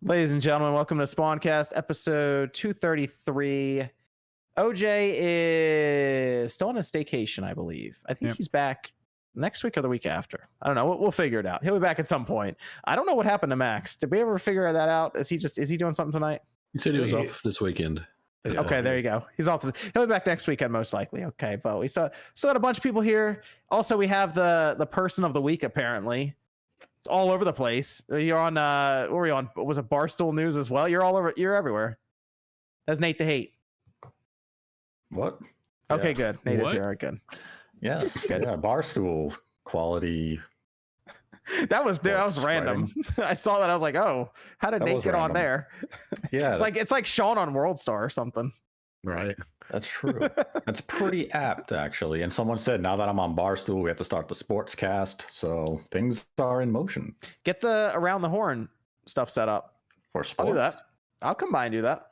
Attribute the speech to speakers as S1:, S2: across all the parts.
S1: Ladies and gentlemen, welcome to Spawncast, episode 233. OJ is still on a staycation, I believe. I think he's back next week or the week after. I don't know. We'll figure it out. He'll be back at some point. I don't know what happened to Max. Did we ever figure that out? Is he doing something tonight?
S2: He said he was off this weekend.
S1: Okay, there you go. He's off. He'll be back next weekend, most likely. Okay, but we still got a bunch of people here. Also, we have the person of the week, apparently. It's all over the place. You're on what were you on? Was it Barstool News as well? You're all over. You're everywhere. That's Nate the Hate.
S3: What?
S1: Okay, good. Nate is here. All right, good.
S3: Yes.
S1: Good.
S3: Yeah, Barstool quality.
S1: That was random. I saw that. I was like, oh, how did Nate get on there?
S3: Yeah.
S1: it's like Sean on World Star or something.
S4: Right.
S3: That's true. That's pretty apt, actually. And someone said, now that I'm on Barstool, we have to start the Sportscast. So things are in motion.
S1: Get the Around the Horn stuff set up.
S3: For sports.
S1: I'll do that. I'll come by and do that.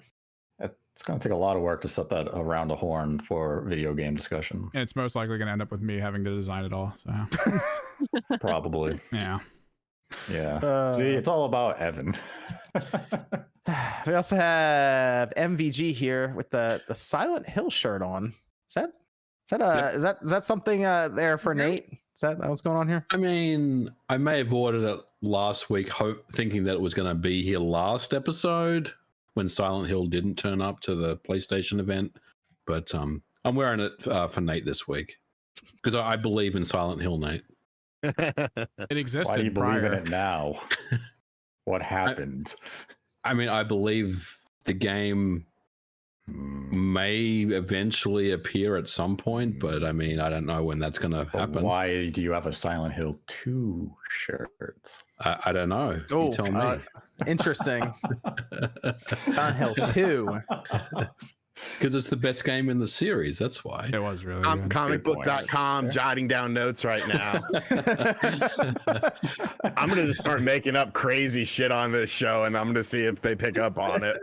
S3: It's going to take a lot of work to set that around the horn for video game discussion.
S5: And it's most likely going to end up with me having to design it all. So
S3: Probably.
S5: Yeah.
S3: Yeah. See, it's all about Evan.
S1: We also have MVG here with the Silent Hill shirt on. Is that something there for Nate? Is that what's going on here?
S2: I mean, I may have ordered it last week, thinking that it was going to be here last episode when Silent Hill didn't turn up to the PlayStation event. But I'm wearing it for Nate this week because I believe in Silent Hill, Nate.
S5: It existed.
S3: Why do you believe in
S5: prior.
S3: it now? What happened?
S2: I mean, I believe the game may eventually appear at some point, but I mean, I don't know when that's going to happen.
S3: Why do you have a Silent Hill 2 shirt?
S2: I don't know.
S1: Oh,
S2: you tell me.
S1: Interesting. Silent Hill 2.
S2: Because it's the best game in the series. That's why.
S5: It was really
S4: I'm
S5: good.
S4: comicbook.com jotting down notes right now. I'm going to just start making up crazy shit on this show and I'm going to see if they pick up on it.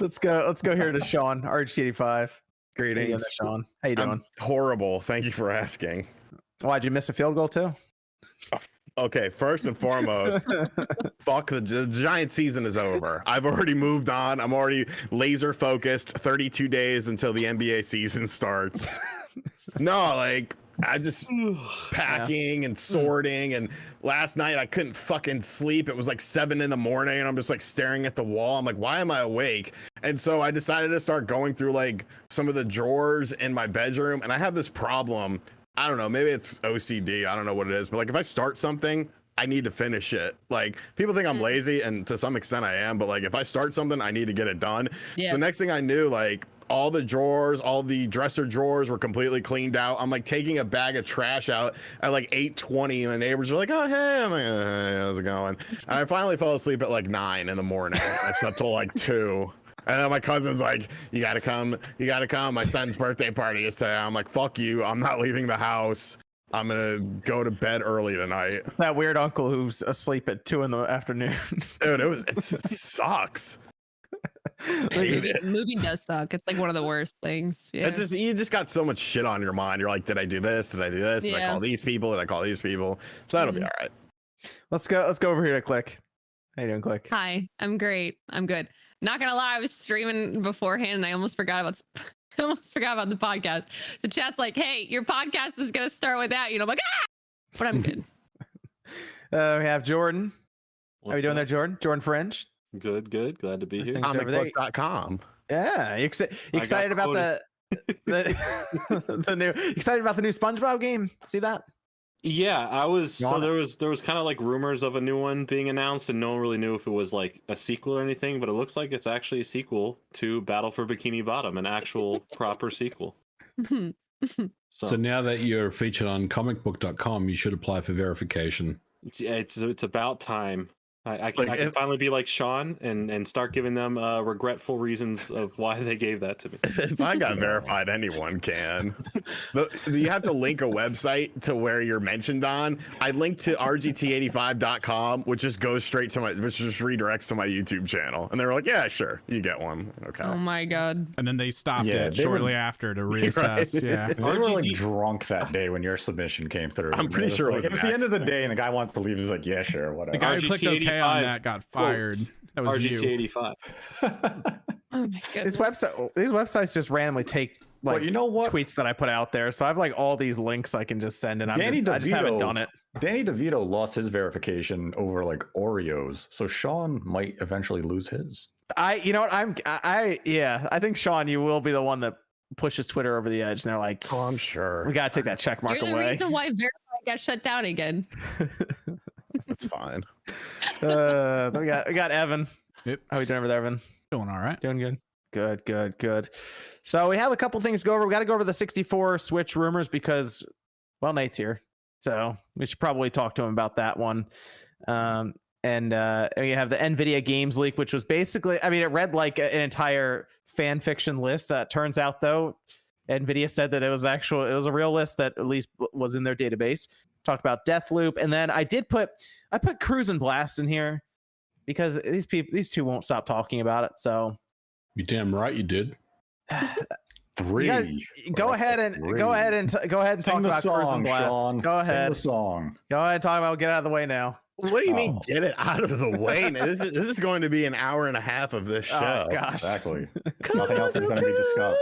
S1: Let's go here to Sean, RG85.
S4: Greetings.
S1: Sean. How you doing?
S4: I'm horrible. Thank you for asking.
S1: Why'd you miss a field goal too?
S4: Okay, first and foremost, fuck the Giant season is over. I've already moved on. I'm already laser focused. 32 days until the NBA season starts. No, like I just packing and sorting, and last night I couldn't fucking sleep. It was like 7 a.m. and I'm just like staring at the wall. I'm like, why am I awake? And so I decided to start going through like some of the drawers in my bedroom, and I have this problem. I don't know, maybe it's OCD. I don't know what it is, but like if I start something, I need to finish it. Like people think I'm lazy, and to some extent I am, but like if I start something, I need to get it done. Yeah. So next thing I knew, like all the drawers, all the dresser drawers were completely cleaned out. I'm like taking a bag of trash out at like 8:20, and the neighbors are like, oh, hey. I'm like, hey, how's it going? And I finally fell asleep at like 9 in the morning. I slept till like 2. And then my cousin's like, you gotta come. My son's birthday party is today. I'm like, fuck you. I'm not leaving the house. I'm gonna go to bed early tonight.
S1: That weird uncle who's asleep at 2 in the afternoon.
S4: Dude, it sucks.
S6: Moving does suck. It's like one of the worst things. Yeah.
S4: It's just, you just got so much shit on your mind. You're like, did I do this? Did I do this? Did I call these people? Did I call these people? So that'll be all right. Let's go
S1: over here to Click. How you doing, Click?
S6: Hi, I'm great. I'm good. Not gonna lie, I was streaming beforehand and I almost forgot about the podcast. The chat's like, hey, your podcast is gonna start without you. And I'm like, ah! But I'm good.
S1: We have Jordan. How are you doing there, Jordan? Jordan Fringe.
S7: Good. Glad to be here.
S4: Comicbook.com.
S1: Yeah, you excited about the new? Excited about the new Spongebob game? See that?
S7: Yeah, I was. So there was kind of like rumors of a new one being announced, and no one really knew if it was like a sequel or anything. But it looks like it's actually a sequel to Battle for Bikini Bottom, an actual proper sequel.
S2: So now that you're featured on comicbook.com, you should apply for verification.
S7: It's about time. I can finally be like Sean and start giving them regretful reasons of why they gave that to me.
S4: If I got verified, anyone can. You have to link a website to where you're mentioned on. I linked to rgt85.com, which just goes straight to which just redirects to my YouTube channel. And they were like, yeah, sure, you get one. Okay.
S6: Oh my God.
S5: And then they stopped it shortly after to reassess. Right? Yeah.
S3: They were like drunk that day when your submission came through.
S4: I'm pretty sure
S3: it was the end of the day and the guy wants to leave. He's like, yeah, sure, whatever.
S5: The guy who clicked OK on that got fired. That was
S7: RGT
S5: you.
S7: 85.
S6: Oh my goodness.
S1: These websites just randomly take like
S3: But you know what?
S1: tweets that I put out there. So I have like all these links I can just send, and I just haven't done it.
S3: Danny DeVito lost his verification over like Oreos, so Sean might eventually lose his.
S1: You know what? I think Sean, you will be the one that pushes Twitter over the edge, and they're like,
S4: Oh, I'm sure.
S1: we gotta take that check mark
S6: You're the
S1: away.
S6: reason why Verify got shut down again.
S4: That's fine.
S1: Then we got Evan.
S5: Yep.
S1: How we doing over there, Evan?
S5: Doing all right.
S1: Doing good. Good. So we have a couple things to go over. We got to go over the 64 Switch rumors because, well, Nate's here, so we should probably talk to him about that one. And we have the Nvidia Games leak, which was basically, I mean, it read like an entire fan fiction list. Turns out, though, Nvidia said that it was a real list that at least was in their database. Talked about Deathloop, and then I put Cruis and Blast in here because these two won't stop talking about it. So
S2: You damn right you did.
S1: Go ahead and talk about Cruis and Blast.
S3: Sean.
S1: Go ahead.
S3: Sing the song.
S1: Go ahead and talk about. Get out of the way now.
S4: What do you mean get it out of the way? Now, this is going to be an hour and a half of this show.
S1: Oh gosh.
S3: Exactly. Nothing else is going to be discussed.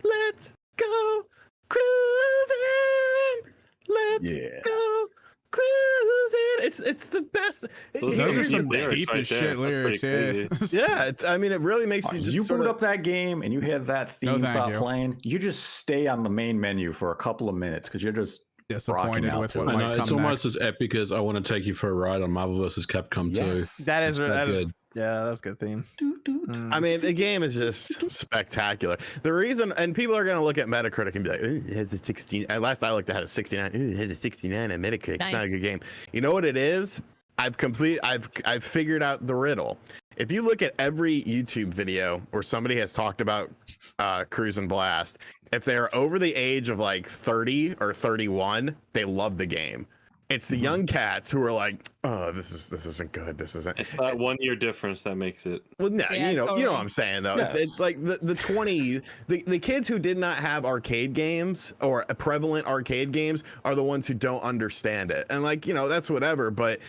S4: Let's go cruising. Let's go cruising. It's the best.
S7: Those
S5: Those are
S7: deep
S5: some
S7: lyrics
S5: deep
S7: right
S5: as
S7: there.
S5: shit
S7: That's pretty
S5: lyrics.
S7: crazy.
S1: Uh,
S4: Yeah, I mean, it really makes you just
S3: You
S4: sort
S3: boot
S4: of,
S3: up that game and you hear that theme
S5: thank
S3: stop
S5: you.
S3: playing. You just stay on the main menu for a couple of minutes because you're just
S5: Disappointed
S3: out
S5: with
S3: to
S5: what
S3: it.
S2: I
S5: might
S2: know
S5: come
S2: it's almost
S5: next.
S2: as epic as I want to take you for a ride on Marvel vs. Capcom 2.
S3: yes.
S1: That is
S2: That
S1: good.
S2: good.
S1: Yeah, that's a good theme.
S4: I mean, the game is just spectacular. The reason, and people are going to look at Metacritic and be like, it has a 16. Last I looked, it had a 69. It has a 69 on Metacritic. It's not a
S6: Nice.
S4: good game. You know what it is? I've figured out the riddle. If you look at every YouTube video where somebody has talked about Cruis and Blast, if they're over the age of like 30 or 31, they love the game. It's the young cats who are like, oh, this isn't good. This isn't.
S7: It's that 1 year difference that makes it.
S4: Well, no,
S6: Yeah,
S4: you know
S6: totally.
S4: what I'm saying though.
S3: Yes.
S4: It's like the kids who did not have arcade games or prevalent arcade games are the ones who don't understand it. And like, that's whatever. But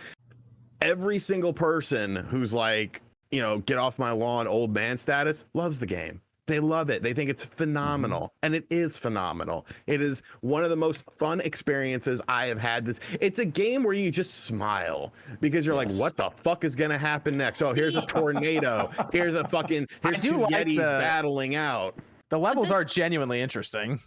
S4: every single person who's like, get off my lawn, old man status loves the game. They love it. They think it's phenomenal. And it is phenomenal. It is one of the most fun experiences I have had. It's a game where you just smile because you're like, what the fuck is going to happen next? Oh, here's a tornado. Here's two Yetis battling out.
S1: The levels are genuinely interesting.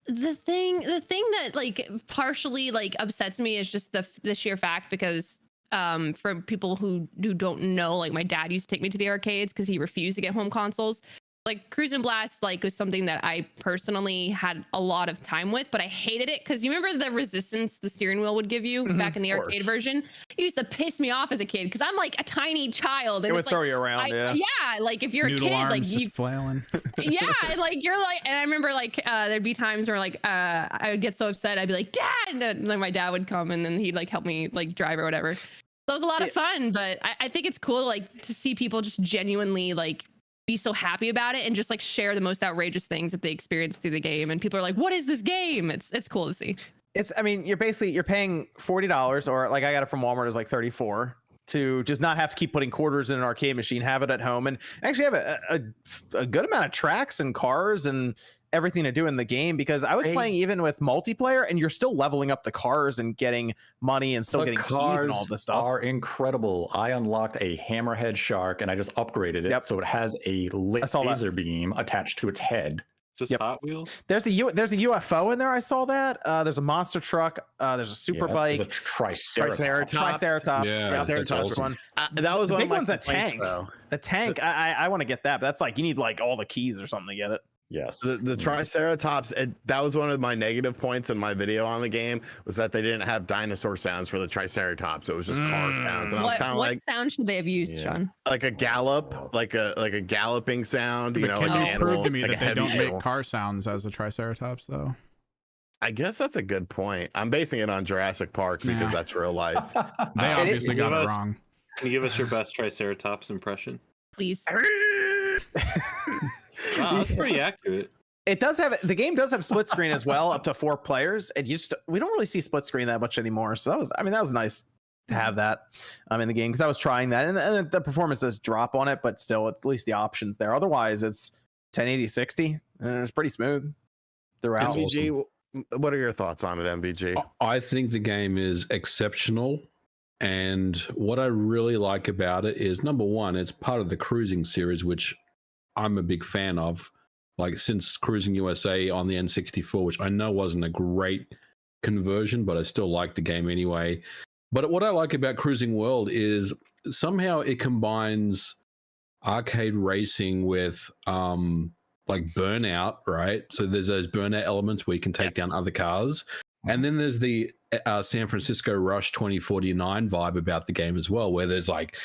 S6: The thing that like partially like upsets me is just the sheer fact because for people who don't know, like my dad used to take me to the arcades because he refused to get home consoles. Like Cruis and Blast like was something that I personally had a lot of time with, but I hated it because you remember the resistance the steering wheel would give you back in the arcade version? It used to piss me off as a kid because I'm like a tiny child. And
S1: It would
S6: it's
S1: throw
S6: like,
S1: you around, yeah.
S6: Yeah, like if you're
S5: Noodle
S6: a kid,
S5: arms
S6: like
S5: just
S6: you
S5: flailing.
S6: yeah, like you're like, and I remember like there'd be times where like I would get so upset, I'd be like, Dad, and then my dad would come and then he'd like help me like drive or whatever. So it was a lot of fun, but I think it's cool like to see people just genuinely like be so happy about it and just like share the most outrageous things that they experienced through the game, and people are like, what is this game? It's cool to see.
S1: I mean, you're paying $40, or like I got it from Walmart, it was like $34, to just not have to keep putting quarters in an arcade machine, have it at home, and actually have a good amount of tracks and cars and everything to do in the game, because I was playing even with multiplayer and you're still leveling up the cars and getting money and still getting keys and all this stuff.
S3: Are incredible. I unlocked a hammerhead shark and I just upgraded it so it has a laser beam attached to its head.
S7: Is this Hot Wheels?
S1: There's a UFO in there. I saw that. There's a monster truck. There's a super bike.
S3: There's a triceratops.
S1: Yeah,
S2: that's awesome.
S1: one.
S4: That was
S1: The
S4: one
S1: big
S4: of my
S1: one's a
S4: complaints,
S1: tank.
S4: though.
S1: The tank. I want to get that, but that's like you need like all the keys or something to get it.
S3: Yes.
S4: The Triceratops, that was one of my negative points in my video on the game, was that they didn't have dinosaur sounds for the Triceratops. It was just car sounds. And I was kind of
S6: What
S4: like,
S6: sound should they have used, Sean?
S4: like a gallop, like a galloping sound,
S5: But
S4: like
S5: can
S4: an
S5: you
S4: animal,
S5: prove to me
S4: like a
S5: that they
S4: heavy
S5: don't
S4: animal.
S5: make car sounds as a Triceratops, though?
S4: I guess that's a good point. I'm basing it on Jurassic Park because
S5: Nah.
S4: that's real life.
S5: They obviously got it
S7: Give us-
S5: wrong.
S7: Can you give us your best Triceratops impression?
S6: Please.
S7: Wow, that's pretty accurate.
S1: It does have the game does have split screen as well, up to 4 players, and we don't really see split screen that much anymore. So that was nice. to have that in the game, because I was trying that, and the performance does drop on it, but still at least the options there. Otherwise it's 1080 60 and it's pretty smooth throughout.
S4: MVG, what are your thoughts on it, MVG?
S2: I think the game is exceptional. And what I really like about it is, number one, it's part of the Cruising series, which I'm a big fan of. Like, since Cruising USA on the N64, which I know wasn't a great conversion, but I still like the game anyway. But what I like about Cruising World is somehow it combines arcade racing with like Burnout, right? So there's those Burnout elements where you can take down other cars. And then there's the San Francisco Rush 2049 vibe about the game as well, where there's like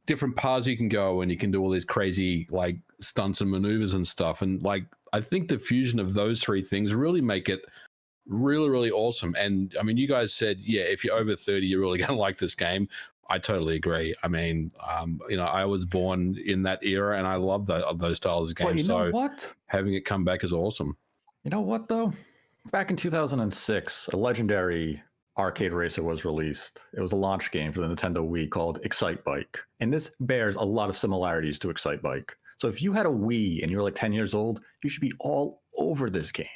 S2: different paths you can go and you can do all these crazy like stunts and maneuvers and stuff. And like, I think the fusion of those three things really make it really, really awesome. And I mean, you guys said, yeah, if you're over 30, you're really going to like this game. I totally agree. I mean, I was born in that era and I love those styles of games.
S3: Well, you know what?
S2: Having it come back is awesome.
S3: You know what, though? Back in 2006, a legendary arcade racer was released. It was a launch game for the Nintendo Wii called Excite Bike. And this bears a lot of similarities to Excite Bike. So if you had a Wii and you were like 10 years old, you should be all over this game.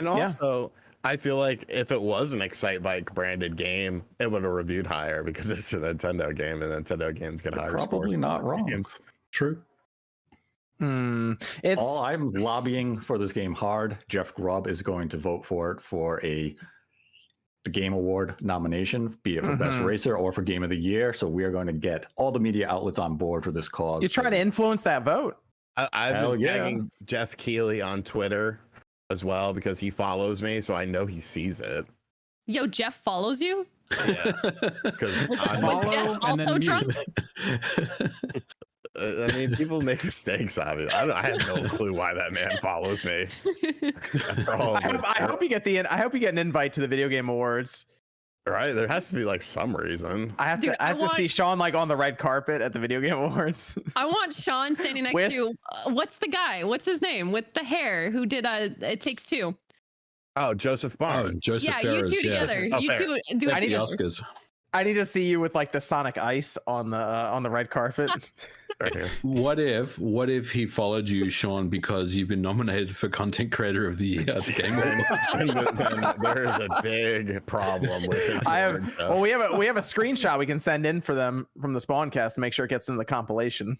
S4: And also, I feel like if it was an Excite Bike branded game, it would have reviewed higher because it's a Nintendo game and Nintendo games get higher scores.
S3: Probably not wrong.
S4: Games.
S2: True.
S3: I'm lobbying for this game hard. Jeff Grubb is going to vote for it for the Game Award nomination, be it for Best Racer or for Game of the Year. So we are going to get all the media outlets on board for this cause.
S1: You try to influence that vote.
S4: I've been tagging Jeff Keighley on Twitter as well because he follows me, so I know he sees it.
S6: Yo, Jeff follows you?
S4: Yeah, because
S6: Was Jeff also drunk?
S4: I mean, people make mistakes. Obviously, I have no clue why that man follows me.
S1: I hope you get an invite to the Video Game Awards.
S4: Right, there has to be like some reason.
S1: I have to see Sean like on the red carpet at the Video Game Awards.
S6: I want Sean standing next to what's the guy? What's his name with the hair who did It Takes Two?
S4: Oh, Joseph Bond.
S2: Joseph Ferris,
S6: you two together. You two do
S2: it. The Oscars.
S1: I need to see you with like the Sonic Ice on the red carpet.
S4: Right here.
S2: What if he followed you, Sean, because you've been nominated for Content Creator of the Year at the Game Awards?
S4: Then there's a big problem with his.
S1: We have a screenshot we can send in for them from the Spawncast to make sure it gets in the compilation.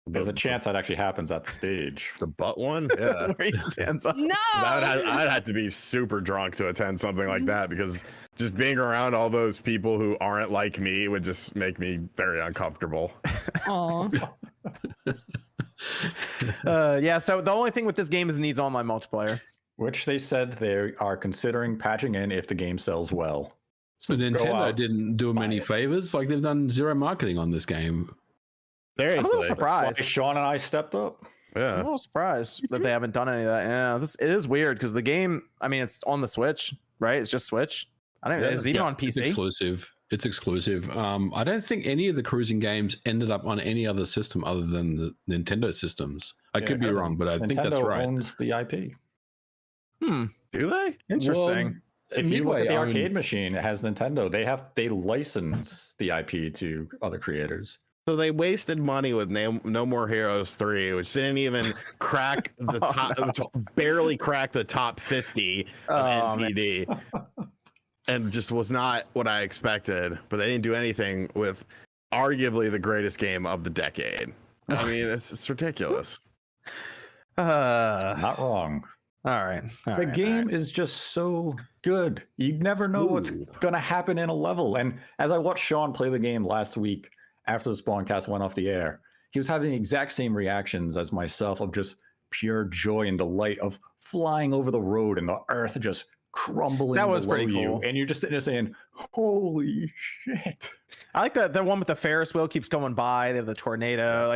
S3: There's a chance that actually happens at the stage.
S4: The butt one? Yeah.
S1: Where he stands up.
S6: No.
S4: I'd have to be super drunk to attend something like that because just being around all those people who aren't like me would just make me very uncomfortable.
S6: Oh.
S1: Yeah, so the only thing with this game is it needs online multiplayer.
S3: Which they said they are considering patching in if the game sells well.
S2: So Nintendo didn't do them any favors. Like, they've done zero marketing on this game.
S1: I'm a little surprised.
S3: Sean and I stepped up.
S4: Yeah,
S1: I'm a little surprised that they haven't done any of that. Yeah, it is weird because the game, I mean, it's on the Switch, right? It's just Switch. I don't know. It's even on PC.
S2: It's exclusive. I don't think any of the Cruising games ended up on any other system other than the Nintendo systems. I could be wrong, but I think that's right.
S3: Nintendo owns the IP.
S4: Do they?
S1: Interesting.
S3: If you look at the arcade machine, it has Nintendo. They license the IP to other creators.
S4: So they wasted money with No More Heroes 3, which didn't even crack the top, which barely cracked the top 50 of NPD, and just was not what I expected. But they didn't do anything with arguably the greatest game of the decade. I mean, it's ridiculous.
S3: Not wrong.
S1: All right.
S3: The game is just so good. You never know what's going to happen in a level. And as I watched Sean play the game last week, after the Spawncast went off the air, he was having the exact same reactions as myself of just pure joy and delight of flying over the road and the earth just crumbling.
S1: That was
S3: below
S1: pretty cool.
S3: And you're just sitting there saying, holy shit.
S1: I like the one with the Ferris wheel keeps going by. They have the tornado,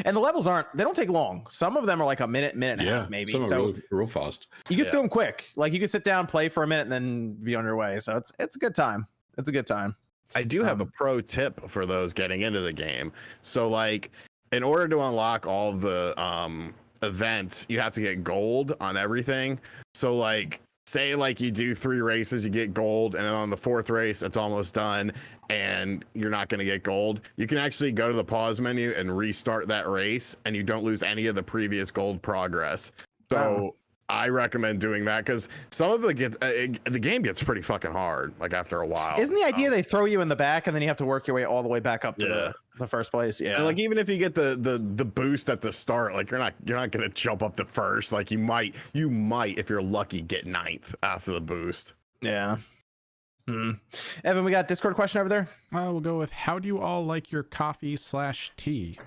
S1: and the levels they don't take long. Some of them are like a minute and a half, maybe.
S2: Some are real fast.
S1: You get through them quick. Like you can sit down, play for a minute, and then be on your way. So it's a good time. It's a good time.
S4: I do have a pro tip for those getting into the game. So like in order to unlock all of the events, you have to get gold on everything. So like say like you do 3 races, you get gold, and then on the 4th race, it's almost done, and you're not going to get gold. You can actually go to the pause menu and restart that race, and you don't lose any of the previous gold progress. So I recommend doing that because some of it gets the game gets pretty fucking hard like after a while.
S1: Isn't the idea they throw you in the back and then you have to work your way all the way back up to the first place? Yeah.
S4: And like even if you get the boost at the start, like you're not gonna jump up to first. Like you might if you're lucky get 9th after the boost.
S1: Yeah. Evan, we got Discord question over there.
S5: We'll go with how do you all like your coffee/tea?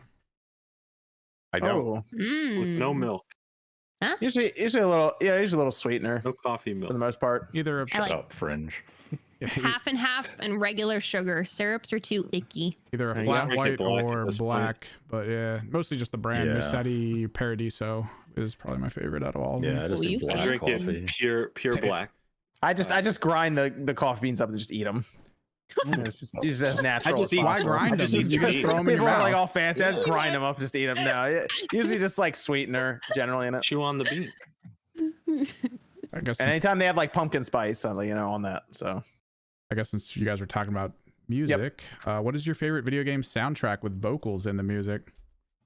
S4: I don't.
S7: With no milk,
S1: Usually a little sweetener
S7: no coffee milk.
S1: for the most part.
S5: Either of
S3: Shut up, Fringe.
S6: Half and half and regular sugar. Syrups are too icky.
S5: either a
S1: There you
S5: flat
S7: go.
S5: white
S7: Make it black
S5: or
S7: at this
S5: black, but yeah, mostly just the brand.
S3: Yeah.
S5: Musetti Paradiso is probably my favorite out of all of them.
S3: Yeah, I just
S6: Oh,
S3: do
S6: you
S3: black
S7: Drink
S3: coffee.
S7: it pure black.
S1: I just grind the coffee beans up and just eat them. It's just as natural.
S7: I just
S1: as
S7: eat-
S5: Why
S1: possible.
S5: grind them?
S7: just
S5: You
S7: eat
S5: just throw them in your
S1: People are like
S5: mouth.
S1: all fancy. I just grind them up, just eat them. No, usually just like sweetener generally in it.
S7: Chew on the bean.
S5: I guess
S1: And anytime they have like pumpkin spice, on that. So
S5: since you guys were talking about music, what is your favorite video game soundtrack with vocals in the music?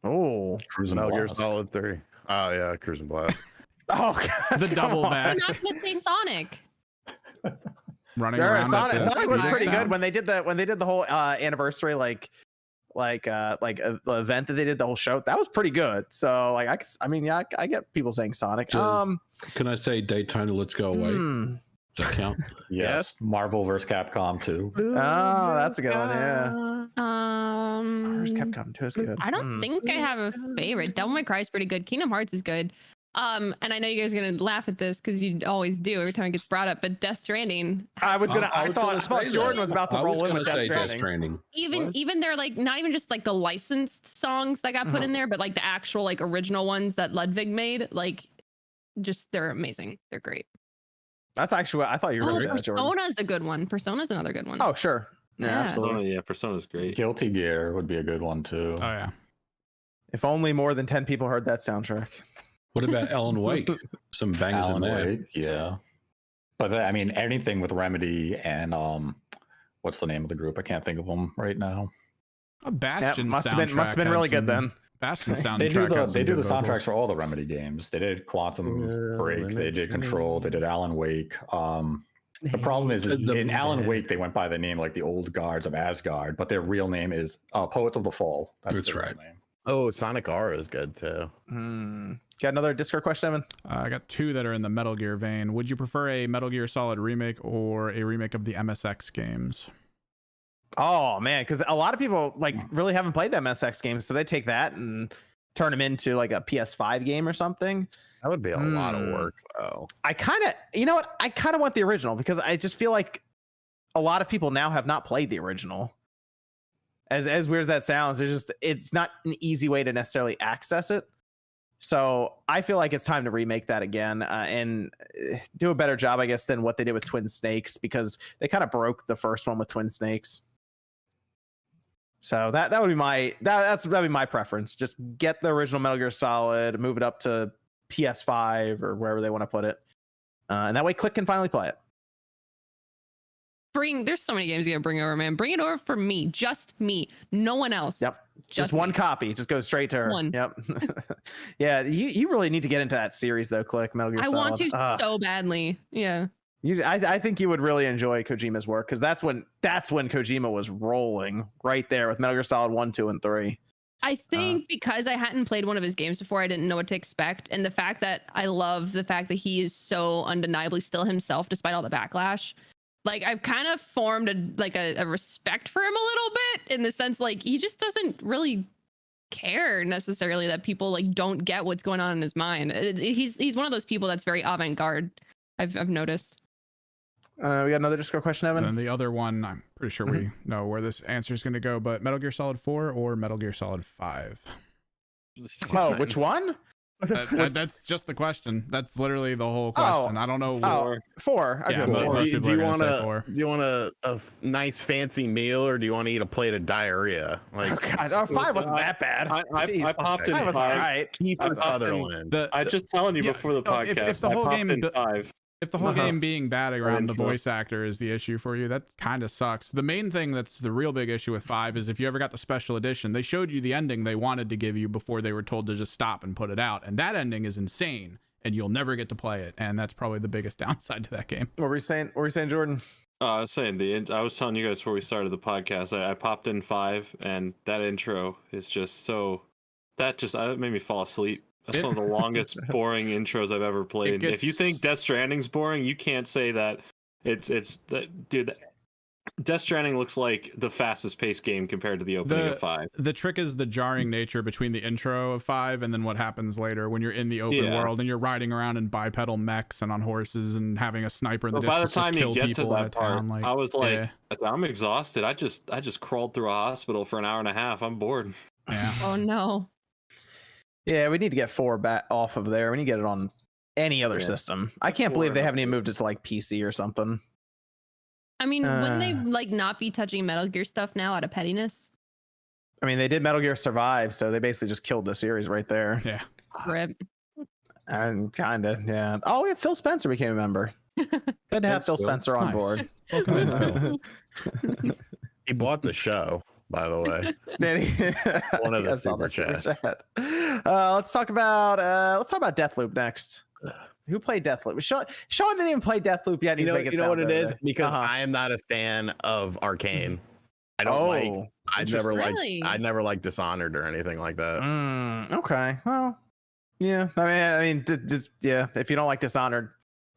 S1: oh
S3: Cruising
S4: Metal Gear
S3: Blast.
S4: Solid 3. Oh yeah, Cruising Blast.
S1: gosh,
S5: The
S1: come
S5: double
S1: on.
S5: back.
S6: I'm not gonna say Sonic.
S5: Running
S1: Sure,
S5: around at
S1: Sonic
S5: the
S1: was
S5: music
S1: pretty good
S5: sound?
S1: when they did the whole anniversary the event that they did, the whole show. That was pretty good. So like I get people saying Sonic.
S2: Can I say Daytona Let's Go Away? Does that count?
S3: Yes. Marvel vs. Capcom 2.
S1: Oh, that's a good one. Yeah. Where's Capcom 2 is good.
S6: I don't think I have a favorite. Devil May Cry is pretty good. Kingdom Hearts is good. And I know you guys are gonna laugh at this because you always do every time it gets brought up. But Death Stranding,
S1: I thought Jordan was about to roll in with Death
S2: say Death
S1: Stranding.
S2: Stranding.
S6: even they're like not even just like the licensed songs that got put in there, but like the actual like original ones that Ludwig made, like just they're amazing. They're great.
S1: That's actually what I thought you were going to say, that, Jordan.
S6: Persona's a good one. Persona's another good one.
S1: Oh, sure. Yeah,
S6: Yeah.
S1: absolutely.
S7: Oh yeah, Persona's great.
S3: Guilty Gear would be a good one too.
S5: Oh yeah.
S1: If only more than 10 people heard that soundtrack.
S2: What about Alan Wake? Some bangers
S3: Alan
S2: in there.
S3: Wake, yeah. But I mean, anything with Remedy and what's the name of the group? I can't think of them right now.
S5: A Bastion
S1: must have been
S5: soundtrack
S1: really
S5: had
S1: good
S5: some-
S1: then.
S5: Bastion soundtrack.
S3: They do
S5: had some
S3: the
S5: good
S3: soundtracks
S5: vocals.
S3: for all the Remedy games. They did Quantum Break, they did Control, they did Alan Wake. The problem is in Alan Wake they went by the name like the Old Guards of Asgard, but their real name is Poets of the Fall.
S2: That's
S3: their real
S2: right.
S3: name.
S4: Oh, Sonic R is good too.
S1: Got another Discord question, Evan?
S5: I got two that are in the Metal Gear vein. Would you prefer a Metal Gear Solid remake or a remake of the MSX games?
S1: Oh man, because a lot of people like really haven't played that MSX game, so they take that and turn them into like a PS5 game or something.
S4: That would be a lot of work though.
S1: I kind of want the original because I just feel like a lot of people now have not played the original. As weird as that sounds, it's not an easy way to necessarily access it. So I feel like it's time to remake that again and do a better job, I guess, than what they did with Twin Snakes, because they kind of broke the first one with Twin Snakes. So that would be that'd be my preference. Just get the original Metal Gear Solid, move it up to PS5 or wherever they want to put it, and that way Click can finally play it.
S6: There's so many games you gotta bring over, man. Bring it over for me, just me, no one else.
S1: Yep. Just one
S6: me.
S1: copy. Just goes straight to her.
S6: One.
S1: Yep. Yeah, you really need to get into that series though, Click, Metal Gear
S6: I
S1: Solid.
S6: want to so badly. Yeah.
S1: I think you would really enjoy Kojima's work, because that's when Kojima was rolling right there with Metal Gear Solid 1, 2, and 3.
S6: I think because I hadn't played one of his games before, I didn't know what to expect. And the fact that I love the fact that he is so undeniably still himself despite all the backlash. Like, I've kind of formed a respect for him a little bit, in the sense like he just doesn't really care necessarily that people like don't get what's going on in his mind. He's one of those people that's very avant-garde. I've noticed.
S1: We got another Discord question, Evan.
S5: And the other one, I'm pretty sure we know where this answer is going to go, but Metal Gear Solid 4 or Metal Gear Solid 5?
S1: Oh, which one?
S5: That's just the question. That's literally the whole question. I don't know.
S1: Four.
S5: Yeah,
S1: Okay,
S5: most
S4: Do
S5: people
S4: you
S5: are
S4: want
S5: gonna say 4.
S4: do you want a nice fancy meal, or do you want to eat a plate of diarrhea? Like
S1: oh god, 5 wasn't that bad.
S7: I popped in
S1: Five was
S7: 5.
S1: alright.
S4: Kiefer
S7: I-
S4: Sutherland.
S7: I just telling you
S5: Yeah,
S7: before the
S5: if
S7: podcast.
S5: the whole
S7: I popped
S5: game
S7: in
S5: do-
S7: 5.
S5: If the whole game being bad around the
S7: enjoy it.
S5: voice actor is the issue for you, that kind of sucks. The main thing that's the real big issue with 5 is if you ever got the special edition, they showed you the ending they wanted to give you before they were told to just stop and put it out. And that ending is insane, and you'll never get to play it. And that's probably the biggest downside to that game.
S1: What were you saying? What were you saying, Jordan?
S7: I was saying I was telling you guys before we started the podcast. I popped in 5, and that intro is just so. That made me fall asleep. That's one of the longest, boring intros I've ever played. If you think Death Stranding's boring, you can't say that. Dude. Death Stranding looks like the fastest paced game compared to the opening of 5.
S5: The trick is the jarring nature between the intro of 5 and then what happens later when you're in the open world and you're riding around in bipedal mechs and on horses and having a sniper in the distance.
S7: By the time
S5: just
S7: you
S5: kill
S7: get to
S5: people in
S7: that
S5: a town,
S7: part, I was like, I'm exhausted. I just crawled through a hospital for an hour and a half. I'm bored.
S5: Yeah.
S6: Oh no.
S1: Yeah, we need to get 4 back off of there. We need to get it on any other system. I can't believe they haven't even moved it to like PC or something.
S6: I mean, wouldn't they like not be touching Metal Gear stuff now out of pettiness?
S1: I mean, they did Metal Gear Survive, so they basically just killed the series right there.
S5: Yeah.
S6: Rip.
S1: And kind of, yeah. Oh, yeah, Phil Spencer became a member. Good to have Phil Spencer on board.
S5: Welcome in, Phil.
S4: He bought the show, by the way.
S1: Did he?
S4: One of the
S1: I saw
S4: super
S1: that
S4: chats.
S1: chat. Let's talk about Deathloop next. Who played Deathloop? Sean didn't even play Deathloop yet.
S4: You know what it is? Because I am not a fan of Arcane. I don't I never liked Dishonored or anything like that.
S1: Okay. Well, yeah. I mean, yeah. If you don't like Dishonored,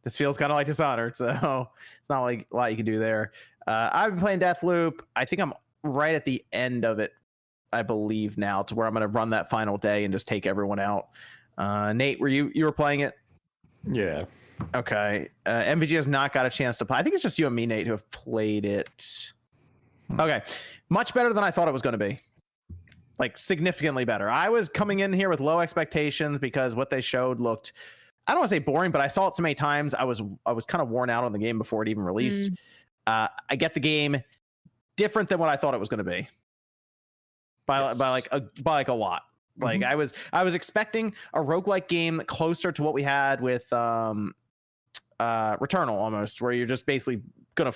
S1: this feels kind of like Dishonored, so it's not like a lot you can do there. I've been playing Deathloop. I think I'm right at the end of it, I believe now, to where I'm going to run that final day and just take everyone out. Nate, you were playing it?
S3: Yeah.
S1: Okay. MVG has not got a chance to play. I think it's just you and me, Nate, who have played it. Okay. Much better than I thought it was going to be. Like, significantly better. I was coming in here with low expectations because what they showed looked, I don't want to say boring, but I saw it so many times. I was kind of worn out on the game before it even released. I get the game different than what I thought it was going to be. By like a lot. Like I was expecting a roguelike game closer to what we had with Returnal almost, where you're just basically gonna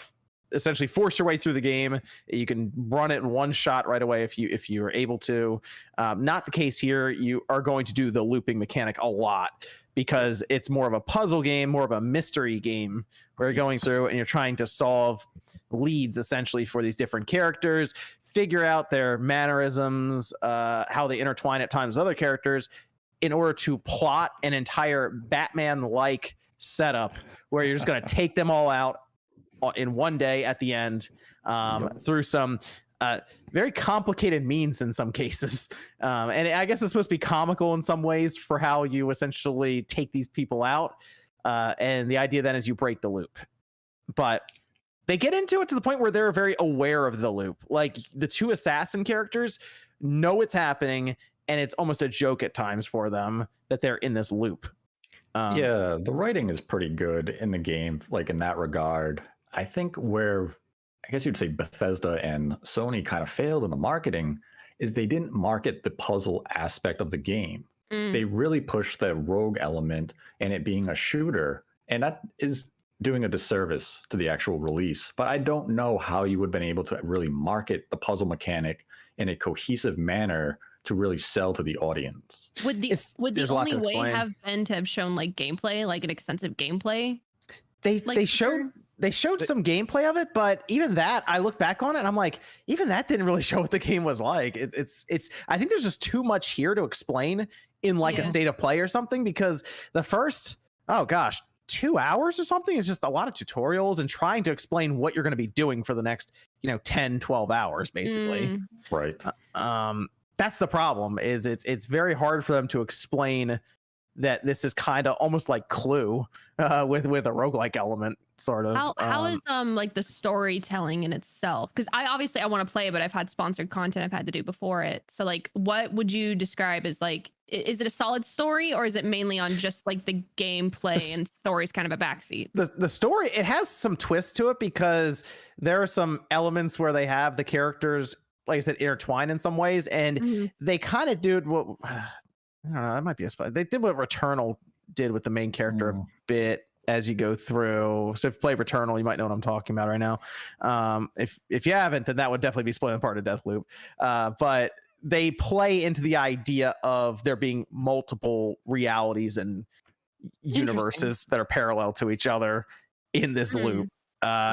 S1: essentially force your way through the game. You can run it in one shot right away if you're able to. Not the case here. You are going to do the looping mechanic a lot because it's more of a puzzle game, more of a mystery game where you're going through and you're trying to solve leads essentially for these different characters, figure out their mannerisms, how they intertwine at times with other characters in order to plot an entire Batman-like setup where you're just going to take them all out in one day at the end through some very complicated means in some cases. And I guess it's supposed to be comical in some ways for how you essentially take these people out. And the idea then is you break the loop. But they get into it to the point where they're very aware of the loop. Like the two assassin characters know it's happening, and it's almost a joke at times for them that they're in this loop.
S3: Yeah, the writing is pretty good in the game, like in that regard. I think where I guess you'd say Bethesda and Sony kind of failed in the marketing is they didn't market the puzzle aspect of the game. They really pushed the rogue element and it being a shooter, and that is doing a disservice to the actual release. But I don't know how you would have been able to really market the puzzle mechanic in a cohesive manner to really sell to the audience.
S6: Would the only way have been to have shown like gameplay, like an extensive gameplay?
S1: They showed some gameplay of it, but even that, I look back on it and I'm like, even that didn't really show what the game was like. It's I think there's just too much here to explain in like a state of play or something, because the first 2 hours or something is just a lot of tutorials and trying to explain what you're going to be doing for the next 10-12 hours basically.
S3: Right.
S1: That's the problem, is it's very hard for them to explain that this is kind of almost like Clue with a roguelike element sort of.
S6: How is like the storytelling in itself? Because I want to play, but I've had sponsored content I've had to do before it. So like, what would you describe as like, is it a solid story, or is it mainly on just like the gameplay and story's kind of a backseat?
S1: The story, it has some twists to it because there are some elements where they have the characters, like I said, intertwined in some ways, and they kind of do what I don't know, that might be a spot. They did what Returnal did with the main character a bit. as you go through. So if you play Returnal, you might know what I'm talking about right now. If you haven't, then that would definitely be spoiling part of Deathloop. But they play into the idea of there being multiple realities and universes that are parallel to each other in this loop,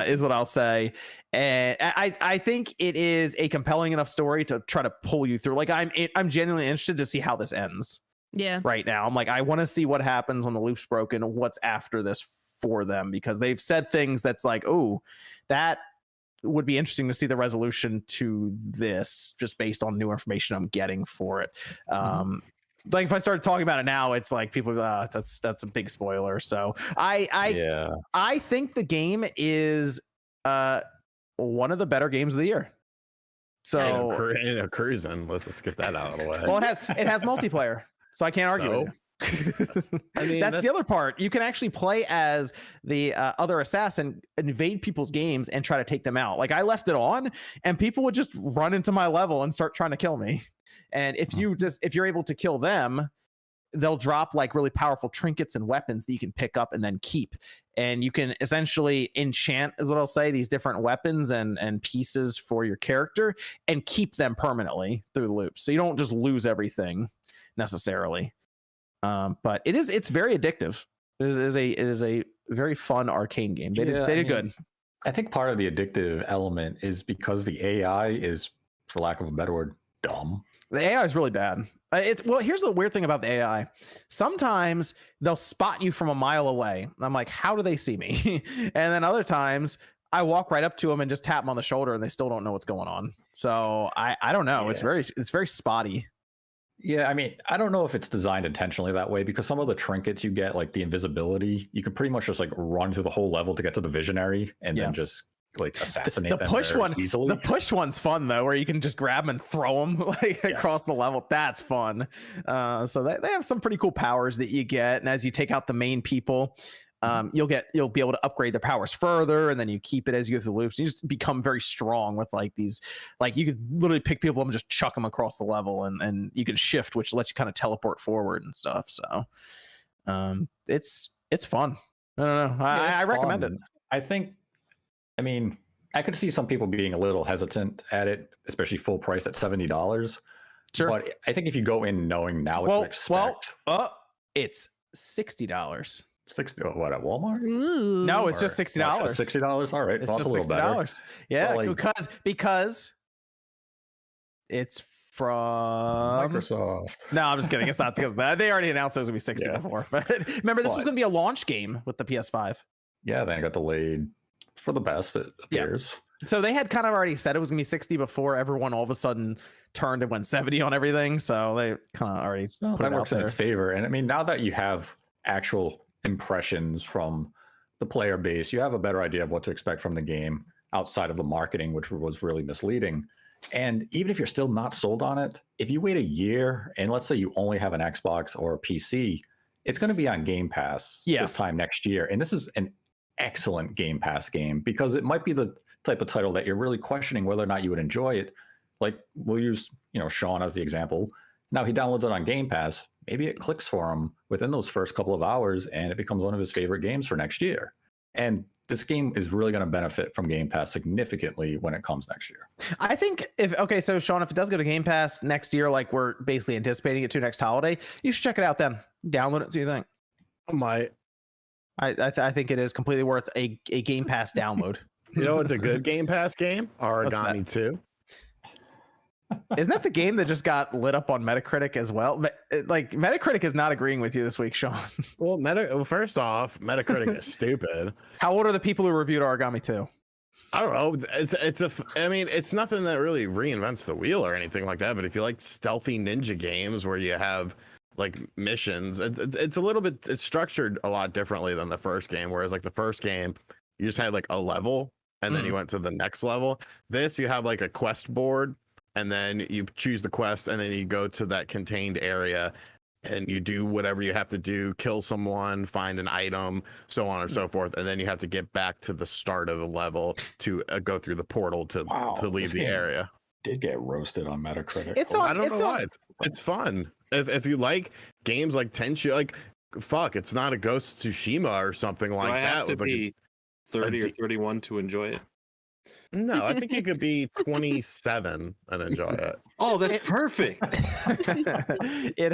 S1: is what I'll say. And I think it is a compelling enough story to try to pull you through. Like I'm genuinely interested to see how this ends.
S6: Yeah.
S1: Right now, I'm like, I want to see what happens when the loop's broken. What's after this for them? Because they've said things that's like, oh, that would be interesting to see the resolution to this, just based on new information I'm getting for it. Like if I started talking about it now, it's like people, that's a big spoiler. So I think the game is one of the better games of the year. So
S4: Cruising, let's get that out of the way.
S1: Well, it has multiplayer, so I can't argue with you. I mean, that's the other part. You can actually play as the other assassin, invade people's games, and try to take them out. Like I left it on, and people would just run into my level and start trying to kill me. And if you're able to kill them, they'll drop like really powerful trinkets and weapons that you can pick up and then keep. And you can essentially enchant, is what I'll say, these different weapons and pieces for your character and keep them permanently through the loop. So you don't just lose everything necessarily. But it's very addictive. It is a very fun arcane game. They did good.
S3: I think part of the addictive element is because the AI is, for lack of a better word, dumb.
S1: The AI is really bad. Here's the weird thing about the AI. Sometimes they'll spot you from a mile away. I'm like, how do they see me? And then other times I walk right up to them and just tap them on the shoulder, and they still don't know what's going on. So I don't know. Yeah. It's very spotty.
S3: Yeah, I mean, I don't know if it's designed intentionally that way, because some of the trinkets you get, like the invisibility, you can pretty much just like run through the whole level to get to the visionary and then just like assassinate them easily.
S1: The push one's fun though, where you can just grab them and throw them like across the level. That's fun. So they have some pretty cool powers that you get, and as you take out the main people, you'll be able to upgrade their powers further, and then you keep it as you go through the loops. You just become very strong with like these, like you could literally pick people up and just chuck them across the level, and you can shift, which lets you kind of teleport forward and stuff. So it's fun. I don't know. I recommend it.
S3: I mean, I could see some people being a little hesitant at it, especially full price at $70.
S1: Sure.
S3: But I think if you go in knowing now what to expect,
S1: it's $60.
S3: 60, what, at Walmart?
S6: Ooh.
S1: No, it's just $60.
S3: $60. All right,
S1: it's just $60. Yeah, like, because it's from
S3: Microsoft.
S1: No, I'm just kidding. It's not because of that. They already announced it was gonna be 60 before. But remember, this was gonna be a launch game with the PS5.
S3: Yeah, then it got delayed for the best, it appears.
S1: So they had kind of already said it was gonna be 60 before everyone all of a sudden turned and went 70 on everything. So they kind of already put
S3: that
S1: it
S3: works
S1: out
S3: in
S1: there.
S3: its favor. And I mean, now that you have actual impressions from the player base, you have a better idea of what to expect from the game outside of the marketing, which was really misleading. And even if you're still not sold on it, if you wait a year and let's say you only have an Xbox or a PC, it's going to be on Game Pass this time next year. And this is an excellent Game Pass game, because it might be the type of title that you're really questioning whether or not you would enjoy it. Like we'll use, Sean as the example. Now he downloads it on Game Pass. Maybe it clicks for him within those first couple of hours, and it becomes one of his favorite games for next year. And this game is really going to benefit from Game Pass significantly when it comes next year.
S1: I think so Sean, if it does go to Game Pass next year, like we're basically anticipating it to next holiday, you should check it out then. Download it, see what you think.
S4: I might.
S1: I think it is completely worth a Game Pass download.
S4: You know what's a good Game Pass game? Origami 2.
S1: Isn't that the game that just got lit up on Metacritic as well? Like Metacritic is not agreeing with you this week, Sean.
S4: Well, first off, Metacritic is stupid.
S1: How old are the people who reviewed Origami 2?
S4: I don't know. It's nothing that really reinvents the wheel or anything like that. But if you like stealthy ninja games where you have like missions, it's a little bit, it's structured a lot differently than the first game. Whereas like the first game, you just had like a level and then you went to the next level. This, you have like a quest board, and then you choose the quest, and then you go to that contained area and you do whatever you have to do, kill someone, find an item, so on and so forth. And then you have to get back to the start of the level to go through the portal to leave the area.
S3: Did get roasted on Metacritic.
S4: I don't know why. It's fun. If you like games like Tenchu, like fuck, it's not a Ghost of Tsushima or something like
S7: Do I
S4: that.
S7: have to
S4: with like
S7: be 30 or 31 to enjoy it?
S4: no, I think you could be 27 and enjoy it.
S7: Oh, that's perfect.
S1: It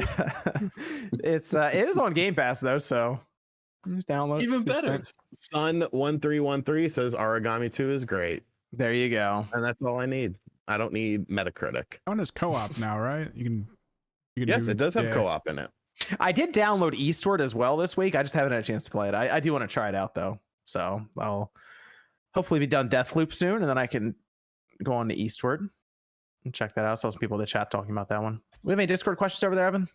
S1: is on Game Pass though, so just download.
S7: Even better.
S4: Sun1313 says Origami 2 is great,
S1: There you go.
S4: and that's all I need. I don't need Metacritic.
S5: One is co-op now, right? You can
S4: Yes, it does have
S5: yeah.
S4: co-op in it.
S1: I did download Eastward as well this week. I just haven't had a chance to play it. I do want to try it out though, so I'll hopefully be done Deathloop soon, and then I can go on to Eastward and check that out. I saw some people in the chat talking about that one. We have any Discord questions over there, Evan?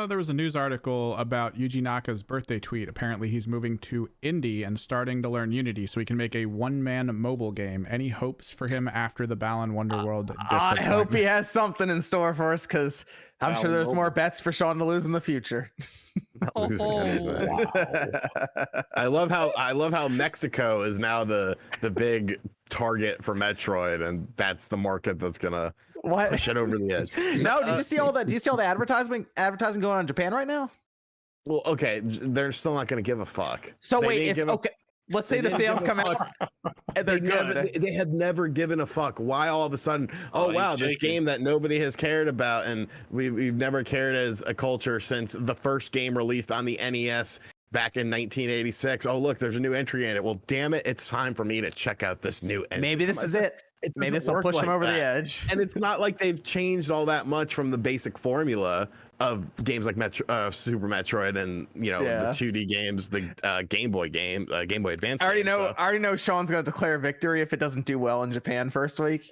S5: There was a news article about Yuji Naka's birthday tweet. Apparently he's moving to Indy and starting to learn Unity so he can make a one-man mobile game. Any hopes for him after the Balan Wonderworld?
S1: I hope he has something in store for us, because I'm sure there's more bets for Sean to lose in the future.
S4: Not losing anything. I love how Mexico is now the big target for Metroid, and that's the market that's gonna push it over the edge.
S1: No, do you see all that? Do you see all the advertising going on in Japan right now?
S4: Well, okay, they're still not gonna give a fuck.
S1: So
S4: They
S1: wait,
S4: didn't give a-
S1: okay, let's say the
S4: didn't
S1: sales
S4: give a
S1: come out
S4: fuck.
S1: and they're good.
S4: They have never given a fuck. Why all of a sudden? Oh
S7: he's
S4: wow, this
S7: shaking.
S4: game that nobody has cared about, and we've never cared as a culture since the first game released on the NES back in 1986. Oh look, there's a new entry in it. Well, damn it, it's time for me to check out this new entry.
S1: Maybe this is it. Maybe this will push them over the edge.
S4: And it's not like they've changed all that much from the basic formula of games like Super Metroid and the 2D games, the Game Boy Advance.
S1: I already know Sean's going to declare victory if it doesn't do well in Japan first week.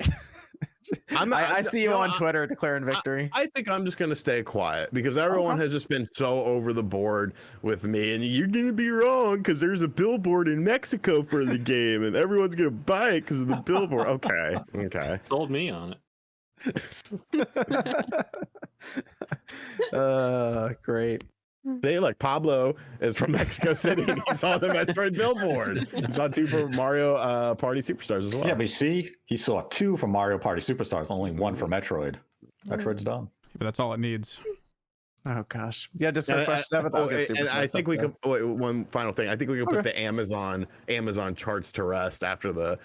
S1: I see you on Twitter declaring victory.
S4: I think I'm just going to stay quiet because everyone has just been so over the board with me, and you're going to be wrong because there's a billboard in Mexico for the game, and everyone's going to buy it because of the billboard. Okay.
S7: Sold me on
S1: it. Great.
S4: They like Pablo is from Mexico City. And he saw the Metroid billboard. He saw 2 for Mario Party Superstars as well.
S3: Yeah, but you see, he saw 2 for Mario Party Superstars, only 1 for Metroid. Metroid's done.
S5: But that's all it needs.
S1: Oh gosh. Yeah, just a question.
S4: And I think we could one final thing. I think we could put the Amazon charts to rest after the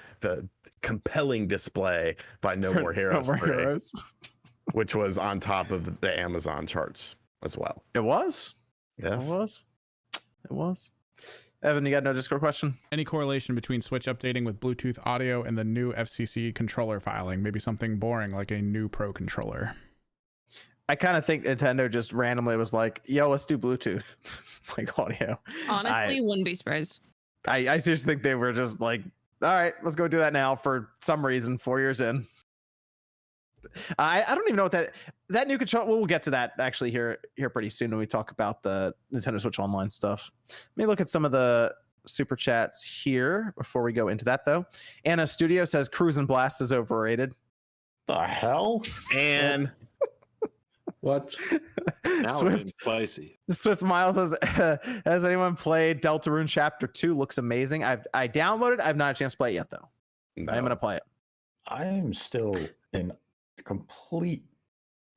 S4: compelling display by No More Heroes 3, which was on top of the Amazon charts as well.
S1: It was.
S4: Yes.
S1: It was. Evan, you got no Discord question?
S5: Any correlation between Switch updating with Bluetooth audio and the new FCC controller filing? Maybe something boring like a new Pro controller.
S1: I kind of think Nintendo just randomly was like, yo, let's do Bluetooth like audio.
S6: Honestly, wouldn't be surprised.
S1: I seriously think they were just like, all right, let's go do that now for some reason 4 years in. I don't even know what that new control. We'll get to that actually here pretty soon when we talk about the Nintendo Switch Online stuff. Let me look at some of the super chats here before we go into that though. Anna Studio says Cruis and Blast is overrated.
S3: The hell?
S4: And
S2: what?
S7: Now we're getting spicy.
S1: Swift Miles says, has anyone played Deltarune Chapter 2? Looks amazing. I downloaded. I've not had a chance to play it yet though.
S4: no.
S1: I'm gonna play it.
S3: I am still in complete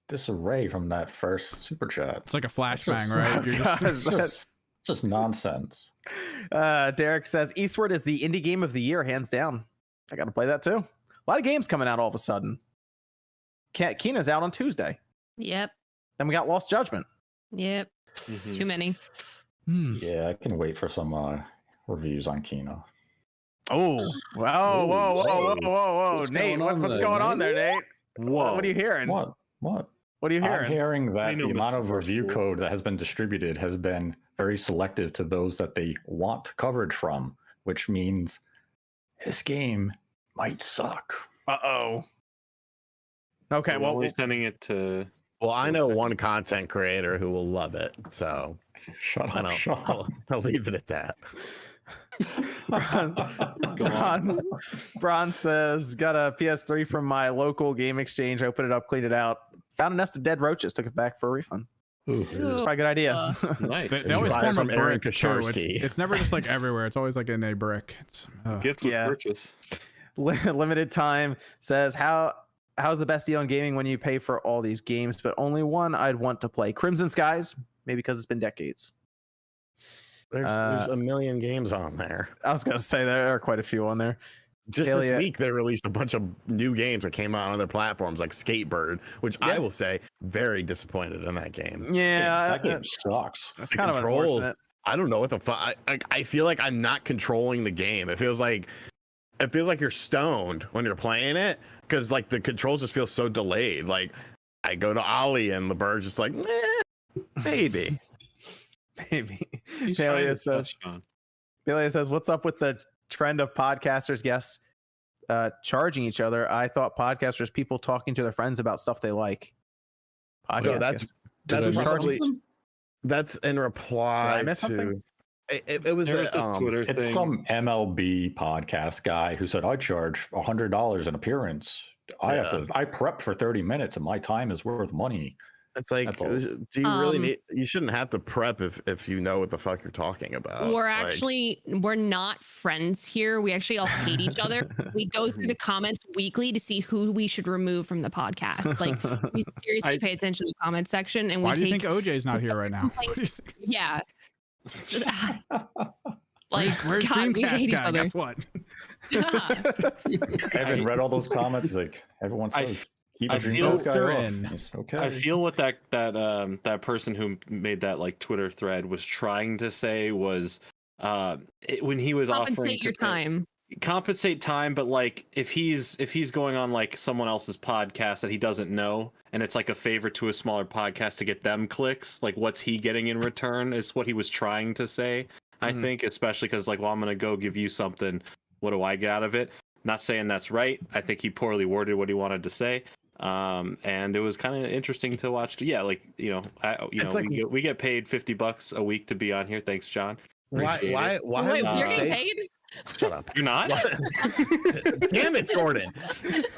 S3: disarray from that first super chat.
S5: It's like a flashbang, right? You're
S3: just nonsense.
S1: Derek says Eastward is the indie game of the year, hands down. I got to play that too. A lot of games coming out all of a sudden. Kina's out on Tuesday.
S6: Yep.
S1: Then we got Lost Judgment.
S6: Yep.
S7: Mhm.
S6: Too many.
S3: Yeah, I can wait for some reviews on Kina.
S1: Oh, wow. Whoa.
S2: What's
S1: Nate,
S2: going on
S1: what's
S2: there,
S1: going on there, Nate?
S7: Whoa.
S1: What are you hearing?
S3: What?
S1: What are you hearing?
S3: I'm hearing that
S7: I know
S3: the
S7: Mr.
S3: amount of review
S7: Barstool.
S3: code that has been distributed has been very selective to those that they want coverage from, which means this game might suck.
S1: Uh-oh. Okay,
S7: We're
S1: well,
S7: only sending it to.
S4: Well, I know one content creator who will love it, so
S3: Shut up, Sean.
S4: I'll leave it at that.
S1: Bron says, got a PS3 from my local game exchange. Opened it up, cleaned it out. Found a nest of dead roaches. Took it back for a refund.
S2: Ooh.
S1: It's probably a good idea.
S7: Nice.
S5: They always
S4: buy it
S5: form a
S4: from Aaron
S5: brick too.
S4: Kasharsky.
S5: It's never just like everywhere. It's always like in a brick. It's,
S7: Gift with
S1: Yeah.
S7: purchase.
S1: Limited Time says, how's the best deal in gaming when you pay for all these games, but only one I'd want to play? Crimson Skies, maybe because it's been decades.
S4: There's a million games on there.
S1: I was gonna say there are quite a few on there.
S4: Just
S1: Ilya.
S4: this week, they released a bunch of new games that came out on other platforms, like Skatebird, which I will say, very disappointed in that game.
S1: Yeah,
S3: that game sucks.
S1: that's
S4: The
S1: kind of
S4: controls,
S1: unfortunate.
S4: I don't know what the fuck. I feel like I'm not controlling the game. It feels like you're stoned when you're playing it, because like the controls just feel so delayed. Like I go to Ollie and the bird's just like, maybe.
S1: Maybe.
S7: He's trying
S1: Ilya
S7: to
S1: says,
S7: touch on.
S1: Ilya says, what's up with the trend of podcasters guests charging each other? I thought podcasters people talking to their friends about stuff they like.
S4: No, that's probably that's in
S1: Did I
S4: reply
S1: miss
S4: to
S1: something?
S4: it was
S7: There's a Twitter
S3: It's
S7: thing.
S3: some MLB podcast guy who said, I charge $100 an appearance. I prep for 30 minutes and my time is worth money.
S4: It's like,
S3: That's all.
S4: do you really need? You shouldn't have to prep if you know what the fuck you're talking about.
S6: We're not friends here. We actually all hate each other. We go through the comments weekly to see who we should remove from the podcast. Like we seriously pay attention to the comment section, and
S5: Why do you think OJ's not here right now?
S6: Yeah.
S5: Where's
S6: God, we hate
S5: Dreamcast
S6: each
S5: guy?
S6: other.
S5: Guess what?
S3: Evan read all those comments. He's like, everyone says, keep
S7: I
S3: a
S7: feel-
S3: Dreamcast guy off.
S5: in.
S3: It's okay.
S7: I feel what that person who made that like Twitter thread was trying to say was when he was offering
S6: Compensate your time.
S7: compensate time, but like if he's going on like someone else's podcast that he doesn't know, and it's like a favor to a smaller podcast to get them clicks, like what's he getting in return is what he was trying to say. I think, especially because like, well, I'm gonna go give you something. What do I get out of it? Not saying that's right. I think he poorly worded what he wanted to say. And it was kind of interesting to watch. Yeah, like we get paid $50 a week to be on here. Thanks, John.
S4: Why
S6: Wait,
S4: would
S6: you're
S4: you
S6: getting
S4: say?
S6: paid?
S4: Shut up.
S7: You're not?
S4: Damn it, Jordan.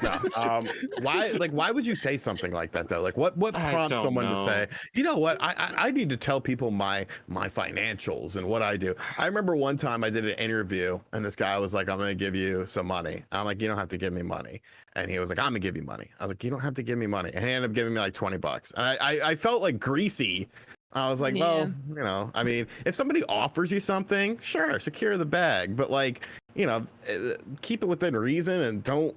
S4: No. Why would you say something like that though? Like what prompts
S7: don't
S4: someone to
S7: know.
S4: say, you know what, I need to tell people my financials and what I do. I remember one time I did an interview and this guy was like, I'm gonna give you some money. I'm like, you don't have to give me money. And he was like, I'm gonna give you money. I was like, you don't have to give me money. And he ended up giving me like $20. And I felt like greasy. I was like, well, you know, I mean, if somebody offers you something, sure, secure the bag, but like, you know, keep it within reason and don't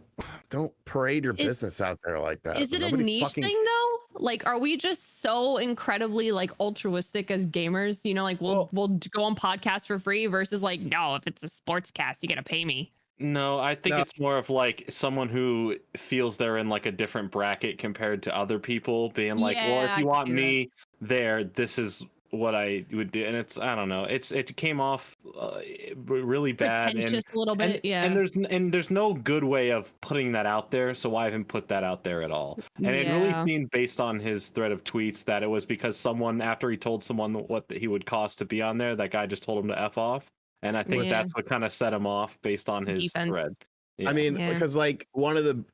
S4: parade your business out there like that.
S6: Is it a niche thing though? Like, are we just so incredibly like altruistic as gamers? You know, like we'll go on podcasts for free versus like, no, if it's a sports cast, you gotta pay me.
S7: No, I think it's more of like someone who feels they're in like a different bracket compared to other people being like, well, if you want me there, this is what I would do. And it's, I don't know, it came off really bad.
S6: Pretentious a little bit, yeah.
S7: And there's no good way of putting that out there, so I haven't put that out there at all. And it really seemed based on his thread of tweets that it was because someone, after he told someone what he would cost to be on there, that guy just told him to F off. And I think that's what kind of set him off based on his thread. Yeah.
S4: I mean, because like one of the,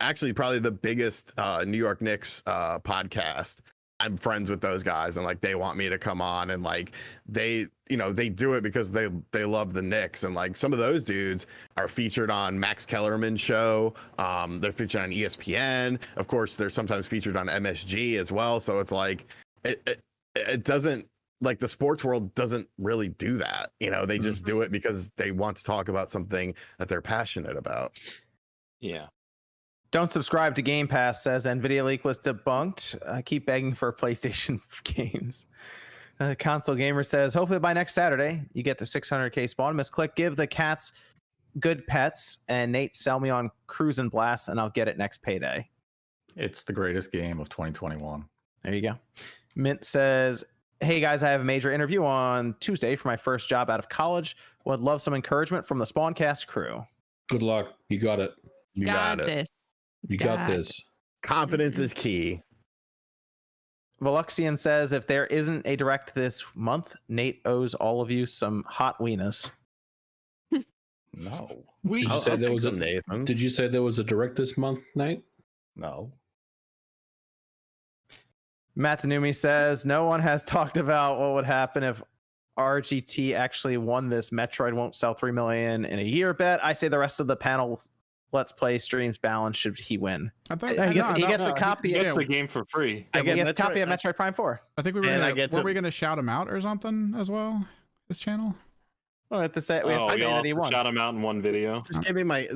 S4: actually probably the biggest New York Knicks podcast, I'm friends with those guys and like they want me to come on and like they, you know, they do it because they love the Knicks, and like some of those dudes are featured on Max Kellerman's show. They're featured on ESPN. Of course, they're sometimes featured on MSG as well. So it's like it doesn't, like the sports world doesn't really do that. You know, they just do it because they want to talk about something that they're passionate about.
S7: Yeah.
S1: Don't subscribe to Game Pass, says Nvidia leak was debunked. I keep begging for PlayStation games. Console Gamer says, hopefully by next Saturday, you get to 600k spawn. Misclick, give the cats good pets, and Nate sell me on Cruis and Blast, and I'll get it next payday.
S3: It's the greatest game of 2021.
S1: There you go. Mint says, hey guys, I have a major interview on Tuesday for my first job out of college. Would love some encouragement from the Spawncast crew.
S2: Good luck. You got it.
S4: You got it.
S6: This.
S2: You got this.
S4: Confidence is key.
S1: Veluxian says, if there isn't a direct this month, Nate owes all of you some hot weenus.
S3: No.
S2: Did you say there was a
S4: Nathan?
S2: Did you say there was a direct this month, Nate?
S3: No.
S1: Matt Tanumi says, no one has talked about what would happen if RGT actually won this Metroid won't sell 3 million in a year bet. I say the rest of the panel Let's Play streams balance should he win.
S5: I thought
S1: he gets a copy.
S7: He gets the game for free.
S1: He gets a copy of Metroid Prime 4.
S5: I think we were going to shout him out or something as well. this channel?
S1: Oh, we have to say that he won.
S7: Shout him out in one video.
S4: Just give me my.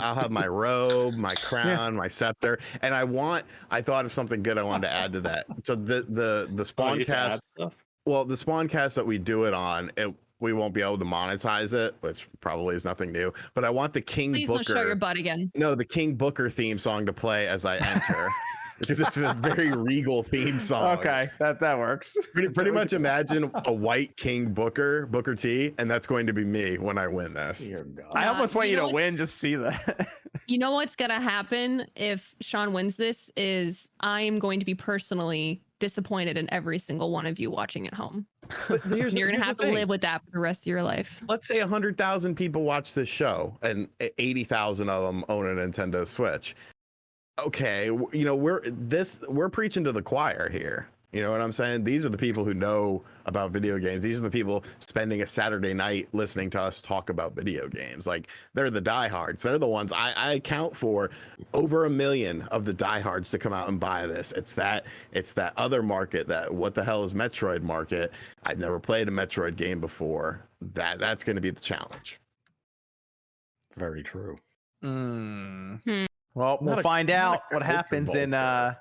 S4: I'll have my robe, my crown, my scepter, and I thought of something good I wanted to add to that. So the Spawncast. Well, the Spawncast that we do it on, we won't be able to monetize it, which probably is nothing new. But I want the King
S6: Please
S4: Booker.
S6: don't show your butt again.
S4: No, the King Booker theme song to play as I enter. Because it's a very regal theme song.
S1: Okay, that works.
S4: Pretty much imagine a white King Booker T, and that's going to be me when I win this.
S1: I almost want you to
S6: what?
S1: win just to see that.
S6: You know what's gonna happen if Sean wins this is I am going to be personally disappointed in every single one of you watching at home. You're gonna have to live with that for the rest of your life.
S4: Let's say 100,000 people watch this show, and 80,000 of them own a Nintendo Switch. Okay, you know, we're preaching to the choir here. You know what I'm saying? These are the people who know about video games. These are the people spending a Saturday night listening to us talk about video games. Like, they're the diehards. They're the ones I account for over 1 million of the diehards to come out and buy this. It's that other market, that what the hell is Metroid market. I've never played a Metroid game before. That's going to be the challenge.
S3: Very true.
S1: Well, we'll find out what happens in a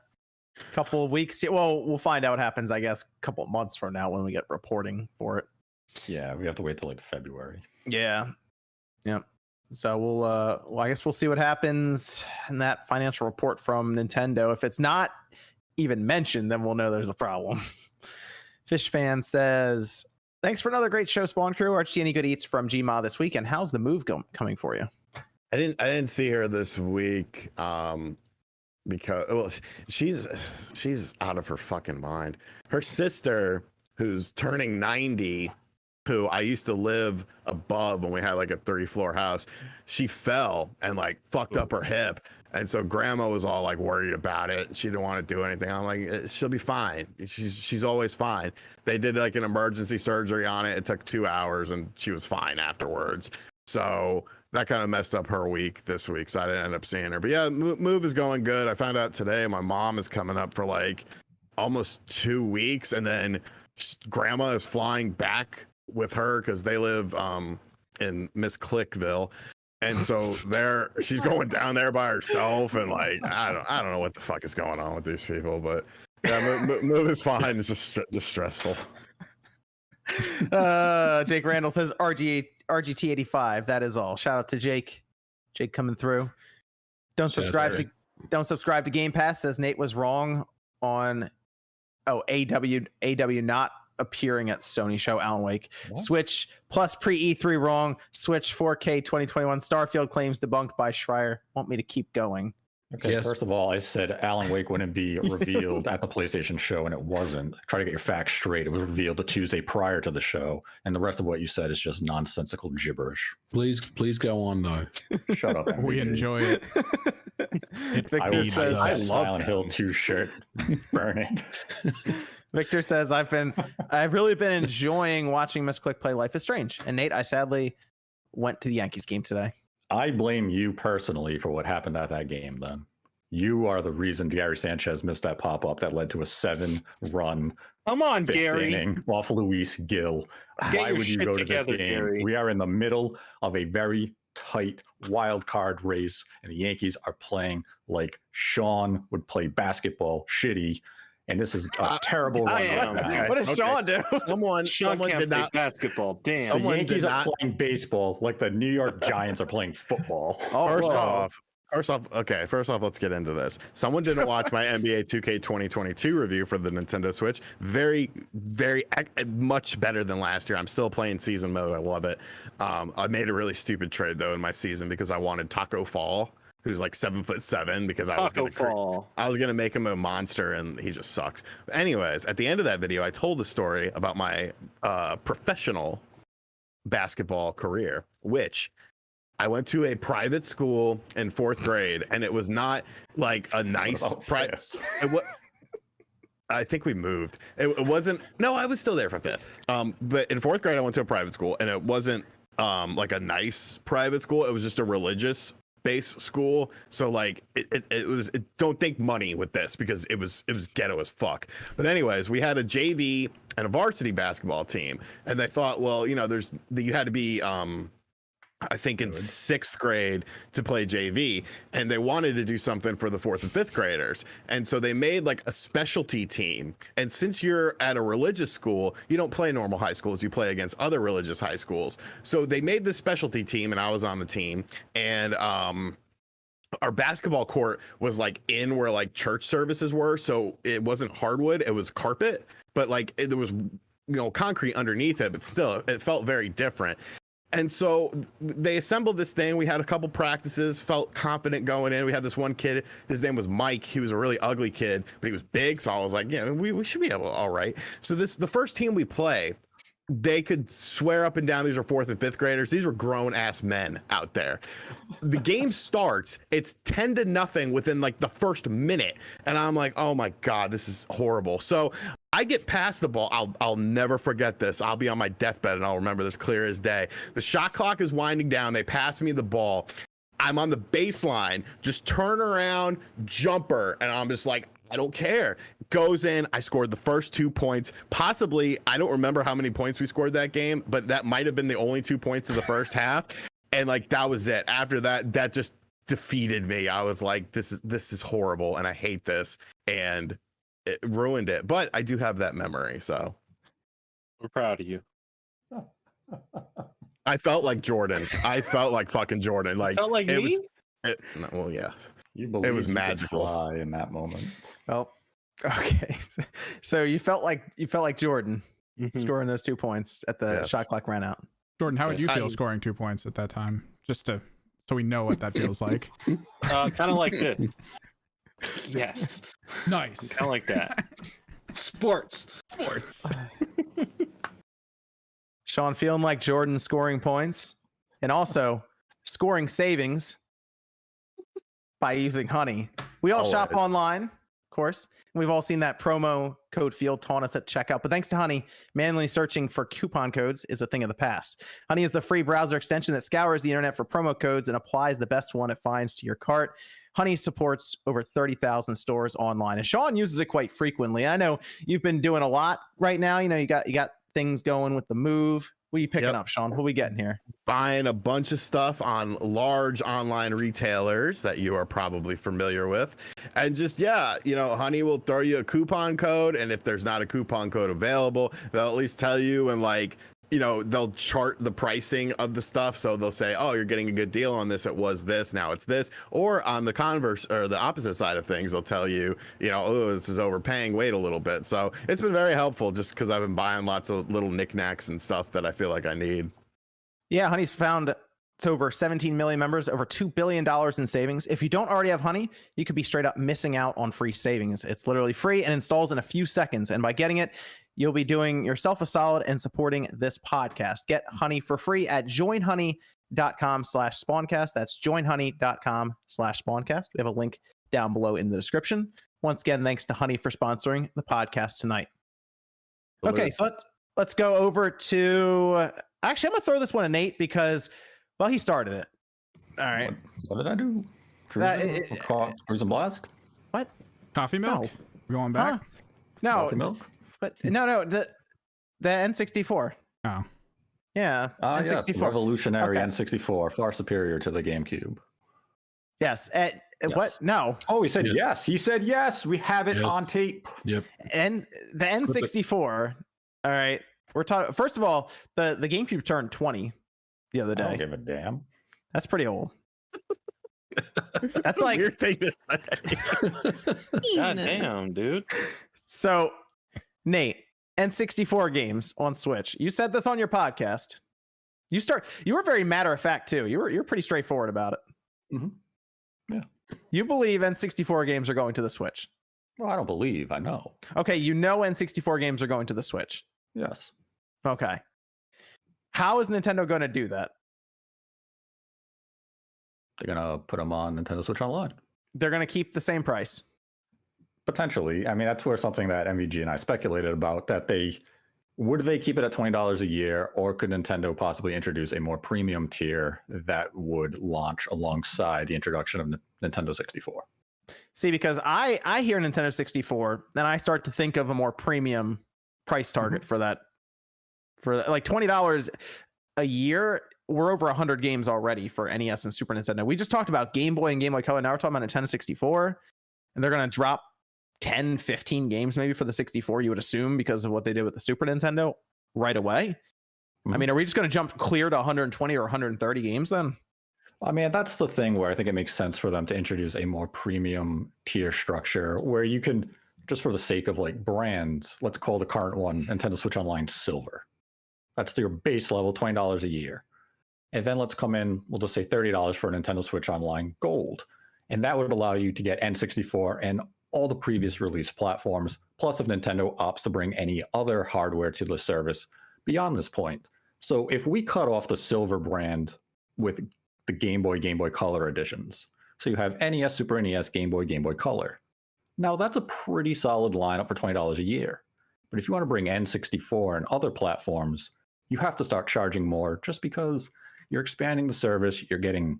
S1: couple of weeks. Well, we'll find out what happens, I guess, a couple of months from now when we get reporting for it.
S3: Yeah, we have to wait till like February.
S1: Yeah. Yep. So well, I guess we'll see what happens in that financial report from Nintendo. If it's not even mentioned, then we'll know there's a problem. Fish Fan says, thanks for another great show, Spawn Crew. Archie, any good eats from Gma this weekend? How's the move coming for you?
S4: I didn't see her this week because she's out of her fucking mind. Her sister, who's turning 90, who I used to live above when we had like a 30-floor house, she fell and like fucked up her hip. And so grandma was all like worried about it. She didn't want to do anything. I'm like, she'll be fine. She's always fine. They did like an emergency surgery on it. It took 2 hours and she was fine afterwards. So that kind of messed up her week this week. So I didn't end up seeing her. But yeah, move is going good. I found out today my mom is coming up for like almost 2 weeks. And then grandma is flying back with her because they live in Miss Clickville. And so she's going down there by herself, and like I don't know what the fuck is going on with these people, but yeah, move is fine. It's just stressful.
S1: Jake Randall says RGT85. That is all. Shout out to Jake. Jake coming through. Don't subscribe to Game Pass. Says Nate was wrong on AW not appearing at Sony show. Alan Wake. What? Switch plus pre E3 wrong. Switch 4K 2021. Starfield claims debunked by Schreier. Want me to keep going?
S3: Okay, yes. First of all, I said Alan Wake wouldn't be revealed at the PlayStation show, and it wasn't. Try to get your facts straight. It was revealed the Tuesday prior to the show, and the rest of what you said is just nonsensical gibberish.
S2: Please go on though.
S3: Shut up. MVP.
S5: We enjoy it.
S3: I love Silent Hill 2 shirt. Burn it.
S1: Victor says I've really been enjoying watching Miss Click play Life is Strange. And Nate, I sadly went to the Yankees game today.
S3: I blame you personally for what happened at that game then. You are the reason Gary Sanchez missed that pop-up that led to a 7-run
S7: Come on, Gary.
S3: Inning off Luis Gil. Why would you go to this game? Gary. We are in the middle of a very tight wild card race, and the Yankees are playing like Sean would play basketball, shitty. And this is a terrible run.
S1: What does Sean do?
S7: Someone did not
S3: basketball. Damn. The Yankees are playing baseball like the New York Giants are playing football.
S4: First off, let's get into this. Someone didn't watch my NBA 2K 2022 review for the Nintendo Switch. Very, very much better than last year. I'm still playing season mode. I love it. I made a really stupid trade though in my season because I wanted Taco Fall, who's like 7'7", because I was gonna make him a monster, and he just sucks. But anyways, at the end of that video, I told the story about my professional basketball career, which I went to a private school in 4th grade, and it was not like a nice private. I think we moved. It wasn't. No, I was still there for 5th. But in 4th grade, I went to a private school, and it wasn't like a nice private school. It was just a religious base school. So like it was don't think money with this because it was ghetto as fuck. But anyways, we had a JV and a varsity basketball team. And they thought, well, you had to be I think in 6th grade to play JV, and they wanted to do something for the 4th and 5th graders. And so they made like a specialty team. And since you're at a religious school, you don't play normal high schools, you play against other religious high schools. So they made this specialty team, and I was on the team. And our basketball court was like in where like church services were. So it wasn't hardwood, it was carpet, but like there was, concrete underneath it, but still it felt very different. And so they assembled this thing. We had a couple practices, felt confident going in. We had this one kid, his name was Mike. He was a really ugly kid, but he was big. So I was like, yeah, we should be able to, all right. So the first team we play, they could swear up and down these are 4th and 5th graders. These were grown ass men out there. The game starts, it's 10-0 within like the first minute. And I'm like, oh my God, this is horrible. So I get past the ball. I'll never forget this. I'll be on my deathbed and I'll remember this clear as day. The shot clock is winding down. They pass me the ball. I'm on the baseline, just turn around, jumper. And I'm just like, I don't care. Goes in. I scored the first 2 points. Possibly, I don't remember how many points we scored that game, but that might have been the only 2 points of the first half. And like, that was it. After that, that just defeated me. I was like, this is horrible. And I hate this. And it ruined it, but I do have that memory, so
S7: we're proud of you.
S4: I felt like Jordan. I felt like fucking Jordan. Like
S7: felt like me?
S4: Well, yeah.
S3: It
S4: was magical
S3: fly in that moment.
S1: Well, okay. So you felt like Jordan scoring those 2 points at the shot clock ran out.
S5: Jordan, how would you feel scoring 2 points at that time? Just so we know what that feels like.
S7: Kind of like this. Yes.
S5: Nice.
S7: Kind of like that. Sports.
S1: Sean feeling like Jordan scoring points and also scoring savings by using Honey. We all shop online, of course. And we've all seen that promo code field taunt us at checkout. But thanks to Honey, manually searching for coupon codes is a thing of the past. Honey is the free browser extension that scours the internet for promo codes and applies the best one it finds to your cart. Honey supports over 30,000 stores online, and Sean uses it quite frequently. I know you've been doing a lot right now. You got things going with the move. What are you picking up, Sean? What are we getting here?
S4: Buying a bunch of stuff on large online retailers that you are probably familiar with. And just, Honey will throw you a coupon code. And if there's not a coupon code available, they'll at least tell you and they'll chart the pricing of the stuff. So they'll say, oh, you're getting a good deal on this. It was this, now it's this. Or on the converse or the opposite side of things, they'll tell you, oh, this is overpaying, wait a little bit. So it's been very helpful just because I've been buying lots of little knickknacks and stuff that I feel like I need.
S1: Yeah, Honey's found it's over 17 million members, over $2 billion in savings. If you don't already have Honey, you could be straight up missing out on free savings. It's literally free and installs in a few seconds. And by getting it, you'll be doing yourself a solid and supporting this podcast. Get Honey for free at joinhoney.com/spawncast. That's joinhoney.com/spawncast. We have a link down below in the description. Once again, thanks to Honey for sponsoring the podcast tonight. Okay, so let's go over to... Actually, I'm going to throw this one to Nate because, well, he started it. All right.
S3: What did I do? Cruis and Blast?
S1: What?
S5: Coffee milk?
S1: No.
S5: We're going back?
S1: Huh? No.
S3: Coffee milk?
S1: But no, the N64.
S5: Oh.
S1: Yeah.
S3: N64. Yes, revolutionary
S1: Okay.
S3: N64, far superior to the GameCube.
S1: Yes.
S3: Yes.
S1: What? No.
S3: Oh, he said yes. He said yes. We have it on tape.
S2: Yep.
S1: And the N64. All right. We're talking. First of all, the GameCube turned 20 the other day.
S3: I don't give a damn.
S1: That's pretty old. That's like
S4: weird thing to say.
S7: God damn, dude.
S1: So, Nate, N64 games on Switch. You said this on your podcast. You were very matter of fact too. You're pretty straightforward about it.
S3: Mm-hmm. Yeah.
S1: You believe N64 games are going to the Switch.
S3: Well, I don't believe. I know.
S1: Okay, you know N64 games are going to the Switch.
S3: Yes.
S1: Okay. How is Nintendo going to do that?
S3: They're going to put them on Nintendo Switch Online.
S1: They're going to keep the same price.
S3: Potentially. I mean, that's where something that MVG and I speculated about, that would they keep it at $20 a year, or could Nintendo possibly introduce a more premium tier that would launch alongside the introduction of Nintendo 64?
S1: See, because I hear Nintendo 64, then I start to think of a more premium price target for that. For like $20 a year, we're over 100 games already for NES and Super Nintendo. We just talked about Game Boy and Game Boy Color. Now we're talking about Nintendo 64, and they're going to drop 10, 15 games maybe for the 64, you would assume, because of what they did with the Super Nintendo right away. I mean, are we just going to jump clear to 120 or 130 games then?
S3: I mean, that's the thing where I think it makes sense for them to introduce a more premium tier structure where you can, just for the sake of like brands, let's call the current one Nintendo Switch Online Silver. That's your base level, $20 a year. And then let's come in, we'll just say $30 for Nintendo Switch Online Gold. And that would allow you to get N64 and all the previous release platforms, plus if Nintendo opts to bring any other hardware to the service beyond this point. So if we cut off the Silver brand with the Game Boy Color editions, so you have NES, Super NES, Game Boy Color. Now that's a pretty solid lineup for $20 a year. But if you want to bring N64 and other platforms, you have to start charging more just because you're expanding the service, you're getting,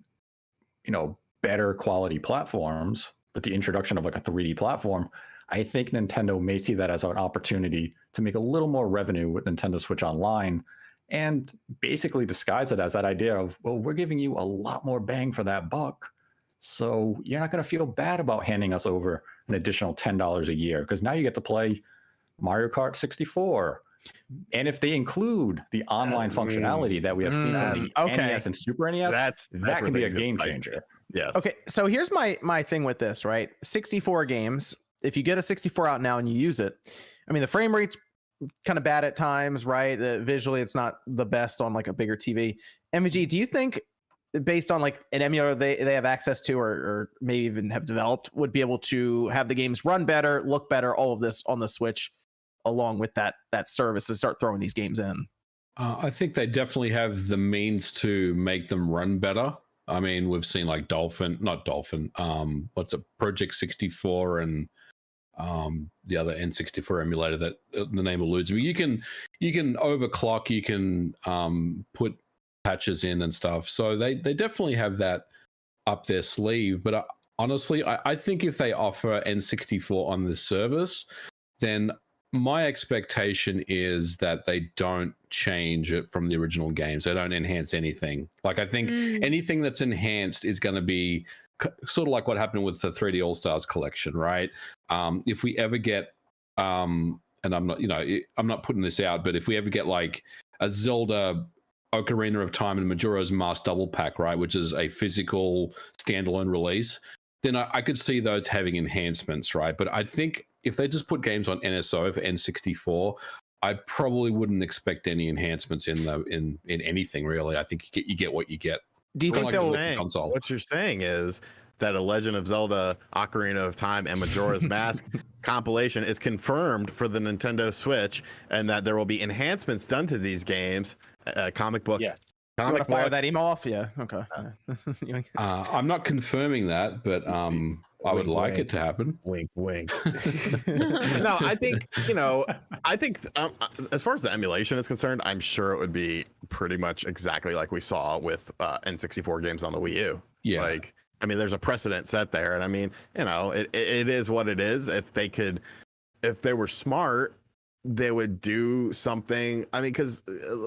S3: better quality platforms. With the introduction of like a 3D platform, I think Nintendo may see that as an opportunity to make a little more revenue with Nintendo Switch Online and basically disguise it as that idea of, well, we're giving you a lot more bang for that buck. So you're not going to feel bad about handing us over an additional $10 a year because now you get to play Mario Kart 64. And if they include the online functionality that we have seen on the NES and Super NES, that can be a game changer.
S4: Yes.
S1: Okay, so here's my thing with this, right? 64 games. If you get a 64 out now and you use it, I mean, the frame rate's kind of bad at times, right? Visually, it's not the best on like a bigger TV. MVG, do you think, based on like an emulator they have access to or maybe even have developed, would be able to have the games run better, look better, all of this on the Switch, along with that service, and start throwing these games in?
S2: I think they definitely have the means to make them run better. I mean, we've seen like Project 64 and the other N64 emulator that the name eludes me. You can overclock, you can put patches in and stuff. So they definitely have that up their sleeve. But honestly, I think if they offer N64 on this service, then my expectation is that they don't change it from the original games. They don't enhance anything. Like, I think anything that's enhanced is going to be sort of like what happened with the 3D All-Stars collection, right? If we ever get, and I'm not putting this out, but if we ever get like a Zelda Ocarina of Time and Majora's Mask double pack, right, which is a physical standalone release, then I could see those having enhancements, right? But I think if they just put games on NSO for N64, I probably wouldn't expect any enhancements in anything really. I think you get what you get.
S1: Do you think
S4: what you're saying is that a Legend of Zelda Ocarina of Time and Majora's Mask compilation is confirmed for the Nintendo Switch, and that there will be enhancements done to these games? Comic book.
S1: Yes. You want to fire that email off? Yeah. Okay.
S2: I'm not confirming that, but I would like it to happen.
S4: Wink, wink. No, I think as far as the emulation is concerned, I'm sure it would be pretty much exactly like we saw with N64 games on the Wii U.
S2: Yeah.
S4: Like, I mean, there's a precedent set there, and I mean, it is what it is. If they were smart, they would do something. I mean, because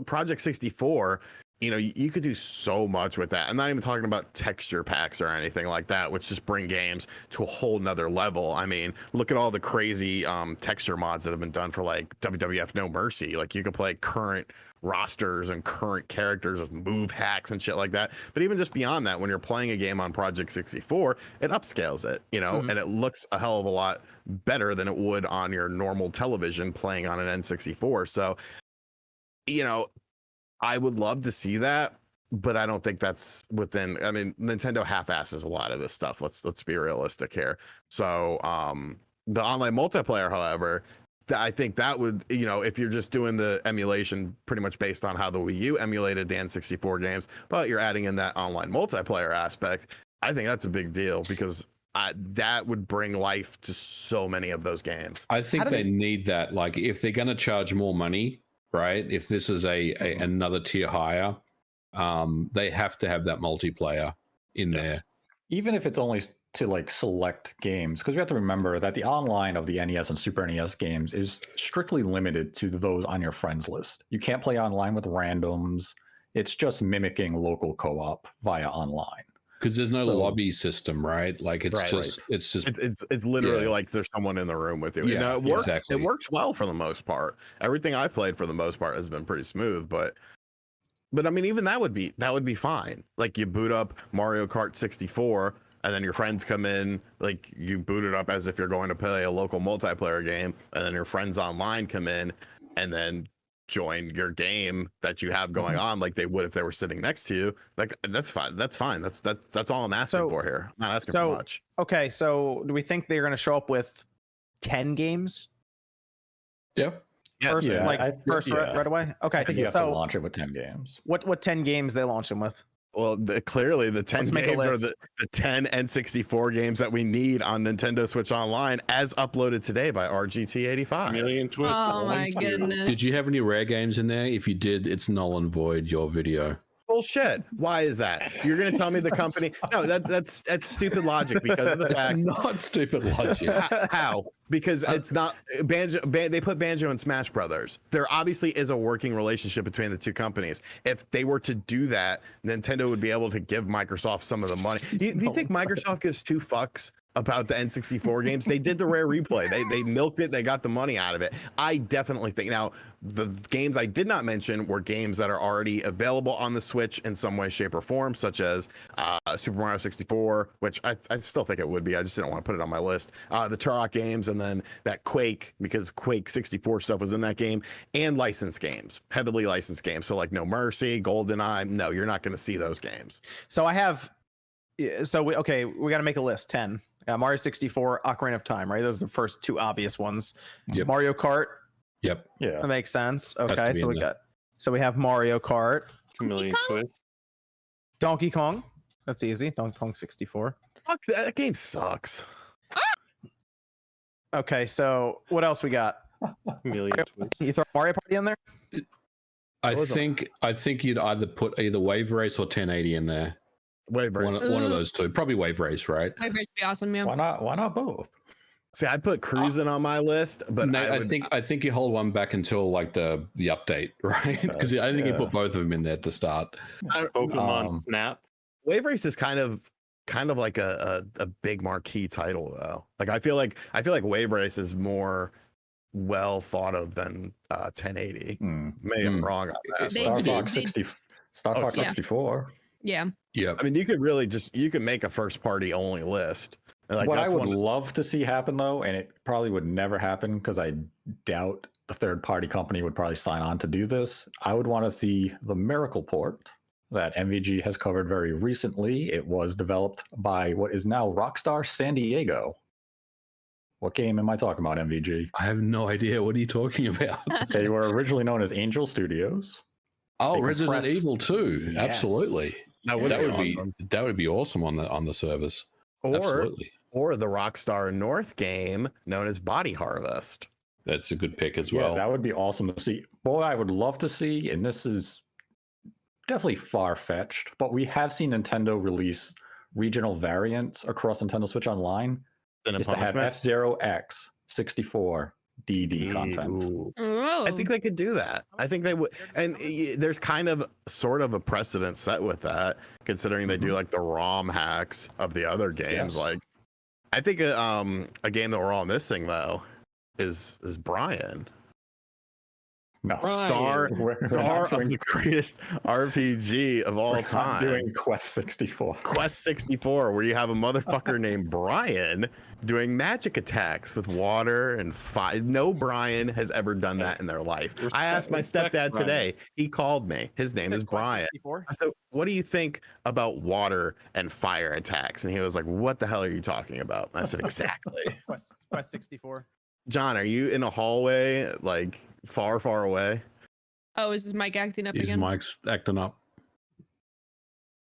S4: Project 64. You could do so much with that. I'm not even talking about texture packs or anything like that, which just bring games to a whole nother level. I mean, look at all the crazy texture mods that have been done for like WWF No Mercy. Like, you could play current rosters and current characters with move hacks and shit like that. But even just beyond that, when you're playing a game on Project 64, it upscales it, and it looks a hell of a lot better than it would on your normal television playing on an N64. So, I would love to see that, but I don't think that's within. I mean, Nintendo half-asses a lot of this stuff. Let's be realistic here. So the online multiplayer, however, I think that would, if you're just doing the emulation pretty much based on how the Wii U emulated the N64 games, but you're adding in that online multiplayer aspect, I think that's a big deal because that would bring life to so many of those games.
S2: I think they need that. Like, if they're going to charge more money, right? If this is another tier higher, they have to have that multiplayer in there.
S3: Even if it's only to like select games, because we have to remember that the online of the NES and Super NES games is strictly limited to those on your friends list. You can't play online with randoms. It's just mimicking local co-op via online.
S2: Because there's no lobby system, right? Like it's
S4: it's literally like there's someone in the room with you.
S2: Yeah,
S4: Now, it works.
S2: exactly.
S4: It works well for the most part. Everything I've played for the most part has been pretty smooth, but I mean, even that would be fine. Like you boot up Mario Kart 64, and then your friends come in. Like you boot it up as if you're going to play a local multiplayer game, and then your friends online come in, and then join your game that you have going on, like they would if they were sitting next to you. Like that's fine. That's all I'm asking for here. I'm not asking for much.
S1: Okay, so do we think they're going to show up with 10 games?
S2: Yep.
S1: First, right away. Okay,
S3: I think you have to launch it with 10 games.
S1: What 10 games they launch them with?
S4: Well, clearly the 10 games are the 10 N64 games that we need on Nintendo Switch Online, as uploaded today by RGT85.
S7: Million Twist.
S6: Oh my goodness.
S2: Did you have any rare games in there? If you did, it's null and void your video.
S4: Bullshit. Why is that? You're going to tell me the company? No, that's stupid logic because of the fact.
S2: It's not stupid logic.
S4: How? Because it's not Banjo. They put Banjo in Smash Brothers. There obviously is a working relationship between the two companies. If they were to do that, Nintendo would be able to give Microsoft some of the money. Do you think Microsoft gives two fucks about the N64 games? They did the rare replay. They milked it. They got the money out of it. I definitely think now the games I did not mention were games that are already available on the Switch in some way, shape, or form, such as Super Mario 64, which I still think it would be. I just didn't want to put it on my list. The Turok games, and then that Quake, because Quake 64 stuff was in that game, and licensed games, heavily licensed games. So like No Mercy, GoldenEye. No, you're not going to see those games.
S1: So I have. So we got to make a list. 10. Mario 64, Ocarina of Time, right? Those are the first two obvious ones.
S2: Yep.
S1: Mario Kart.
S2: Yep.
S3: Yeah.
S1: That makes sense. Okay, so we have Mario Kart.
S7: Million Twist.
S1: Donkey Kong. That's easy. Donkey Kong 64.
S4: Fuck, that game sucks.
S1: Okay, so what else we got?
S7: Million Twist.
S1: You throw Mario Party in there?
S2: I think you'd either put either Wave Race or 1080 in there.
S4: Wave Race.
S2: One of those two. Probably Wave Race, right?
S6: Wave Race would be awesome, yeah.
S3: Why not both?
S4: See, I put Cruising on my list, but
S2: no, I think you hold one back until like the update, right? Because I think you put both of them in there at the start.
S7: Pokemon Snap.
S4: Wave Race is kind of like a big marquee title though. Like I feel like Wave Race is more well thought of than 1080. Maybe I'm wrong on that.
S3: Star Fox 64.
S6: Yeah.
S2: Yeah.
S4: I mean, you could make a first party only list. Like,
S3: what I would love to see happen though, and it probably would never happen because I doubt the third party company would probably sign on to do this. I would want to see the Miracle port that MVG has covered very recently. It was developed by what is now Rockstar San Diego. What game am I talking about, MVG?
S2: I have no idea. What are you talking about?
S3: They were originally known as Angel Studios.
S2: Oh, Resident Evil 2. Yes. Absolutely.
S4: That
S2: would be awesome on the service. Absolutely.
S4: Or the Rockstar North game known as Body Harvest.
S2: That's a good pick as well.
S3: That would be awesome to see. Boy, I would love to see, and this is definitely far-fetched, but we have seen Nintendo release regional variants across Nintendo Switch Online. Is to have F-Zero X 64 DD content.
S4: I think they could do that. I think they would, and there's kind of sort of a precedent set with that, considering they do like the ROM hacks of the other games. Yes. Like, I think a game that we're all missing though is Brian.
S3: No,
S4: star of the greatest RPG of all time.
S3: Doing Quest 64.
S4: Quest 64, where you have a motherfucker named Brian doing magic attacks with water and fire. No Brian has ever done that in their life. I asked my stepdad today. He called me. His name is Brian. I said, "What do you think about water and fire attacks?" And he was like, "What the hell are you talking about?" And I said, "Exactly."
S1: Quest 64.
S4: John, are you in a hallway like far away?
S6: Oh, is his mic acting up again?
S2: His mic's acting up.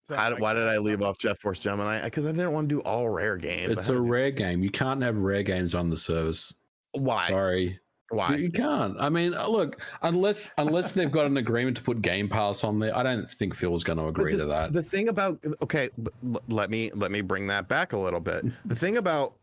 S4: Why did I leave off Jet Force Gemini? Because I didn't want to do all rare games.
S2: It's a rare game. You can't have rare games on the service.
S4: Why?
S2: Sorry.
S4: Why?
S2: You can't. I mean, look, unless they've got an agreement to put Game Pass on there, I don't think Phil's going to agree to that.
S4: The thing about let me bring that back a little bit. The thing about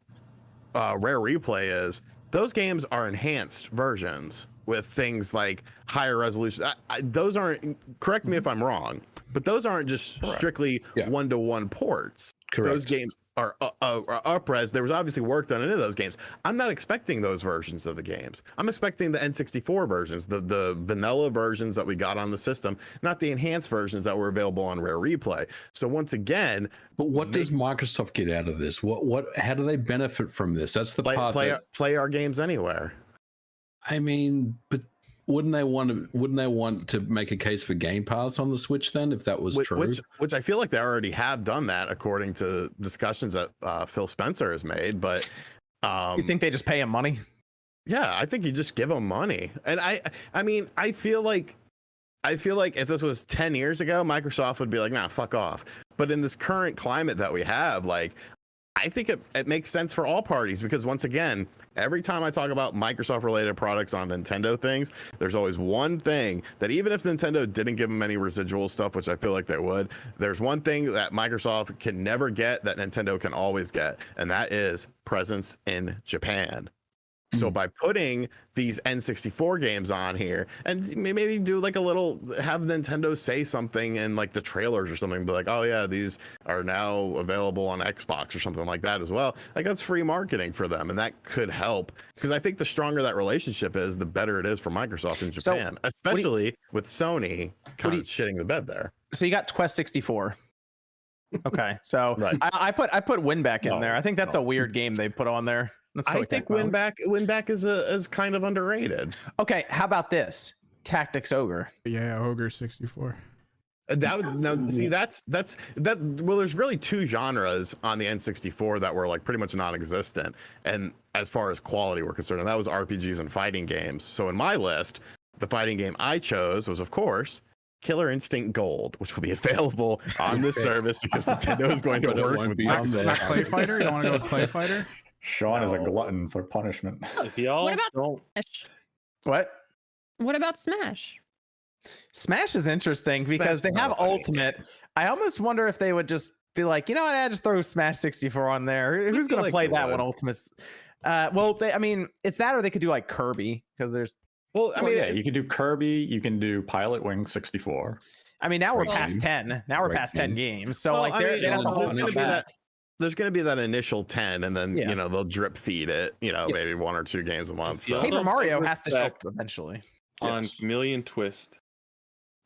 S4: Rare Replay is those games are enhanced versions with things like higher resolution. Those aren't. Correct me if I'm wrong, but those aren't just strictly one-to-one ports.
S2: Correct.
S4: Those games are up-res. There was obviously work done into those games. I'm not expecting those versions of the games. I'm expecting the N64 versions, the vanilla versions that we got on the system, not the enhanced versions that were available on Rare Replay. So once again,
S2: but what does Microsoft get out of this? How do they benefit from this? That's the part.
S4: Play our games anywhere.
S2: I mean, but wouldn't they want to make a case for Game Pass on the Switch then, if that was true?
S4: Which I feel like they already have done that, according to discussions that Phil Spencer has made. But
S1: you think they just pay him money?
S4: Yeah, I think you just give them money. And I mean, I feel like if this was 10 years ago, Microsoft would be like, nah, fuck off. But in this current climate that we have, like, I think it makes sense for all parties, because once again, every time I talk about Microsoft related products on Nintendo things, there's always one thing that, even if Nintendo didn't give them any residual stuff, which I feel like they would, there's one thing that Microsoft can never get that Nintendo can always get, and that is presence in Japan. So by putting these N64 games on here, and maybe do like a little, have Nintendo say something in like the trailers or something, be like, oh yeah, these are now available on Xbox or something like that as well. Like, that's free marketing for them, and that could help, because I think the stronger that relationship is, the better it is for Microsoft in Japan, especially with Sony kind of shitting the bed there.
S1: So you got Quest 64. Okay, so I put Winback in there. I think that's a weird game they put on there.
S4: I think Winback is kind of underrated.
S1: Okay, how about this? Tactics Ogre.
S5: Yeah, Ogre 64.
S4: That's well, there's really two genres on the N64 that were like pretty much non-existent, and as far as quality were concerned, and that was RPGs and fighting games. So in my list, the fighting game I chose was, of course, Killer Instinct Gold, which will be available on this service because Nintendo is going to work with
S5: not Clay Fighter. You don't want to go with Clay Fighter?
S3: Sean is a glutton for punishment.
S6: What about Smash? What about Smash?
S1: Smash is interesting because they have Ultimate. I almost wonder if they would just be like, you know what, just throw Smash 64 on there. Who's going to play that one? Ultimate's. Well, I mean, it's that, or they could do like Kirby, because there's.
S3: Well, I mean, yeah, you can do Kirby. You can do Pilot Wing 64.
S1: I mean, now we're past 10. Now we're past 10 games. So like, there's
S4: going to be that initial 10, and then you know, they'll drip feed it. You know, maybe 1 or 2 games a month. So.
S1: Paper Mario has to show up eventually.
S7: On Chameleon Twist.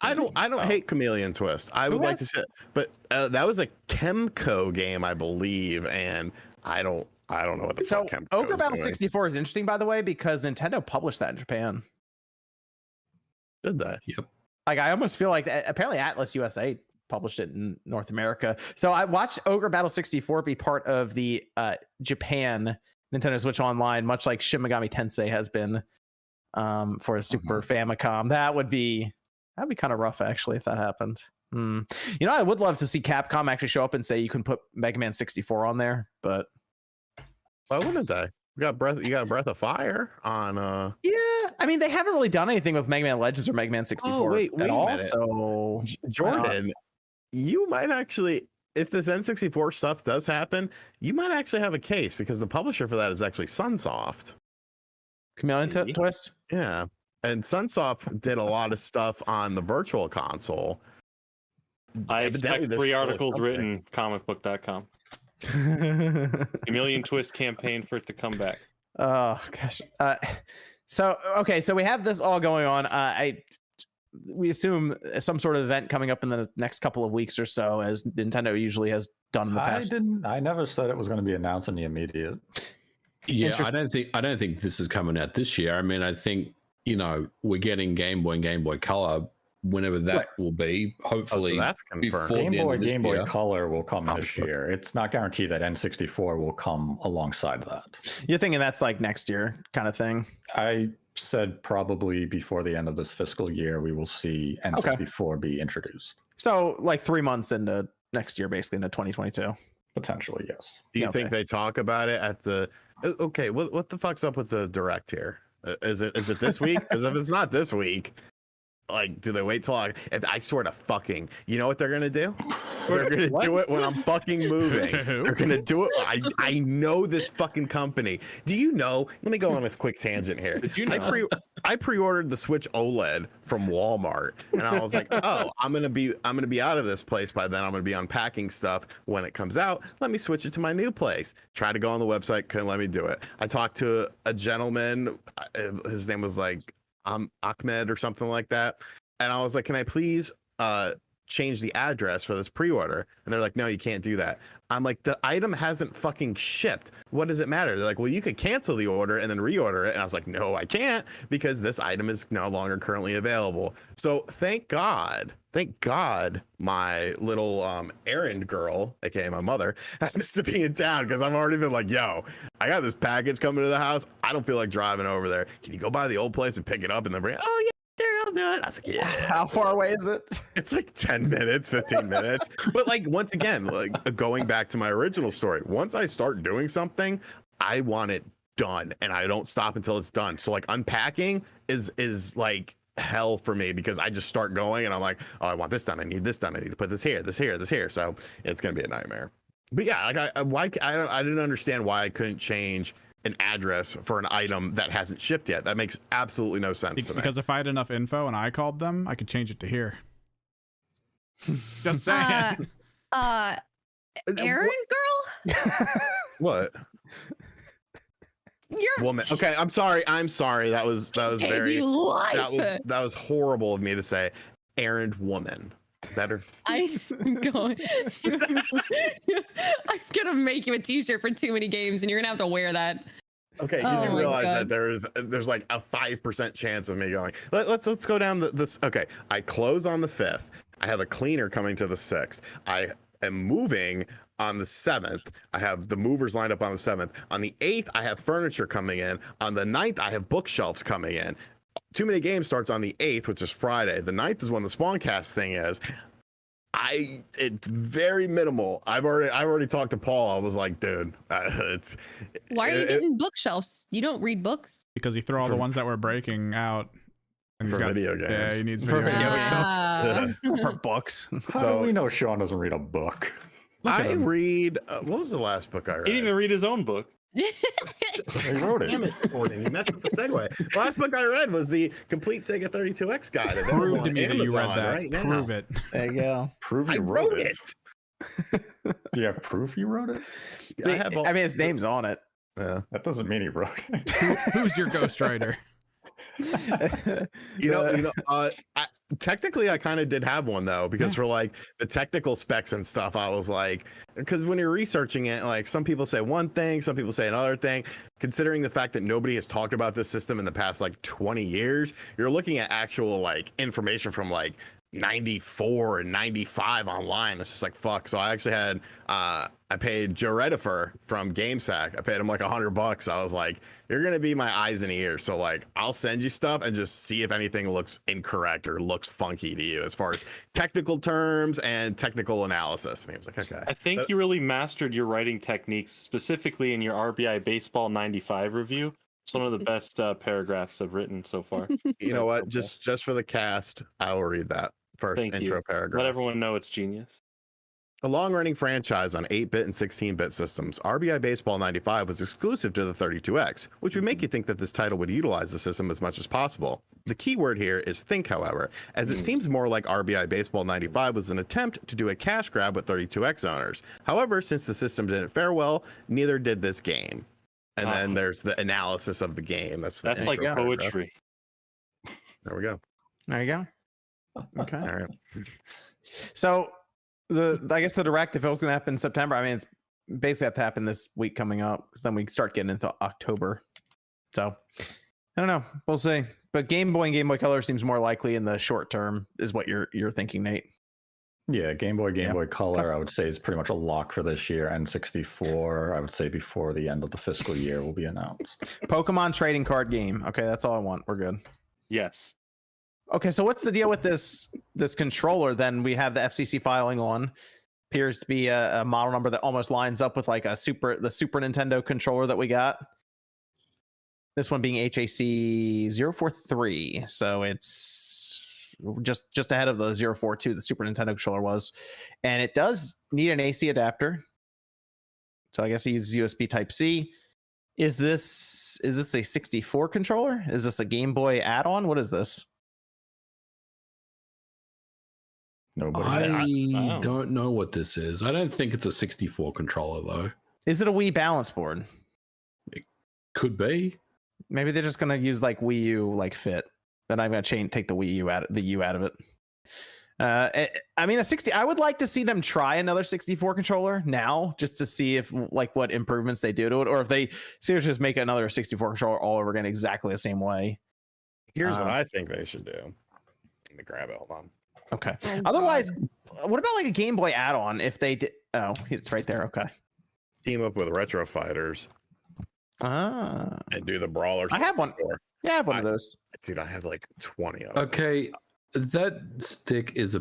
S4: I don't hate Chameleon Twist. I would like to say, but that was a Kemco game, I believe, and I don't know what the fuck Kemco
S1: Ogre Battle 64 is interesting, by the way, because Nintendo published that in Japan.
S4: Did that?
S2: Yep.
S1: Like, I almost feel like apparently Atlas USA published it in North America. So I watched Ogre Battle 64 be part of the Japan Nintendo Switch Online, much like Shin Megami Tensei has been for a Super Famicom. That'd be kind of rough, actually, if that happened. You know, I would love to see Capcom actually show up and say you can put Mega Man 64 on there, but
S4: why wouldn't they? You got Breath of Fire on
S1: yeah, I mean, they haven't really done anything with Mega Man Legends or Mega Man 64 at all. So
S4: Jordan, you might actually, if this N64 stuff does happen, you might actually have a case, because the publisher for that is actually Sunsoft.
S1: Chameleon Twist?
S4: Yeah. And Sunsoft did a lot of stuff on the Virtual Console.
S7: I expect 3 articles written, comicbook.com. Chameleon Twist campaign for it to come back.
S1: Oh gosh. So we have this all going on. We assume some sort of event coming up in the next couple of weeks or so, as Nintendo usually has done in the past.
S3: I never said it was going to be announced in the immediate.
S2: Yeah, I don't think this is coming out this year. I mean, I think, you know, we're getting Game Boy and Game Boy Color whenever that will be. Hopefully,
S4: so that's confirmed.
S3: Game Boy Color will come this year. It's not guaranteed that N64 will come alongside that.
S1: You're thinking that's like next year kind of thing?
S3: I said probably before the end of this fiscal year, we will see N64 be introduced.
S1: So like 3 months into next year, basically into 2022.
S3: Potentially, yes.
S4: Do you think they talk about it at the? Okay, what the fuck's up with the direct here? Is it this week? Because if it's not this week, like, do they wait till if I sort of fucking, you know what they're gonna do? They're gonna do it when I'm fucking moving. They're gonna do it. I know this fucking company. Do you know? Let me go on a quick tangent here.
S7: Did you know?
S4: I pre-ordered the Switch OLED from Walmart, and I was like, oh, I'm gonna be out of this place by then. I'm gonna be unpacking stuff when it comes out. Let me switch it to my new place. Tried to go on the website, couldn't let me do it. I talked to a gentleman. His name was like Ahmed or something like that, and I was like, can I please change the address for this pre-order? And they're like, no, you can't do that. I'm like, the item hasn't fucking shipped. What does it matter? They're like, well, you could cancel the order and then reorder it. And I was like, no, I can't, because this item is no longer currently available. So thank God, my little errand girl, aka my mother, happens to be in town, because I've already been like, yo, I got this package coming to the house. I don't feel like driving over there. Can you go by the old place and pick it up and then bring it? Oh yeah, sure, I'll do it. I was like, yeah.
S1: How far away is it?
S4: It's like 10 minutes, 15 minutes. But like, once again, like going back to my original story, once I start doing something, I want it done, and I don't stop until it's done. So like unpacking is like hell for me, because I just start going and I'm like, oh, I want this done. I need this done. I need to put this here, this here, this here. So it's going to be a nightmare. But yeah, like I didn't understand why I couldn't change an address for an item that hasn't shipped yet. That makes absolutely no sense to me.
S5: Because if I had enough info and I called them, I could change it to here. Just saying.
S6: Errand girl?
S4: What?
S6: You're
S4: Woman. Okay, I'm sorry. That was very that was horrible of me to say. Errand woman. Better.
S6: I'm gonna make you a t-shirt for Too Many Games, and you're gonna have to wear that.
S4: Okay, you do realize that there's like a 5% chance of me going. Let's go down this. Okay, I close on the 5th. I have a cleaner coming to the 6th. I am moving on the 7th. I have the movers lined up on the 7th. On the 8th, I have furniture coming in. On the 9th, I have bookshelves coming in. Too Many Games starts on the 8th, which is Friday. The 9th is when the Spawncast thing is. It's very minimal. I've already talked to Paul. I was like, dude, it's.
S6: Why are you getting bookshelves? You don't read books?
S5: Because he threw all the ones that were breaking out. And
S4: for video games.
S5: Yeah, he needs
S1: For
S5: video
S1: video
S5: games.
S1: For books.
S3: How do we know Sean doesn't read a book?
S4: I read. What was the last book I read?
S7: He didn't even read his own book.
S3: He wrote it.
S4: Damn it, Gordon, you messed with the segue. The last book I read was the Complete Sega 32X guide.
S5: Prove to me that you read that.
S4: Right now.
S5: Prove it.
S1: There you go.
S3: Prove
S4: I
S3: you
S4: wrote it.
S3: Do you have proof you wrote it?
S1: I mean, his name's on it.
S4: Yeah.
S3: That doesn't mean he wrote it.
S5: Who's your ghostwriter?
S4: Technically I kind of did have one though, because for like the technical specs and stuff, I was like, because when you're researching it, like some people say one thing, some people say another thing. Considering the fact that nobody has talked about this system in the past like 20 years, you're looking at actual like information from like 94 and 95 online. It's just like fuck. So I actually had I paid Joe Redifer from GameSack. I paid him like $100. I was like, you're gonna be my eyes and ears, so like I'll send you stuff and just see if anything looks incorrect or looks funky to you as far as technical terms and technical analysis. And he was like, okay.
S7: I think you really mastered your writing techniques, specifically in your RBI Baseball 95 review. It's one of the best paragraphs I've written so far.
S4: You know what? Just for the cast, I will read that first intro paragraph.
S7: Let everyone know it's genius.
S4: A long-running franchise on 8-bit and 16-bit systems, RBI Baseball 95 was exclusive to the 32X, which would make you think that this title would utilize the system as much as possible. The key word here is think, however, as it seems more like RBI Baseball 95 was an attempt to do a cash grab with 32X owners. However, since the system didn't fare well, neither did this game. And then there's the analysis of the game. That's
S7: like poetry.
S4: There we go.
S1: There you go. Okay.
S4: All right.
S1: So I guess the direct, if it was going to happen in September, I mean, it's basically have to happen this week coming up, because then we start getting into October. So I don't know. We'll see. But Game Boy and Game Boy Color seems more likely in the short term, is what you're thinking, Nate.
S3: Yeah, Game Boy Color, I would say, is pretty much a lock for this year. N64, I would say before the end of the fiscal year will be announced.
S1: Pokemon trading card game. Okay, that's all I want. We're good.
S7: Yes.
S1: Okay, so what's the deal with this controller? Then we have the FCC filing on. Appears to be a model number that almost lines up with like the Super Nintendo controller that we got. This one being HAC 043. So it's just ahead of the 042 the Super Nintendo controller was. And it does need an AC adapter. So I guess it uses USB Type-C. Is this a 64 controller? Is this a Game Boy add-on? What is this?
S3: Nobody.
S2: I don't know what this is. I don't think it's a 64 controller though.
S1: Is it a Wii balance board?
S2: It could be.
S1: Maybe they're just gonna use like Wii U like fit. Then I'm gonna take the Wii U out of it. I mean, I would like to see them try another 64 controller now, just to see if like what improvements they do to it, or if they seriously just make another 64 controller all over again exactly the same way.
S4: Here's what I think they should do. Let me grab it. Hold on.
S1: Okay. Otherwise, what about like a Game Boy add-on? If they did, oh, it's right there. Okay.
S4: Team up with Retro Fighters. And do the brawler.
S1: I have one. Yeah, I have one of those.
S4: Dude, I have like 20 of them.
S2: Okay, that stick is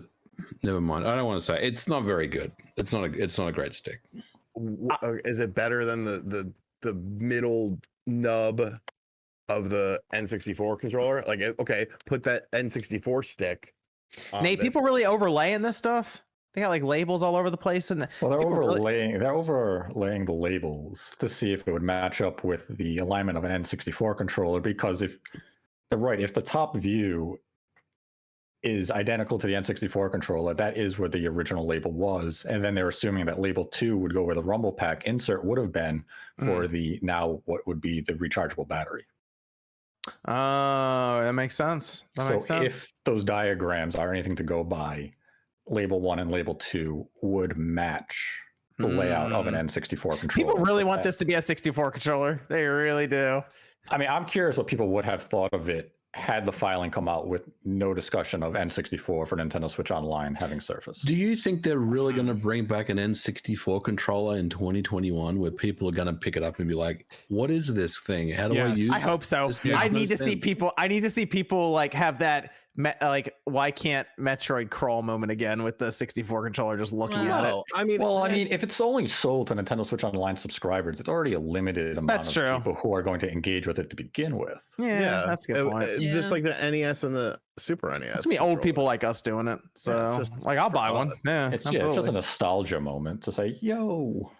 S2: never mind. I don't want to say it's not very good. It's not a great stick.
S4: Is it better than the middle nub of the N64 controller? Like, okay, put that N64 stick.
S1: Nate, people really overlaying this stuff. They got like labels all over the place, and
S3: they're overlaying the labels to see if it would match up with the alignment of an N64 controller. Because if the top view is identical to the N64 controller, that is where the original label was, and then they're assuming that label 2 would go where the Rumble Pack insert would have been for the now what would be the rechargeable battery.
S1: Oh, that makes sense.
S3: If those diagrams are anything to go by, label 1 and label 2 would match the layout of an N64 controller.
S1: People really want this to be a 64 controller. They really do.
S3: I mean, I'm curious what people would have thought of it had the filing come out with no discussion of N64 for Nintendo Switch Online having surfaced.
S2: Do you think they're really going to bring back an N64 controller in 2021 where people are going to pick it up and be like, what is this thing? How do I use it?
S1: I hope so. I need to see people like have that like, why can't Metroid crawl moment again with the 64 controller just looking at it?
S3: I mean, if it's only sold to Nintendo Switch Online subscribers, it's already a limited amount of people who are going to engage with it to begin with.
S1: Yeah, that's a good point.
S4: Just like the NES and the Super NES.
S1: It's gonna be old people like us doing it. So like, I'll buy one. Yeah,
S3: it's just a nostalgia moment to say, yo.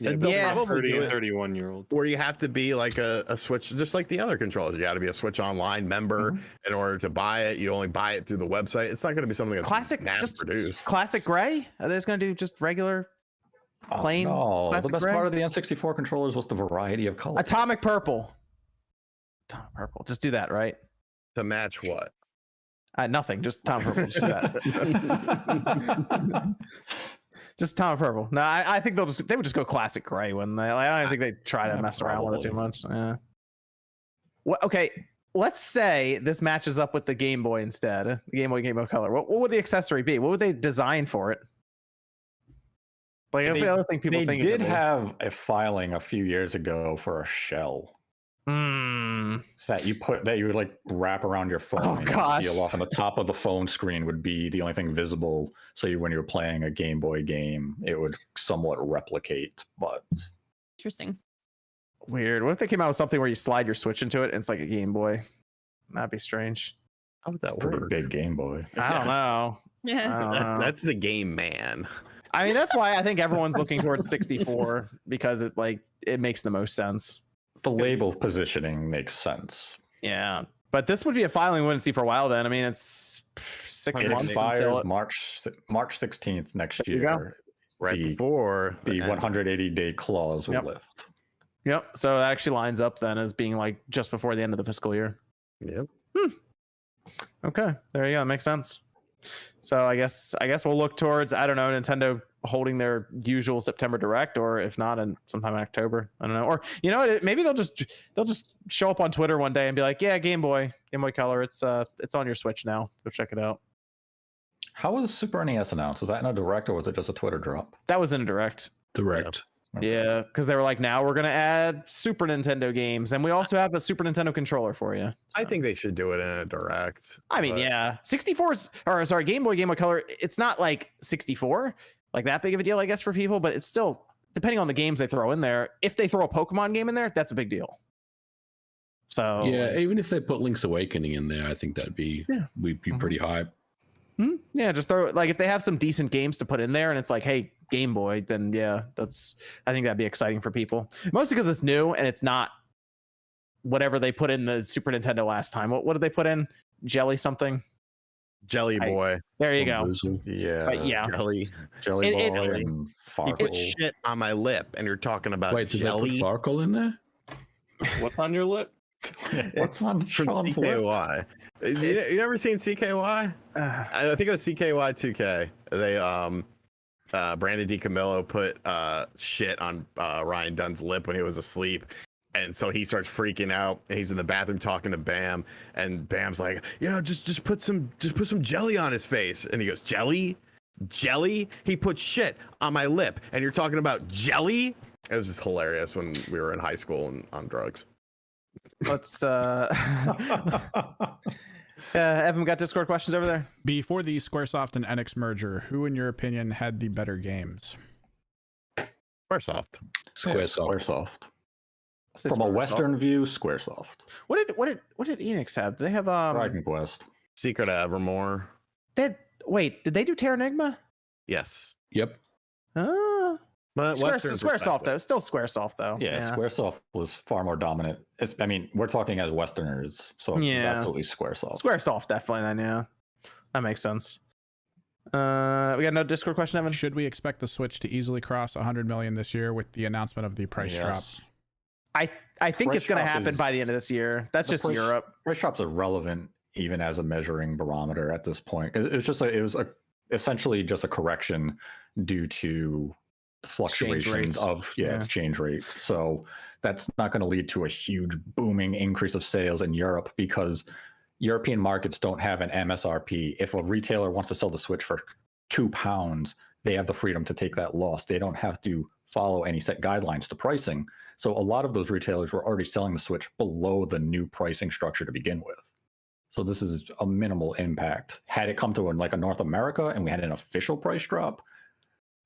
S7: Yeah, 31-year-old.
S4: Where you have to be like a Switch, just like the other controllers. You got to be a Switch Online member in order to buy it. You only buy it through the website. It's not going to be something that's mass produced.
S1: Classic gray? Are they just going to do just regular, plain?
S3: No, the best part of the N64 controllers was the variety of colors.
S1: Atomic purple. Atomic purple. Just do that, right?
S4: To match what?
S1: Nothing. Just atomic purple. Just do that. Just atomic purple. No, I think they would just go classic gray, wouldn't they? Like, I don't think they'd try to mess around with it too much. Yeah. Well, okay, let's say this matches up with the Game Boy instead. The Game Boy Color. What would the accessory be? What would they design for it? Like, that's the other thing people think.
S3: They did have a filing a few years ago for a shell. That you would like wrap around your phone and seal off, and the top of the phone screen would be the only thing visible. So when you're playing a Game Boy game, it would somewhat replicate. But
S6: interesting.
S1: Weird. What if they came out with something where you slide your Switch into it and it's like a Game Boy? That'd be strange.
S4: How would that
S3: work?
S4: Pretty
S3: big Game Boy.
S1: I don't know.
S6: Yeah,
S4: that's the game, man.
S1: I mean, that's why I think everyone's looking towards 64 because it makes the most sense.
S3: The label positioning makes sense.
S1: Yeah, but this would be a filing we wouldn't see for a while. Then I mean, it's 6 months.
S3: It expires March 16th next year.
S4: Right before
S3: the 180-day clause will lift.
S1: Yep. So that actually lines up then as being like just before the end of the fiscal year.
S4: Yep.
S1: Okay, there you go. That makes sense. So I guess we'll look towards, I don't know, Nintendo holding their usual September Direct, or if not, in sometime in October. I don't know. Or maybe they'll just show up on Twitter one day and be like, yeah, Game Boy Color, it's on your Switch now. Go check it out.
S3: How was Super NES announced? Was that in a Direct or was it just a Twitter drop?
S1: That was in a Direct. Yeah, because they were like, now we're gonna add Super Nintendo games, and we also have a Super Nintendo controller for you. So.
S4: I think they should do it in a Direct.
S1: I mean, yeah, 64's Game Boy Color. It's not like 64, like that big of a deal, I guess, for people, but it's still, depending on the games they throw in there. If they throw a Pokemon game in there, that's a big deal. So
S2: yeah, even if they put Link's Awakening in there, I think we'd be pretty hype.
S1: Yeah, just throw like if they have some decent games to put in there and it's like, hey, Game Boy, then yeah, I think that'd be exciting for people. Mostly because it's new and it's not whatever they put in the Super Nintendo last time. What did they put in? Jelly something?
S4: Jelly Boy.
S1: There you go.
S3: Yeah.
S1: But yeah.
S4: Jelly
S3: Jelly
S1: It-
S3: Boy
S1: it-
S3: and
S4: He put
S3: Farkle.
S4: shit on my lip, and you're talking about
S2: Wait, did they
S4: jelly
S2: put Farkle in there?
S7: What's on your lip?
S3: What's on
S4: from
S3: Sean's lip?
S4: CKY. You never seen CKY? I think it was CKY 2K. They Brandon DiCamillo put shit on Ryan Dunn's lip when he was asleep. And so he starts freaking out. And he's in the bathroom talking to Bam, and Bam's like, just put some jelly on his face. And he goes, jelly? He put shit on my lip, and you're talking about jelly? It was just hilarious when we were in high school and on drugs.
S1: Let's Evan, got Discord questions over there?
S5: Before the Squaresoft and Enix merger, who in your opinion had the better games?
S4: Squaresoft.
S3: Squaresoft.
S1: Say
S3: From a
S1: Squaresoft.
S3: Western view, Squaresoft.
S1: What did Enix have? Do they have
S3: Dragon Quest.
S4: Secret of Evermore.
S1: did they do Terranigma?
S4: Yes.
S2: Yep.
S4: But
S1: Squaresoft though. Still Squaresoft though.
S3: Yeah, Squaresoft was far more dominant. We're talking as Westerners, so it's
S1: Yeah.
S3: absolutely Squaresoft.
S1: Squaresoft definitely then, yeah. That makes sense. We got another Discord question, Evan?
S5: Should we expect the Switch to easily cross 100 million this year with the announcement of the price drop?
S1: I think
S3: Price
S1: it's going to
S3: drop
S1: happen by the end of this year. That's
S3: the
S1: just
S3: price-
S1: Europe.
S3: Price drop's irrelevant even as a measuring barometer at this point. It was essentially just a correction due to fluctuations
S1: rates.
S3: of
S1: Yeah.
S3: exchange rates. So that's not going to lead to a huge booming increase of sales in Europe because European markets don't have an MSRP. If a retailer wants to sell the Switch for £2, they have the freedom to take that loss. They don't have to follow any set guidelines to pricing. So a lot of those retailers were already selling the Switch below the new pricing structure to begin with. So this is a minimal impact. Had it come to a North America and we had an official price drop,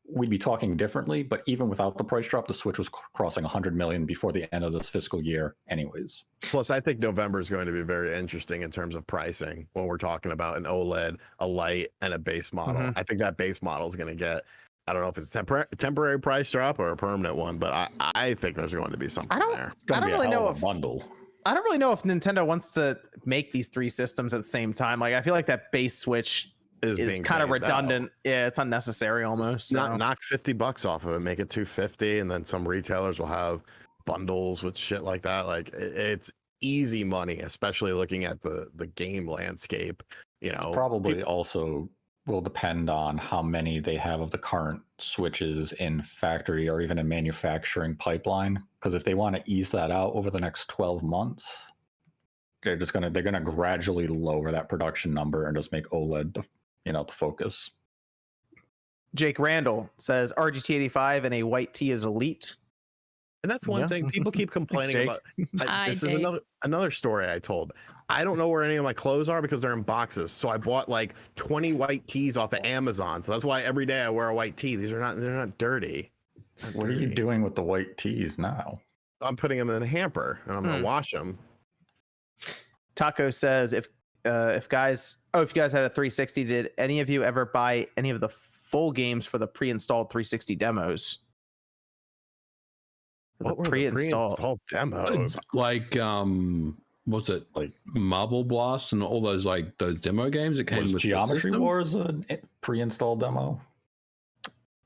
S3: we'd be talking differently. But even without the price drop, the Switch was crossing 100 million before the end of this fiscal year anyways.
S4: Plus, I think November is going to be very interesting in terms of pricing when we're talking about an OLED, a light, and a base model.
S1: Mhm.
S4: I think that base model is going to get, I don't know if it's a temporary price drop or a permanent one, but I think there's going to be something there.
S3: It's going
S1: I
S3: to
S1: don't
S3: be a
S1: really
S3: hell
S1: know
S3: of a bundle.
S1: I don't really know if Nintendo wants to make these three systems at the same time. Like, I feel like that base Switch is
S4: being
S1: kind of
S4: phased out.
S1: redundant. Yeah, it's unnecessary almost. So.
S4: Knock $50 off of it, make it $250, and then some retailers will have bundles with shit like that. Like it's easy money, especially looking at the game landscape.
S3: Probably also will depend on how many they have of the current Switches in factory or even a manufacturing pipeline. Because if they want to ease that out over the next 12 months, they're gonna gradually lower that production number and just make OLED the focus.
S1: Jake Randall says RGT85 and a white tee is elite.
S4: And that's one
S1: Yeah.
S4: thing people keep complaining
S1: Jake.
S4: about.
S6: Hi,
S4: This is
S6: Jake.
S4: another story I told. I don't know where any of my clothes are because they're in boxes. So I bought like 20 white tees off of Amazon. So that's why every day I wear a white tee. They're not dirty.
S3: What are you doing with the white tees now?
S4: I'm putting them in a hamper and I'm gonna wash them.
S1: Taco says if you guys had a 360, did any of you ever buy any of the full games for the pre-installed 360 demos?
S4: What were the pre-installed demos?
S2: Like was it
S3: Like
S2: Marble Blast and all those demo games that came
S3: was
S2: with
S3: Geometry
S2: the system?
S3: Wars a pre-install demo?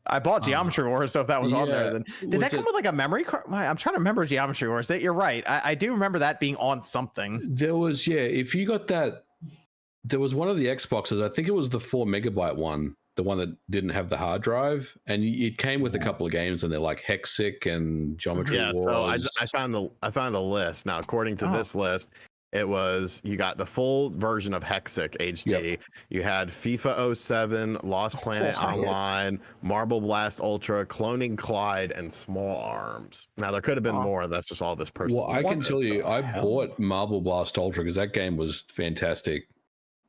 S1: I bought Geometry Wars, so if that was on there, then did that come with like a memory card? I'm trying to remember Geometry Wars. You're right. I do remember that being on something.
S2: There was, if you got that, there was one of the Xboxes. I think it was the 4 megabyte one, the one that didn't have the hard drive, and it came with a couple of games, and they're like Hexic and Geometry
S4: Yeah,
S2: Wars.
S4: so I found a list. Now, according to this list, it was you got the full version of Hexic HD.
S2: Yep.
S4: You had FIFA 07, Lost Planet Online, Marble Blast Ultra, Cloning Clyde, and Small Arms. Now there could have been more. That's just all this person.
S2: Well, I can tell you, I
S3: hell?
S2: bought Marble Blast Ultra because that game was fantastic,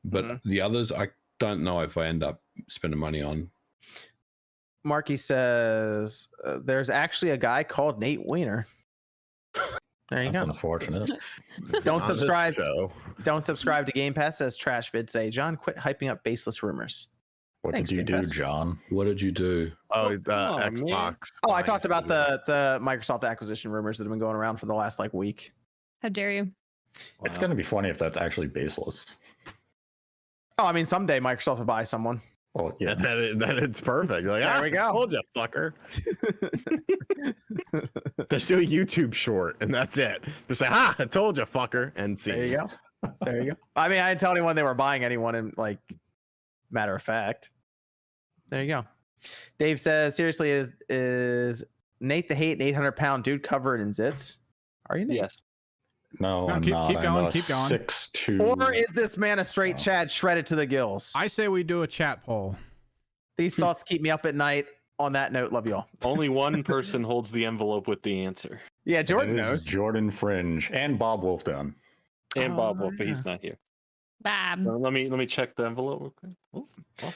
S2: but the others, I don't know if I end up spending money on.
S1: Marky says there's actually a guy called Nate Weiner. There you
S3: That's
S1: go.
S3: unfortunate.
S1: Don't
S4: On this
S1: subscribe.
S4: show.
S1: Don't subscribe to Game Pass, says Trash Vid today. John, quit hyping up baseless rumors.
S3: What
S1: Thanks,
S3: did you
S1: Game
S3: do,
S1: Pass.
S3: John?
S2: What did you do?
S4: Oh, the
S7: man.
S4: Xbox.
S1: Oh, I talked about the Microsoft acquisition rumors that have been going around for the last like week.
S6: How dare you?
S3: It's going to be funny if that's actually baseless.
S1: Oh, I mean, someday Microsoft will buy someone.
S3: Well, yeah.
S4: Then it's perfect. Like,
S1: There we go.
S4: I told you, fucker. Just do a YouTube short, and that's it. Just say, "Ha! I told you, fucker," and see.
S1: There you go. There you go. I mean, I didn't tell anyone they were buying anyone, in like matter of fact. There you go. Dave says, seriously, is Nate the hate an 800-pound dude covered in zits? Are you, Nate?
S7: Yes.
S3: No, I'm
S5: keep
S3: not.
S5: going,
S3: I'm a
S5: keep going.
S3: 6'2".
S1: Or is this man a straight Chad shredded to the gills?
S5: I say we do a chat poll.
S1: These thoughts keep me up at night. On that note, love you all.
S7: Only one person holds the envelope with the answer.
S1: Yeah, Jordan
S3: It is
S1: knows.
S3: Jordan Fringe and Bob Wolfdown.
S7: And Bob Wolf, but
S1: yeah.
S7: he's not here.
S6: Bab.
S7: Let me check the envelope real quick. Oh,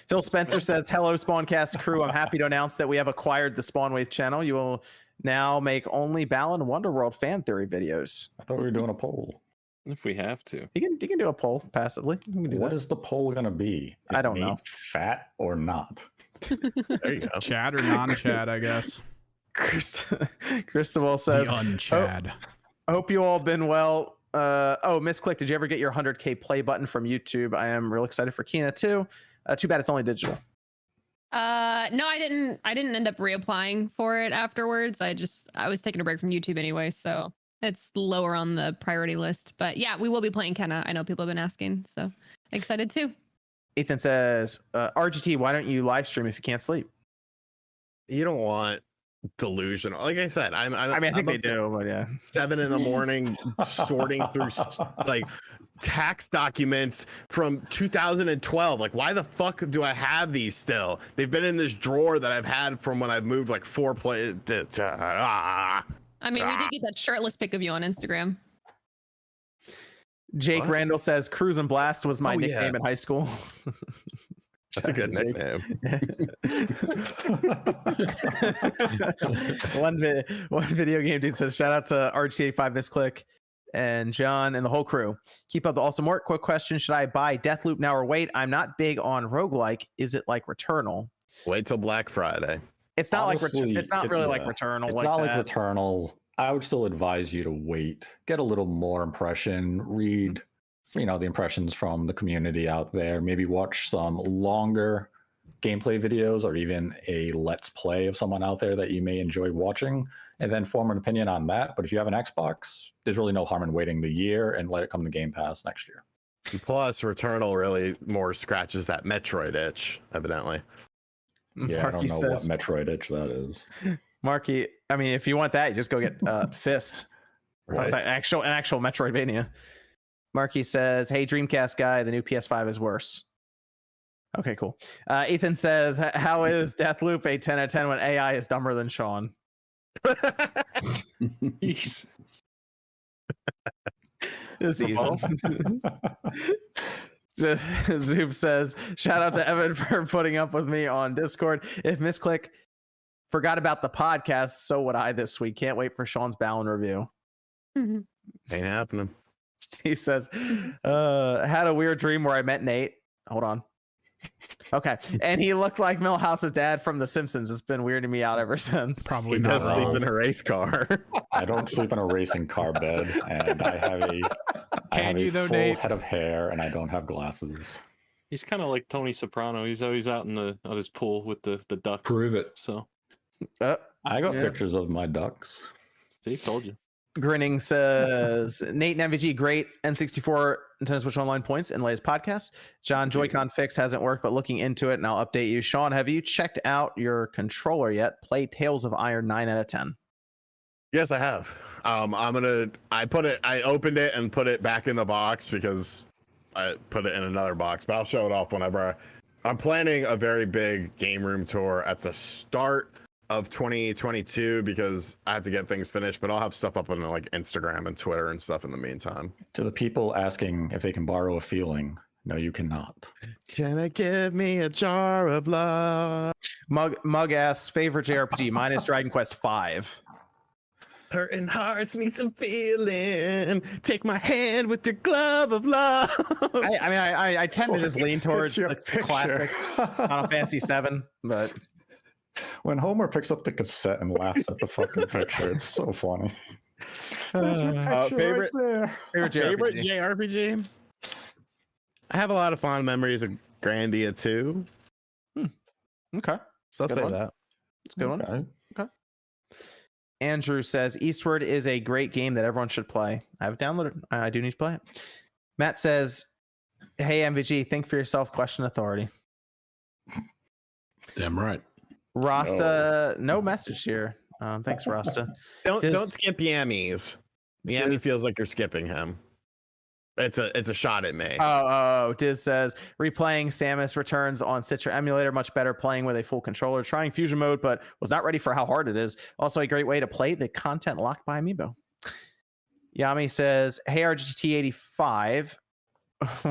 S1: Phil Spencer says, hello, Spawncast crew. I'm happy to announce that we have acquired the Spawnwave channel. You will now make only Balan and Wonderworld fan theory videos.
S3: I thought we were doing a poll.
S7: if we have to.
S1: You can do a poll passively. You can do
S3: What
S1: that.
S3: is the poll going to be?
S1: I
S3: Is
S1: don't
S3: Nate
S1: know.
S3: Fat or not?
S4: There you go.
S5: Chad or non-Chad, I guess.
S1: Christabel says,
S5: The un-Chad.
S1: hope you all been well. Misclick, did you ever get your 100K play button from YouTube? I am real excited for Kina too. Too bad it's only digital.
S6: No, I didn't end up reapplying for it afterwards. I was taking a break from YouTube anyway, so it's lower on the priority list. But yeah, we will be playing Kenna. I know people have been asking, so excited too.
S1: Ethan says, RGT, why don't you live stream if you can't sleep?
S4: You don't want delusional. Like I said, I
S1: think they do, but yeah.
S4: 7 a.m, sorting through like tax documents from 2012. Like, why the fuck do I have these still? They've been in this drawer that I've had from when I've moved like 4 places.
S6: I mean, we did get that shirtless pic of you on Instagram.
S1: Jake
S4: What?
S1: Randall says, Cruise and Blast was my
S4: Oh,
S1: nickname
S4: yeah.
S1: in high school.
S4: That's a good
S1: Jake.
S4: nickname.
S1: one video game dude says, shout out to RG85 Misclick and John and the whole crew. Keep up the awesome work. Quick question, should I buy Deathloop now or wait? I'm not big on roguelike. Is it like Returnal?
S4: Wait till Black Friday.
S1: It's not
S3: Honestly,
S1: it's not really like Returnal.
S3: It's
S1: like
S3: not
S1: that.
S3: like Returnal. I would still advise you to wait, get a little more impression, read, the impressions from the community out there, maybe watch some longer gameplay videos or even a let's play of someone out there that you may enjoy watching, and then form an opinion on that. But if you have an Xbox, there's really no harm in waiting the year and let it come to Game Pass next year.
S4: Plus, Returnal really more scratches that Metroid itch, evidently.
S3: Yeah,
S1: Marky
S3: I don't know
S1: says,
S3: what Metroid itch that is.
S1: Marky, I mean, if you want that, you just go get Fist.
S4: Right.
S1: That's an actual Metroidvania. Marky says, hey, Dreamcast guy, the new PS5 is worse. Okay, cool. Ethan says, how is Deathloop a 10 out of 10 when AI is dumber than Sean?
S7: Jeez.
S1: It's evil. Zoop says, shout out to Evan for putting up with me on Discord. If Misclick forgot about the podcast, so would I this week. Can't wait for Sean's Balan review.
S4: Ain't happening.
S1: Steve says, had a weird dream where I met Nate. Hold on. Okay. And he looked like Milhouse's dad from The Simpsons. It's been weirding me out ever since.
S5: Probably
S4: He
S5: not
S4: does
S5: wrong.
S4: sleep in a race car.
S3: I don't sleep in a racing car bed, and I have a
S5: Can you though,
S3: full
S5: Nate?
S3: head of hair, and I don't have glasses.
S7: He's kind of like Tony Soprano. He's always out in the his pool with the ducks.
S2: Prove it.
S7: So,
S3: I got
S1: Yeah.
S3: pictures of my ducks.
S7: see, told you.
S1: Grinning says, Nate and MVG, great N64 Nintendo Switch Online points in latest podcast. John, Joy-Con fix hasn't worked, but looking into it, and I'll update you. Sean, have you checked out your controller yet? Play Tales of Iron 9 out of 10.
S4: Yes, I have. I opened it and put it back in the box because I put it in another box, but I'll show it off whenever. I'm planning a very big game room tour at the start of 2022 because I have to get things finished, but I'll have stuff up on like Instagram and Twitter and stuff in the meantime.
S3: To the people asking if they can borrow a feeling, no, you cannot.
S4: Can I give me a jar of love?
S1: Mug ass favorite JRPG. Mine is Dragon Quest V.
S4: Hurting hearts need some feeling. Take my hand with your glove of love.
S1: I tend to just lean towards
S3: your
S1: the
S3: picture.
S1: classic Final Fantasy 7, but
S3: When Homer picks up the cassette and laughs at the fucking picture, it's so funny. There's your picture
S4: favorite-
S3: right there.
S4: Favorite JRPG? I have a lot of fond memories of Grandia 2.
S1: okay.
S4: So I'll
S1: Good
S4: say
S1: one.
S4: that.
S1: It's a good one.
S3: Okay.
S1: Andrew says Eastward is a great game that everyone should play. I've downloaded. I do need to play it. Matt says, "Hey MVG, think for yourself. Question authority."
S2: Damn right.
S1: Rasta, no message here. Thanks, Rasta.
S4: Don't skip Yammies. Yammy
S1: Diz-
S4: feels like you're skipping him. It's a shot at me.
S1: Diz says replaying Samus Returns on Citra emulator, much better playing with a full controller. Trying fusion mode, but was not ready for how hard it is. Also a great way to play the content locked by Amiibo. Yami says, "Hey RGT85,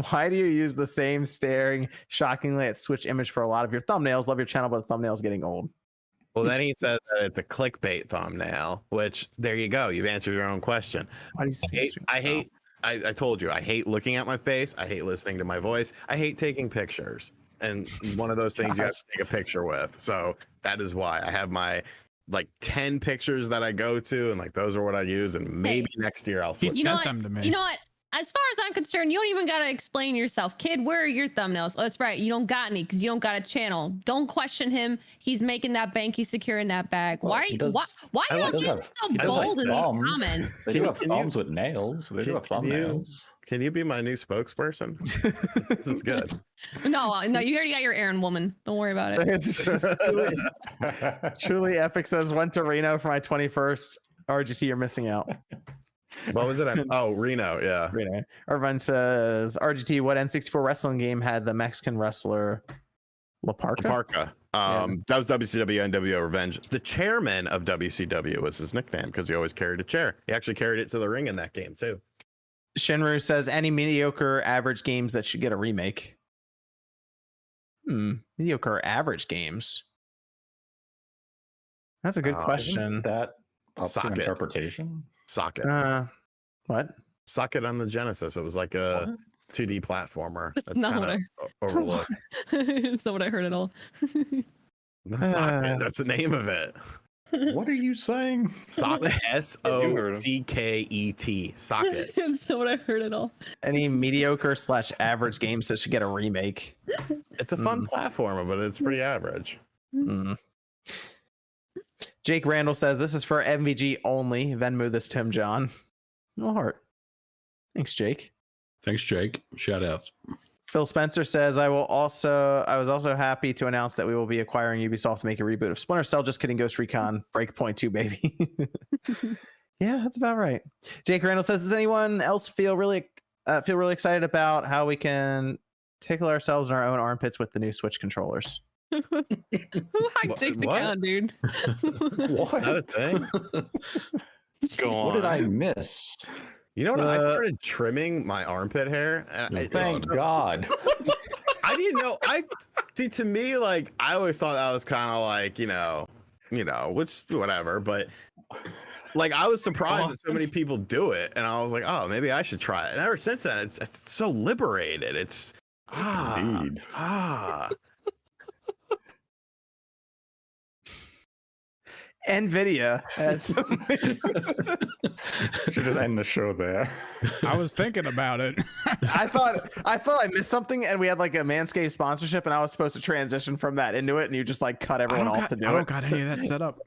S1: why do you use the same staring shockingly at Switch image for a lot of your thumbnails? Love your channel, but the thumbnail's getting old."
S4: Well, then he said that it's a clickbait thumbnail, which there you go. You've answered your own question.
S1: Why do you
S4: I told you, I hate looking at my face. I hate listening to my voice. I hate taking pictures. And one of those things you have to take a picture with. So that is why I have my like 10 pictures that I go to, and like those are what I use. And maybe next year I'll
S5: He
S4: switch.
S6: You know
S5: sent
S6: what?
S5: them to me.
S6: You know what? As far as I'm concerned, you don't even gotta explain yourself, kid. Where are your thumbnails? Oh, that's right. You don't got any because you don't got a channel. Don't question him. He's making that bank. He's securing that bag.
S3: Well,
S6: Why?
S3: he does-
S6: Why
S3: I
S6: are
S3: like-
S6: you
S3: he
S6: getting
S3: does
S6: so
S3: he does
S6: bold in these
S3: thumbs.
S6: comments?
S3: They do have thumbs with nails. They do have thumbnails.
S4: Can you be my new spokesperson? This is good.
S6: No, you already got your errand woman. Don't worry about it.
S1: Truly Epic says, "Went to Reno for my 21st. RGT, you're missing out."
S4: What was it? Reno. Yeah.
S1: Reno. Irvine says, "RGT, what N64 wrestling game had the Mexican wrestler La Parca?"
S4: Parka. That was WCW NWO Revenge. The chairman of WCW was his nickname because he always carried a chair. He actually carried it to the ring in that game too.
S1: Shinru says, "Any mediocre average games that should get a remake?" Mediocre average games. That's a good question.
S3: Isn't that up to
S4: Socket.
S3: interpretation?
S4: Socket.
S1: What?
S4: Socket on the Genesis. It was like a 2D platformer.
S6: That's not what
S4: kinda overlooked.
S6: That's not what I heard at all.
S4: Socket, that's the name of it.
S3: What are you saying?
S4: Socket. SOCKET. Socket.
S6: That's not what I heard at all.
S1: Any mediocre / average games that should get a remake?
S4: It's a fun platformer, but it's pretty average.
S1: Jake Randall says, "This is for MVG only. Venmo this to him, John." No heart. Thanks, Jake.
S2: Thanks, Jake. Shout outs.
S1: Phil Spencer says, I was also happy to announce that we will be acquiring Ubisoft to make a reboot of Splinter Cell. Just kidding, Ghost Recon Breakpoint 2, baby." Yeah, that's about right. Jake Randall says, "Does anyone else feel really excited about how we can tickle ourselves in our own armpits with the new Switch controllers?"
S6: Who hacked Jake's
S4: What?
S6: account, dude?
S3: What?
S4: Not a thing.
S7: Go on.
S3: What did I miss?
S4: You know what? I started trimming my armpit hair.
S3: Thank God.
S4: I didn't know. To me, like, I always thought that was kind of like, which whatever. But like, I was surprised that so many people do it, and I was like, oh, maybe I should try it. And ever since then, it's so liberated. It's
S3: Indeed.
S1: Nvidia.
S3: Should just end the show there.
S5: I was thinking about it.
S1: I thought I missed something, and we had like a Manscaped sponsorship, and I was supposed to transition from that into it, and you just like cut everyone off to do
S5: I
S1: it.
S5: don't got any of that set up.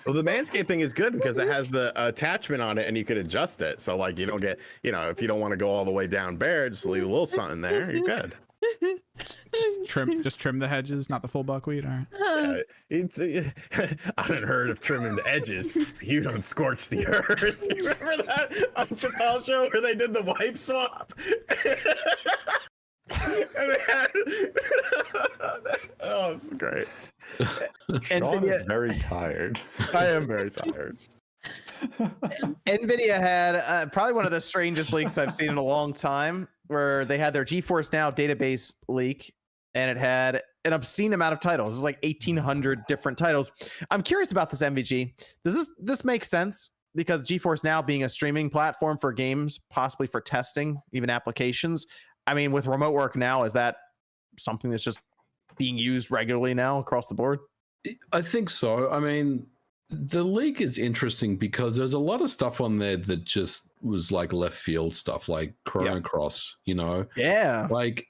S4: Well, the Manscaped thing is good because it has the attachment on it, and you could adjust it. So like, you don't get, if you don't want to go all the way down bare, just leave a little something there. You're good.
S5: Just trim the hedges, not the full buckwheat. All right.
S4: I haven't heard of trimming the edges. You don't scorch the earth. You remember that on Chappelle's show where they did the wipe swap? And they had... Oh, it's great.
S3: Sean is very tired.
S4: I am very tired.
S1: Nvidia had probably one of the strangest leaks I've seen in a long time, where they had their GeForce Now database leak, and it had an obscene amount of titles. It was like 1,800 different titles. I'm curious about this MVG. Does this make sense? Because GeForce Now being a streaming platform for games, possibly for testing, even applications. I mean, with remote work now, is that something that's just being used regularly now across the board?
S2: I think so. I mean, the leak is interesting because there's a lot of stuff on there that just was like left field stuff, like Chrono Cross, you know?
S1: Yeah.
S2: Like,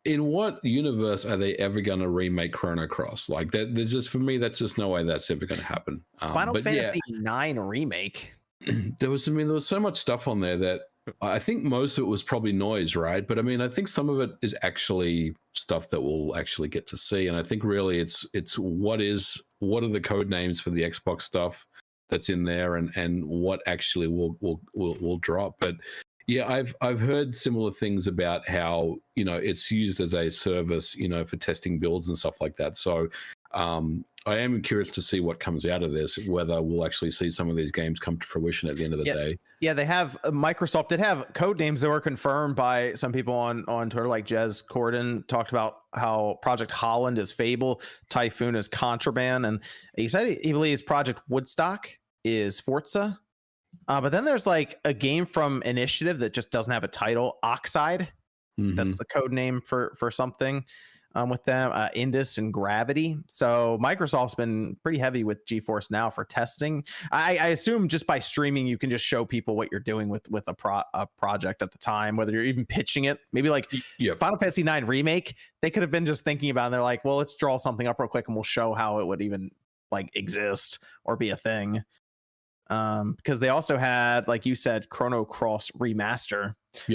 S2: in what universe are they ever going to remake Chrono Cross? Like, that, there's just, for me, that's just no way that's ever going to happen.
S1: Final Fantasy IX remake.
S2: There was so much stuff on there that I think most of it was probably noise, right? But I mean, I think some of it is actually stuff that we'll actually get to see. And I think really it's what are the code names for the Xbox stuff that's in there, and what actually will drop. But yeah, I've heard similar things about how, you know, it's used as a service, you know, for testing builds and stuff like that. So I am curious to see what comes out of this, whether we'll actually see some of these games come to fruition at the end of the day.
S1: Yeah, they have, Microsoft did have code names that were confirmed by some people on Twitter, like Jez Corden talked about how Project Holland is Fable, Typhoon is Contraband, and he said he believes Project Woodstock is Forza. But then there's like a game from Initiative that just doesn't have a title, Oxide. Mm-hmm. That's the code name for something with them, Indus and Gravity. So Microsoft's been pretty heavy with GeForce Now for testing. I assume just by streaming, you can just show people what you're doing with a project at the time, whether you're even pitching it. Maybe like Final Fantasy IX Remake, they could have been just thinking about it. And they're like, well, let's draw something up real quick and we'll show how it would even like exist or be a thing. Because they also had, like you said, Chrono Cross remaster,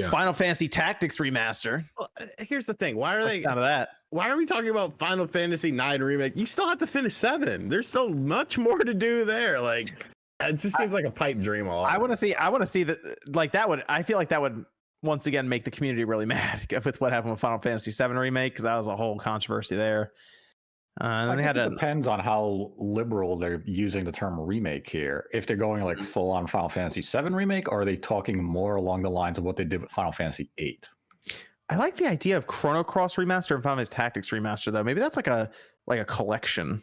S1: Final Fantasy Tactics remaster.
S4: Well, here's the thing: why are
S1: they out of that?
S4: Why are we talking about Final Fantasy IX remake? You still have to finish 7. There's so much more to do there. Like, it just seems like a pipe dream. I want to
S1: see that. Like that would. I feel like that would once again make the community really mad with what happened with Final Fantasy VII remake, because that was a whole controversy there.
S3: I guess it depends on how liberal they're using the term remake here. If they're going like full on Final Fantasy VII remake, or are they talking more along the lines of what they did with Final Fantasy VIII?
S1: I like the idea of Chrono Cross remaster and Final Fantasy Tactics remaster, though. Maybe that's like a collection.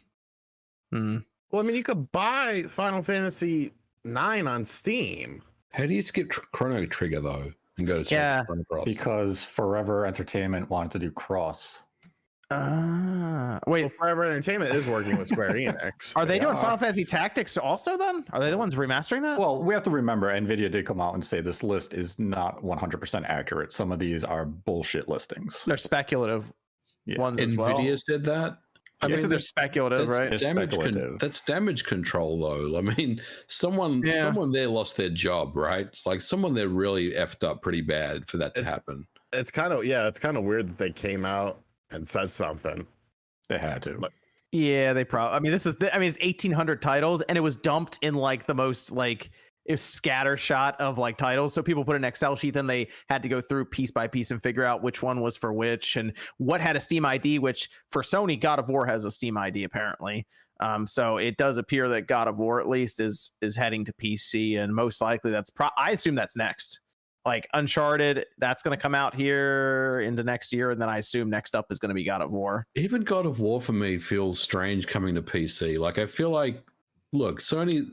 S4: Well, I mean, you could buy Final Fantasy IX on Steam.
S2: How do you skip Chrono Trigger though and go to Chrono Cross?
S3: Because Forever Entertainment wanted to do Cross.
S1: Wait,
S4: Forever Entertainment is working with Square Enix.
S1: Are they doing Final Fantasy Tactics also then? Are they the ones remastering that?
S3: Well, we have to remember Nvidia did come out and say this list is not 100% accurate. Some of these are bullshit listings.
S1: They're speculative ones as well.
S2: Nvidia said that?
S1: I mean, they're speculative, right?
S2: That's damage control, though. I mean, someone there lost their job, right? Like someone there really effed up pretty bad for that to happen.
S4: It's kind of weird that they came out and said something.
S3: They had to.
S1: Yeah, they probably. I mean, it's 1,800 titles, and it was dumped in like the most like it was scattershot of like titles. So people put an Excel sheet, then they had to go through piece by piece and figure out which one was for which and what had a Steam ID. Which for Sony, God of War has a Steam ID apparently. So it does appear that God of War at least is heading to PC, and most likely that's I assume that's next. Like Uncharted, that's going to come out here into next year, and then I assume next up is going to be God of War.
S2: Even God of War for me feels strange coming to PC. Like I feel like, look, Sony,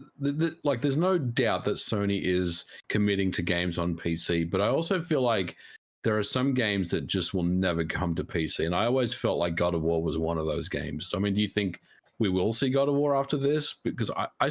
S2: like there's no doubt that Sony is committing to games on PC, but I also feel like there are some games that just will never come to PC, and I always felt like God of War was one of those games. I mean, do you think we will see God of War after this? Because I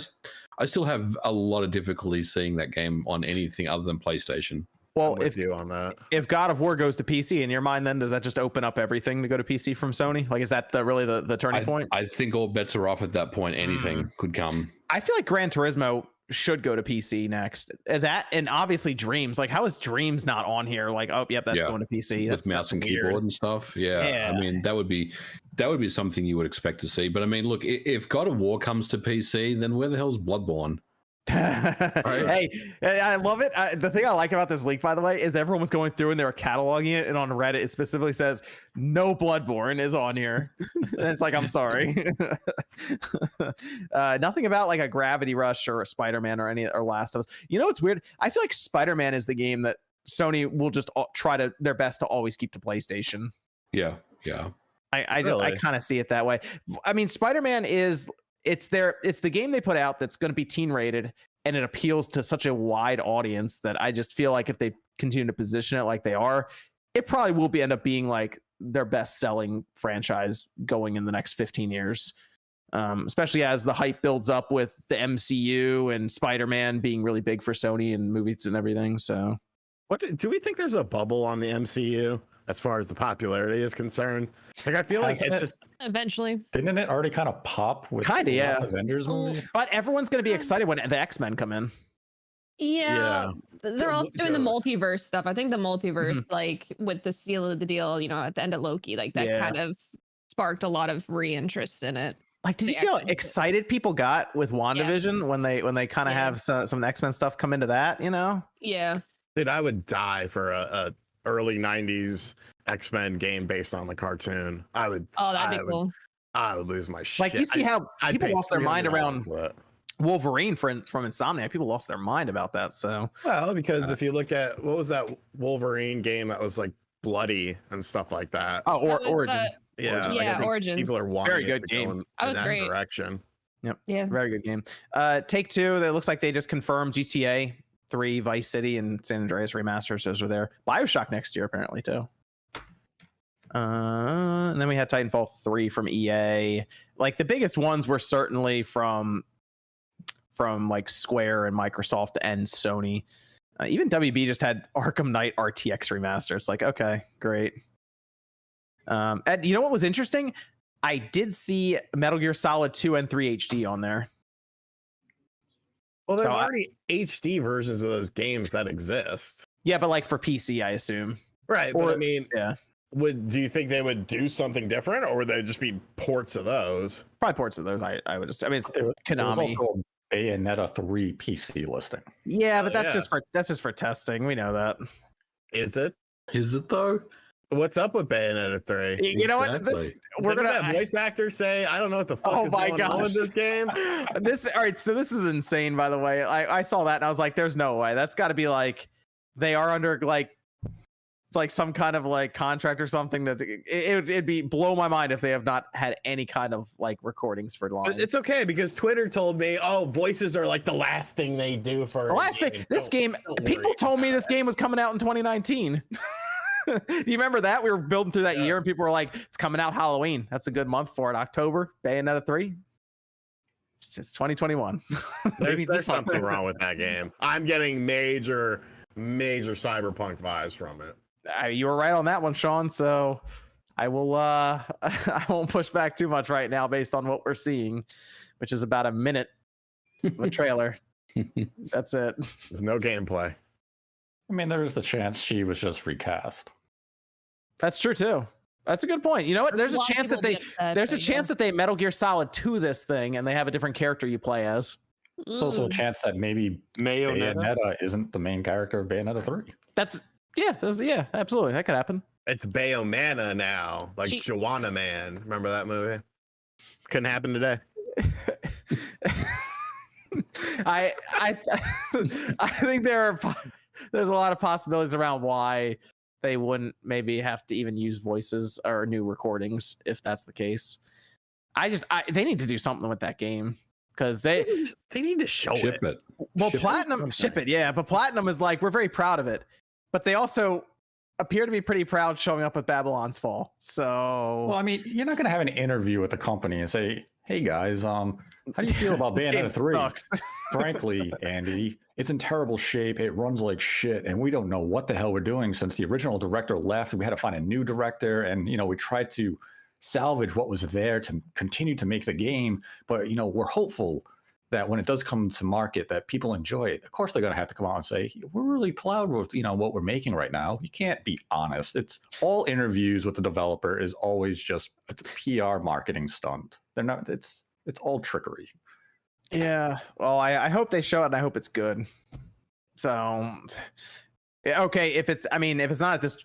S2: still have a lot of difficulty seeing that game on anything other than PlayStation.
S1: Well,
S4: if
S1: God of War goes to PC, in your mind, then does that just open up everything to go to PC from Sony? Like, is that really the turning point?
S2: I think all bets are off at that point. Anything could come.
S1: I feel like Gran Turismo should go to PC next. That and obviously Dreams. Like, how is Dreams not on here? Like, oh, yep, that's going to PC.
S2: With mouse and keyboard and stuff. Yeah. I mean, that would be something you would expect to see. But I mean, look, if God of War comes to PC, then where the hell's Bloodborne?
S1: Right. Hey, I love it. The thing I like about this leak, by the way, is everyone was going through and they were cataloging it, and on Reddit it specifically says no Bloodborne is on here. And it's like, I'm sorry. Nothing about like a Gravity Rush or a Spider-Man or Last of Us. You know what's weird? I feel like Spider-Man is the game that Sony will just try their best to always keep to PlayStation.
S2: Yeah, Yeah.
S1: I kind of see it that way. I mean, Spider-Man it's the game they put out that's going to be teen rated, and it appeals to such a wide audience that I just feel like if they continue to position it like they are, it probably will end up being like their best selling franchise going in the next 15 years. Especially as the hype builds up with the MCU and Spider-Man being really big for Sony and movies and everything. So
S4: what do we think there's a bubble on the MCU as far as the popularity is concerned? Like, I feel like it just
S6: eventually.
S3: Didn't it already kind of pop with
S1: Kinda,
S3: the
S1: yeah.
S3: last Avengers movie?
S1: but everyone's going to be excited when the X-Men come in.
S6: Yeah, they're also doing the multiverse stuff. I think the multiverse, like with the seal of the deal, at the end of Loki, like that kind of sparked a lot of re-interest in it.
S1: Like, did you see how excited people got with WandaVision when they kind of have some of the X-Men stuff come into that,
S6: Yeah.
S4: Dude, I would die for a early 90s X-Men game based on the cartoon.
S6: That'd be cool.
S4: I would lose my shit.
S1: Like, you see how people lost their mind around
S4: $300
S1: Wolverine from Insomniac. People lost their mind about that. So,
S4: well, because if you look at what was that Wolverine game that was like bloody and stuff like that.
S1: Oh, Origin.
S4: Yeah,
S6: yeah,
S4: I think
S6: Origins.
S4: people are wanting
S1: Very
S4: it
S1: good
S4: to
S1: game.
S4: go in
S6: That was
S4: that
S6: great.
S4: direction.
S1: Yep.
S6: Yeah.
S1: Very good game. Take-Two, it looks like they just confirmed GTA 3, Vice City, and San Andreas remasters. Those are there. BioShock next year, apparently, too. And then we had Titanfall 3 from EA. Like, the biggest ones were certainly from like Square and Microsoft and Sony. Even WB just had Arkham Knight RTX remaster. It's like, okay, great. Ed, you know what was interesting? I did see Metal Gear Solid 2 and 3 HD on there.
S4: Well, there's
S1: So
S4: already HD versions of those games that exist.
S1: Yeah, but like for PC, I assume.
S4: Right,
S1: Or-
S4: but I mean,
S1: Yeah,
S4: do you think they would do something different, or would they just be ports of those?
S1: probably ports of those. I would just. I mean, it's
S3: It was
S1: Konami.
S3: also a Bayonetta 3 PC listing.
S1: Yeah, but that's
S4: yeah.
S1: just for testing. We know that.
S4: Is it?
S2: Is it though?
S4: What's up with Bayonetta 3?
S1: You know what?
S2: Exactly.
S1: We're
S4: Didn't
S1: gonna
S4: that voice actor say, I don't know what the fuck
S1: Oh
S4: is
S1: my
S4: going on with
S1: gosh.
S4: this game?
S1: All right, so this is insane, by the way. I saw that and I was like, there's no way. That's got to be like they are under like some kind of like contract or something that it'd be blow my mind if they have not had any kind of like recordings for lines.
S4: It's okay because Twitter told me, oh, voices are like the last thing they do for
S1: The last thing, this game, people told me this game was coming out in 2019. Do you remember that? We were building through that year and people were like, it's coming out Halloween. That's a good month for it. October, Bayonetta 3. It's 2021.
S4: There's something wrong with that game. I'm getting major cyberpunk vibes from it.
S1: You were right on that one, Sean. So I will I won't push back too much right now based on what we're seeing, which is about a minute of a trailer. That's it.
S4: There's no gameplay.
S3: I mean, there is the chance she was just recast.
S1: That's true too. That's a good point. You know what? There's a chance that they Metal Gear Solid 2 this thing and they have a different character you play as.
S3: There's also a chance that maybe
S7: Bayonetta.
S3: Bayonetta isn't the main character of Bayonetta 3.
S1: Yeah, absolutely. That could happen.
S4: It's Bayomana now, like Joanna Man. Remember that movie? Couldn't happen today.
S1: I think there's a lot of possibilities around why they wouldn't maybe have to even use voices or new recordings if that's the case. They need to do something with that game because they
S4: need to ship it.
S1: Well, Platinum ship it, yeah. But Platinum is like, we're very proud of it, but they also appear to be pretty proud showing up with Babylon's Fall. So,
S3: well, I mean, you're not going to have an interview with the company and say, "Hey guys, how do you feel about Bayonetta 3?" Frankly, Andy, it's in terrible shape. It runs like shit, and we don't know what the hell we're doing since the original director left. We had to find a new director, and we tried to salvage what was there to continue to make the game. But we're hopeful that when it does come to market, that people enjoy it. Of course, they're going to have to come out and say, "We're really proud with what we're making right now." You can't be honest. It's all interviews with the developer is always just it's a PR marketing stunt. They're not. It's all trickery.
S1: Yeah, well, I hope they show it and I hope it's good. So, okay, if it's not at this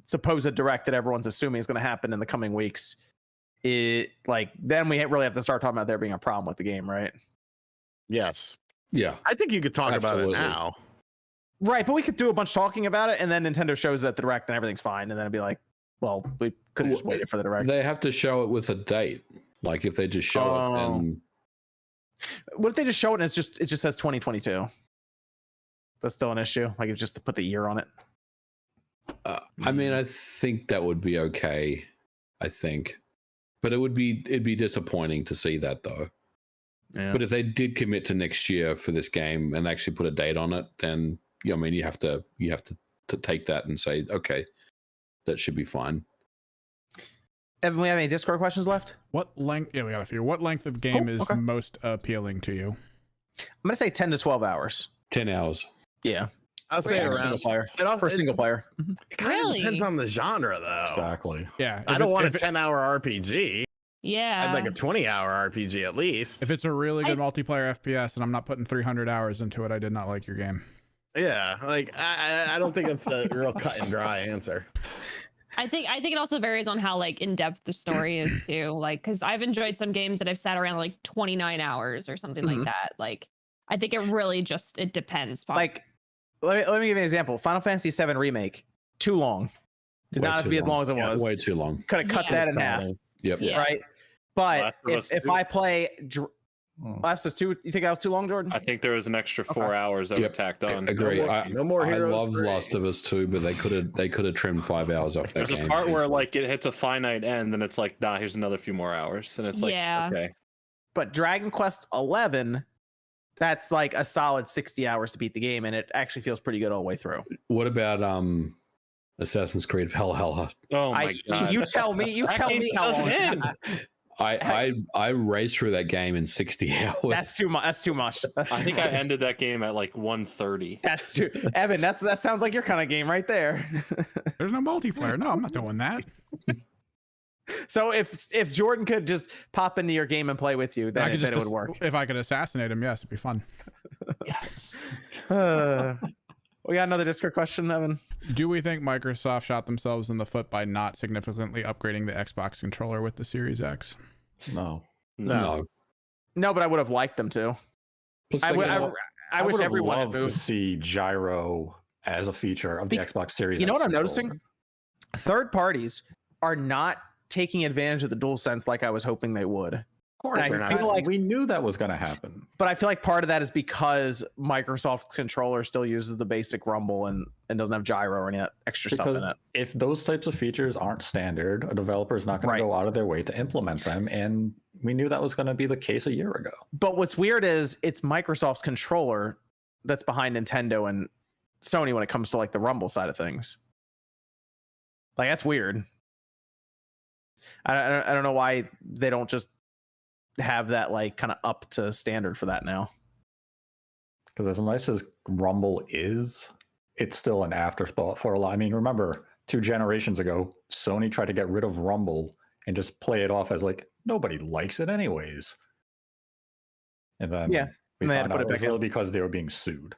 S1: supposed direct that everyone's assuming is going to happen in the coming weeks, then we really have to start talking about there being a problem with the game, right?
S4: Yes.
S2: Yeah.
S4: I think you could talk about it now.
S1: Right, but we could do a bunch talking about it and then Nintendo shows at the direct and everything's fine and then it'd be like, well, we could have just waited for the direct.
S2: They have to show it with a date. Like if they just show it, then
S1: what if they just show it and it just says 2022? That's still an issue. Like it's just to put the year on it.
S2: I mean, I think that would be okay. I think, but it'd be disappointing to see that though.
S1: Yeah.
S2: But if they did commit to next year for this game and actually put a date on it, then I mean, you have to take that and say, okay, that should be fine.
S1: Evan, we have any Discord questions left?
S5: What length? Yeah, we got a few. What length of game is most appealing to you?
S1: I'm gonna say 10 to 12 hours.
S2: 10 hours.
S1: Yeah,
S4: I'll say
S1: for
S4: around
S1: single player.
S4: for
S1: Single player.
S4: It kind of
S6: Really?
S4: depends on the genre, though.
S3: Exactly.
S5: Yeah,
S4: I don't want a 10-hour RPG.
S6: Yeah.
S4: I'd like a 20-hour RPG at least.
S5: if it's a really good multiplayer FPS and I'm not putting 300 hours into it, I did not like your game.
S4: Yeah, like I don't think it's a real cut and dry answer.
S6: I think it also varies on how like in depth the story is too. Like, because I've enjoyed some games that I've sat around like 29 hours or something like that. Like, I think it really just it depends.
S1: Like, let me give you an example. Final Fantasy VII Remake, too long. Did
S2: Way
S1: not have to
S2: too
S1: be as long as it
S2: Yeah,
S1: was.
S2: way too long.
S1: Could have cut that in half.
S2: Yep.
S6: Yeah.
S1: Right. But
S7: Last of Us
S1: if
S7: 2.
S1: I play Last of Us 2, you think that was too long, Jordan?
S7: I think there was an extra 4 hours that were tacked on.
S2: Agree.
S4: No more
S2: I
S4: Heroes
S2: love
S4: 3.
S2: Last of Us 2, but they could have trimmed 5 hours off that
S7: There's
S2: game.
S7: a part where
S2: easily.
S7: like it hits a finite end, and it's like, nah, here's another few more hours, and it's like,
S6: Yeah.
S7: okay,
S1: But Dragon Quest 11, that's like a solid 60 hours to beat the game, and it actually feels pretty good all the way through.
S2: What about Assassin's Creed Valhalla?
S7: oh my god,
S1: You tell me. You
S7: That
S1: tell
S7: game
S1: me how
S7: doesn't
S1: long.
S7: end.
S2: I raced through that game in 60 hours.
S1: That's too much. That's too much. That's
S7: I
S1: too
S7: think
S1: much.
S7: I ended that game at like 1:30.
S1: That's too. Evan, that sounds like your kind of game right there.
S5: There's no multiplayer. No, I'm not doing that.
S1: So if Jordan could just pop into your game and play with you, then it would work.
S5: If I could assassinate him, yes, it'd be fun.
S7: Yes.
S1: We got another Discord question, Evan.
S5: Do we think Microsoft shot themselves in the foot by not significantly upgrading the Xbox controller with the Series X?
S3: No.
S2: No.
S1: No, but I would have liked them to.
S2: Plus,
S1: I
S2: they
S1: wish
S3: would have
S1: everyone had
S3: loved to
S1: moved.
S3: see gyro as a feature of the Xbox Series.
S1: You know
S3: X
S1: what I'm
S3: controller.
S1: noticing? Third parties are not taking advantage of the DualSense like I was hoping they would.
S3: Of course,
S1: And I
S3: they're
S1: feel
S3: not.
S1: like-
S3: We knew that was going to happen.
S1: But I feel like part of that is because Microsoft's controller still uses the basic rumble and doesn't have gyro or any of that extra stuff in
S3: Because
S1: it.
S3: if those types of features aren't standard, a developer is not going
S1: Right.
S3: to go out of their way to implement them. And we knew that was going to be the case a year ago.
S1: But what's weird is it's Microsoft's controller that's behind Nintendo and Sony when it comes to like the rumble side of things. Like that's weird. I don't know why they don't just have that like kind of up to standard for that now.
S3: Because as nice as Rumble is, it's still an afterthought for a lot. I mean, remember 2 generations ago, Sony tried to get rid of Rumble and just play it off as like nobody likes it anyways. And then
S1: Yeah,
S3: we
S1: and they had
S3: found
S1: to put
S3: out
S1: it
S3: it was
S1: back in.
S3: really because they were being sued.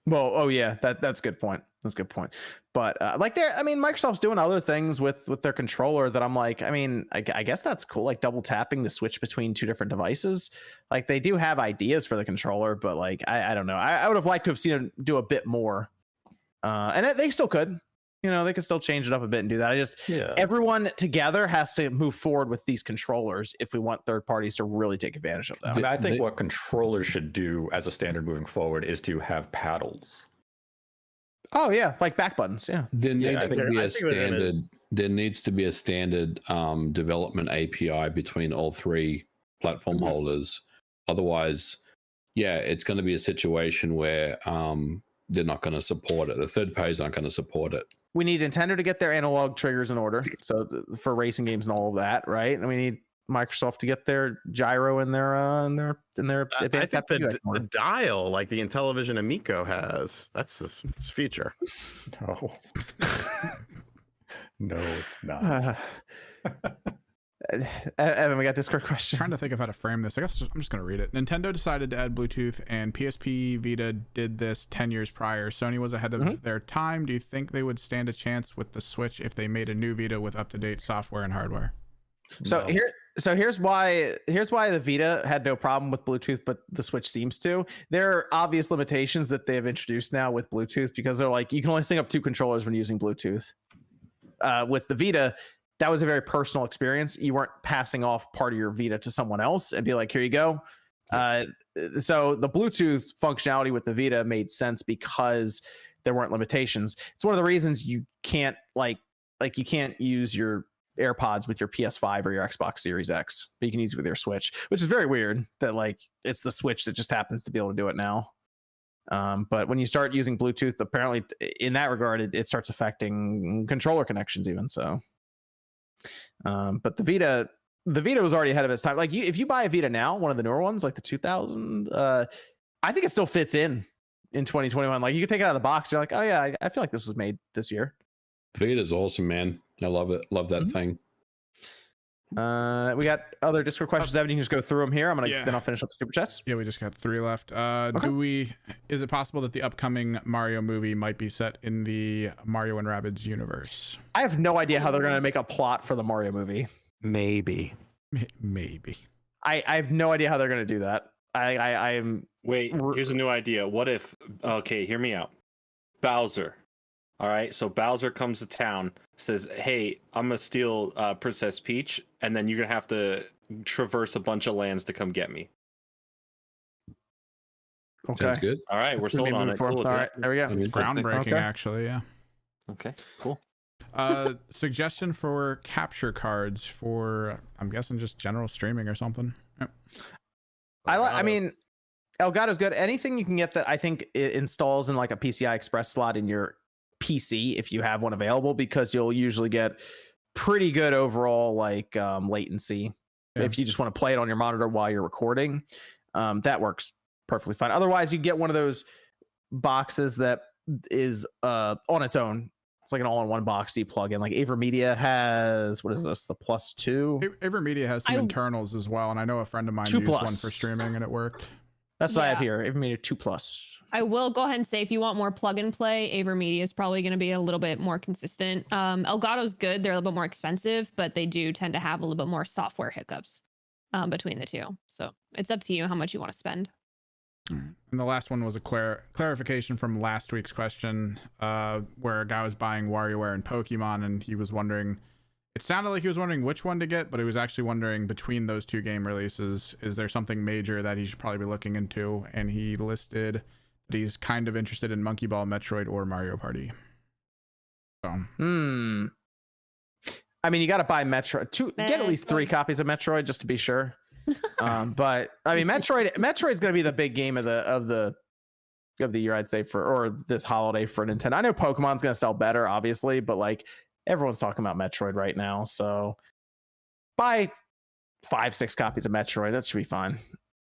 S1: Well, oh yeah, that's a good point. That's a good point. But like Microsoft's doing other things with their controller that I'm like, I guess that's cool. Like double tapping to switch between 2 different devices. Like they do have ideas for the controller, but like I don't know. I would have liked to have seen them do a bit more. And they still could. They could still change it up a bit and do that. Everyone together has to move forward with these controllers if we want third parties to really take advantage of them.
S3: I mean, I think what controllers should do as a standard moving forward is to have paddles.
S1: Oh yeah, like back buttons. Yeah.
S2: There needs to be
S4: I
S2: a
S4: think they're gonna-
S2: standard. There needs to be a standard development API between all 3 platform holders. Otherwise, it's going to be a situation where they're not going to support it. The third parties aren't going to support it.
S1: We need Nintendo to get their analog triggers in order. So for racing games and all of that, right? And we need Microsoft to get their gyro in their
S4: I
S1: advanced
S4: think
S1: aptitude
S4: the
S1: order.
S4: dial, like the Intellivision Amico has, that's this feature.
S3: No. No, it's not.
S1: Evan, we got Discord question.
S5: Trying to think of how to frame this. I guess I'm just going to read it. Nintendo decided to add Bluetooth, and PSP Vita did this 10 years prior. Sony was ahead of their time. Do you think they would stand a chance with the Switch if they made a new Vita with up-to-date software and hardware?
S1: So
S3: No.
S1: here's why the Vita had no problem with Bluetooth, but the Switch seems to. There are obvious limitations that they have introduced now with Bluetooth because they're like you can only sync up 2 controllers when using Bluetooth. with the Vita, that was a very personal experience. You weren't passing off part of your Vita to someone else and be like, here you go. So the Bluetooth functionality with the Vita made sense because there weren't limitations. It's one of the reasons you can't like you can't use your AirPods with your PS5 or your Xbox Series X, but you can use it with your Switch, which is very weird that like it's the Switch that just happens to be able to do it now. But when you start using Bluetooth, apparently in that regard, it starts affecting controller connections even so. But the Vita was already ahead of its time. Like if you buy a Vita now, one of the newer ones, like the 2000, I think it still fits in 2021. Like you can take it out of the box. You're like, oh yeah, I feel like this was made this year.
S2: Vita's awesome, man. I love it. Love that thing.
S1: We got other Discord questions. Evan, you can just go through them here. Then I'll finish up the super chats.
S5: Yeah, we just got 3 left.
S1: Okay.
S5: Is it possible that the upcoming Mario movie might be set in the Mario and Rabbids universe?
S1: I have no idea how they're going to make a plot for the Mario movie.
S4: Maybe.
S1: I have no idea how they're going to do that. I'm
S7: Wait, here's a new idea. What if, okay, hear me out. Bowser. All right, so Bowser comes to town, says, hey, I'm going to steal Princess Peach, and then you're going to have to traverse a bunch of lands to come get me.
S1: okay.
S2: Sounds good.
S7: All right, we're sold on it. Cool.
S1: All right, there we go.
S5: Groundbreaking,
S1: Okay.
S5: actually, yeah.
S7: Okay, cool.
S5: Suggestion for capture cards for, I'm guessing, just general streaming or something. Yep.
S1: I mean, Elgato's good. Anything you can get that I think it installs in like a PCI Express slot in your PC if you have one available, because you'll usually get pretty good overall like latency if you just want to play it on your monitor while you're recording. That works perfectly fine. Otherwise, you get one of those boxes that is on its own. It's like an all-in-one box you plug in. Like AverMedia has, what is this, the Plus 2?
S5: AverMedia has some internals as well, and I know a friend of mine used one for streaming and it worked.
S1: That's what I have here. AverMedia 2 Plus.
S6: I will go ahead and say, if you want more plug and play, AverMedia is probably going to be a little bit more consistent. Elgato's good. They're a little bit more expensive, but they do tend to have a little bit more software hiccups between the two. So it's up to you how much you want to spend.
S5: And the last one was a clarification from last week's question, where a guy was buying WarioWare and Pokemon, and he was wondering, it sounded like he was wondering which one to get, but he was actually wondering between those two game releases, is there something major that he should probably be looking into? And he listed that he's kind of interested in Monkey Ball, Metroid, or Mario Party. So.
S1: I mean, you got to buy Metroid. Get at least 3 copies of Metroid just to be sure. But I mean, Metroid's going to be the big game of the year, I'd say, or this holiday for Nintendo. I know Pokemon's going to sell better, obviously, but like everyone's talking about Metroid right now, so buy 5-6 copies of Metroid. That should be fine.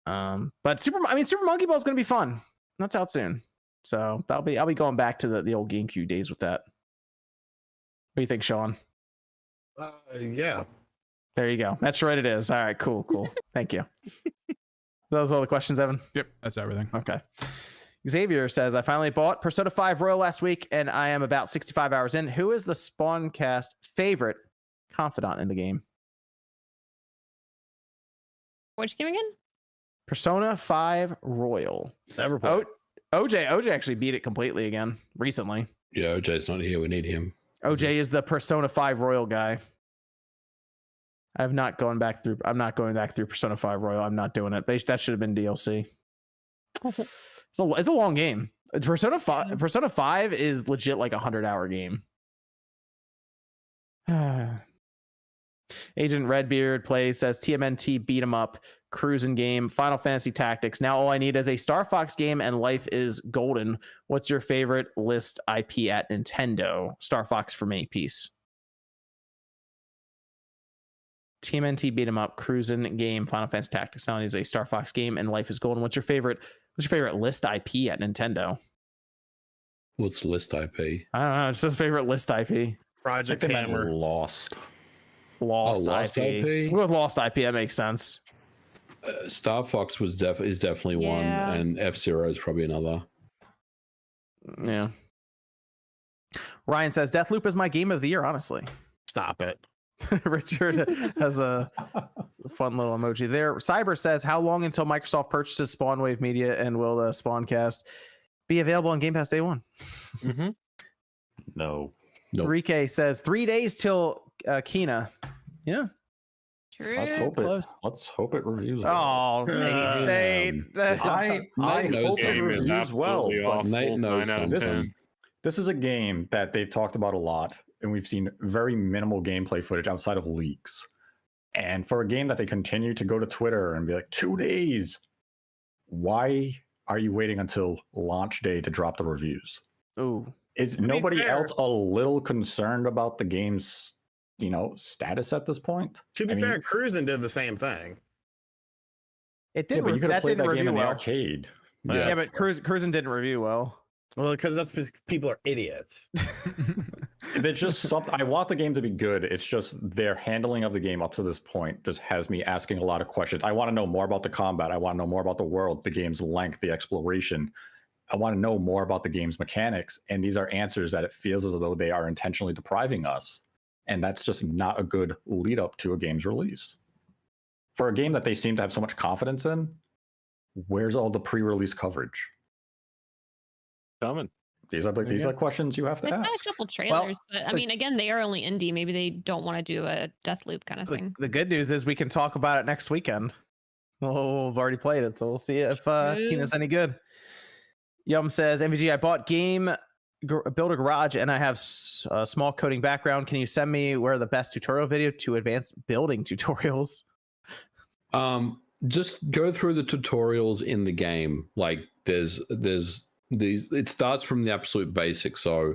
S1: But Super Monkey Ball is going to be fun. That's out soon, so I'll be going back to the old GameCube days with that. What do you think, Sean?
S4: Yeah.
S1: There you go. Metroid it is. All right, cool. Thank you. Those are all the questions, Evan?
S5: Yep, that's everything.
S1: Okay. Xavier says, I finally bought Persona 5 Royal last week, and I am about 65 hours in. Who is the Spawncast favorite confidant in the game?
S6: Which game again?
S1: Persona 5 Royal.
S4: Never played.
S1: OJ actually beat it completely again recently.
S2: Yeah, OJ's not here. We need him.
S1: OJ is the Persona 5 Royal guy. I'm not going back through Persona 5 Royal. I'm not doing it. That should have been DLC. It's a long game. Persona 5 is legit like a 100-hour game. Agent Redbeard says TMNT beat 'em up, cruising game, Final Fantasy Tactics. Now all I need is a Star Fox game and life is golden. What's your favorite list IP at Nintendo? Star Fox for me. Peace. TMNT beat 'em up, cruising game, Final Fantasy Tactics. Now is a Star Fox game and life is golden. What's your favorite list IP at Nintendo?
S2: What's list IP?
S1: I don't know. It's his favorite list IP.
S4: Project Hammer.
S3: Lost
S1: Lost IP. With Lost IP, that makes sense.
S2: Star Fox is definitely one, and F-Zero is probably another.
S1: Yeah. Ryan says Deathloop is my game of the year. Honestly,
S4: Stop it.
S1: Richard has a fun little emoji there. Cyber says, how long until Microsoft purchases Spawnwave Media, and will the Spawncast be available on Game Pass day one?
S3: No.
S2: Nope.
S1: Rike says 3 days till Kina. Yeah.
S6: True.
S3: Let's hope it reviews well.
S1: Oh, Nate.
S3: I hope it
S7: Game is
S3: reviews well.
S7: absolutely
S3: But
S7: awful.
S2: Nate knows
S7: 9 out of
S2: something.
S7: 10.
S3: this is a game that they've talked about a lot, and we've seen very minimal gameplay footage outside of leaks. And for a game that they continue to go to Twitter and be like, 2 days, why are you waiting until launch day to drop the reviews?
S1: Ooh.
S3: Is
S4: be
S3: nobody
S4: fair-
S3: else a little concerned about the game's, status at this point?
S4: To be
S3: I mean,
S4: fair, Cruisin did the same thing.
S1: It
S3: Yeah,
S1: didn't.
S3: but you could have
S1: that
S3: played
S1: didn't
S3: that game
S1: review
S3: in the
S1: well.
S3: arcade.
S1: Yeah, but Cruisin didn't review well.
S4: Well, because that's because people are idiots.
S3: It's just something. I want the game to be good. It's just their handling of the game up to this point just has me asking a lot of questions. I want to know more about the combat. I want to know more about the world, the game's length, the exploration. I want to know more about the game's mechanics. And these are answers that it feels as though they are intentionally depriving us. And that's just not a good lead up to a game's release. For a game that they seem to have so much confidence in, where's all the pre-release coverage?
S7: Coming.
S3: These are questions you have to
S6: They've got
S3: ask.
S6: a couple trailers, but I
S1: the-
S6: mean, again, they are only indie. Maybe they don't want to do a Deathloop kind of thing.
S1: The good news is we can talk about it next weekend. Well, we've already played it, so we'll see if Kina's any good. Yum says, MVG, I bought game Build a Garage and I have a small coding background. Can you send me where the best tutorial video to advanced building tutorials?
S2: Just go through the tutorials in the game. Like there's these, it starts from the absolute basics. So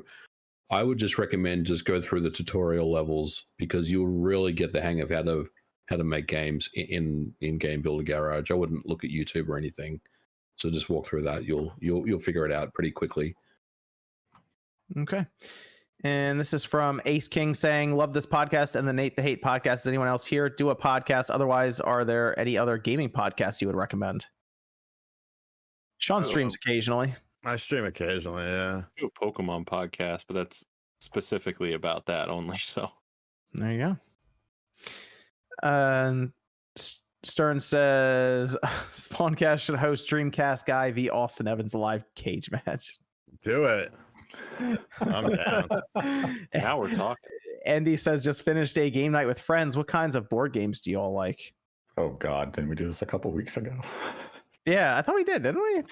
S2: I would just recommend just go through the tutorial levels because you'll really get the hang of how to make games in game Build a Garage. I wouldn't look at YouTube or anything. So just walk through that. You'll figure it out pretty quickly.
S1: Okay. And this is from Ace King saying, love this podcast and the Nate the Hate podcast. Is anyone else here? Do a podcast. Otherwise, are there any other gaming podcasts you would recommend? Sean streams occasionally.
S4: I stream occasionally, yeah.
S7: Do a Pokemon podcast, but that's specifically about that only. So
S1: There you go. Stern says, Spawncast should host Dreamcast Guy v Austin Evans live cage match.
S4: Do it. I'm down.
S7: now we're talking.
S1: Andy says, just finished a game night with friends. What kinds of board games do you all like?
S3: Oh God, didn't we do this a couple weeks ago?
S1: Yeah, I thought we did, didn't we?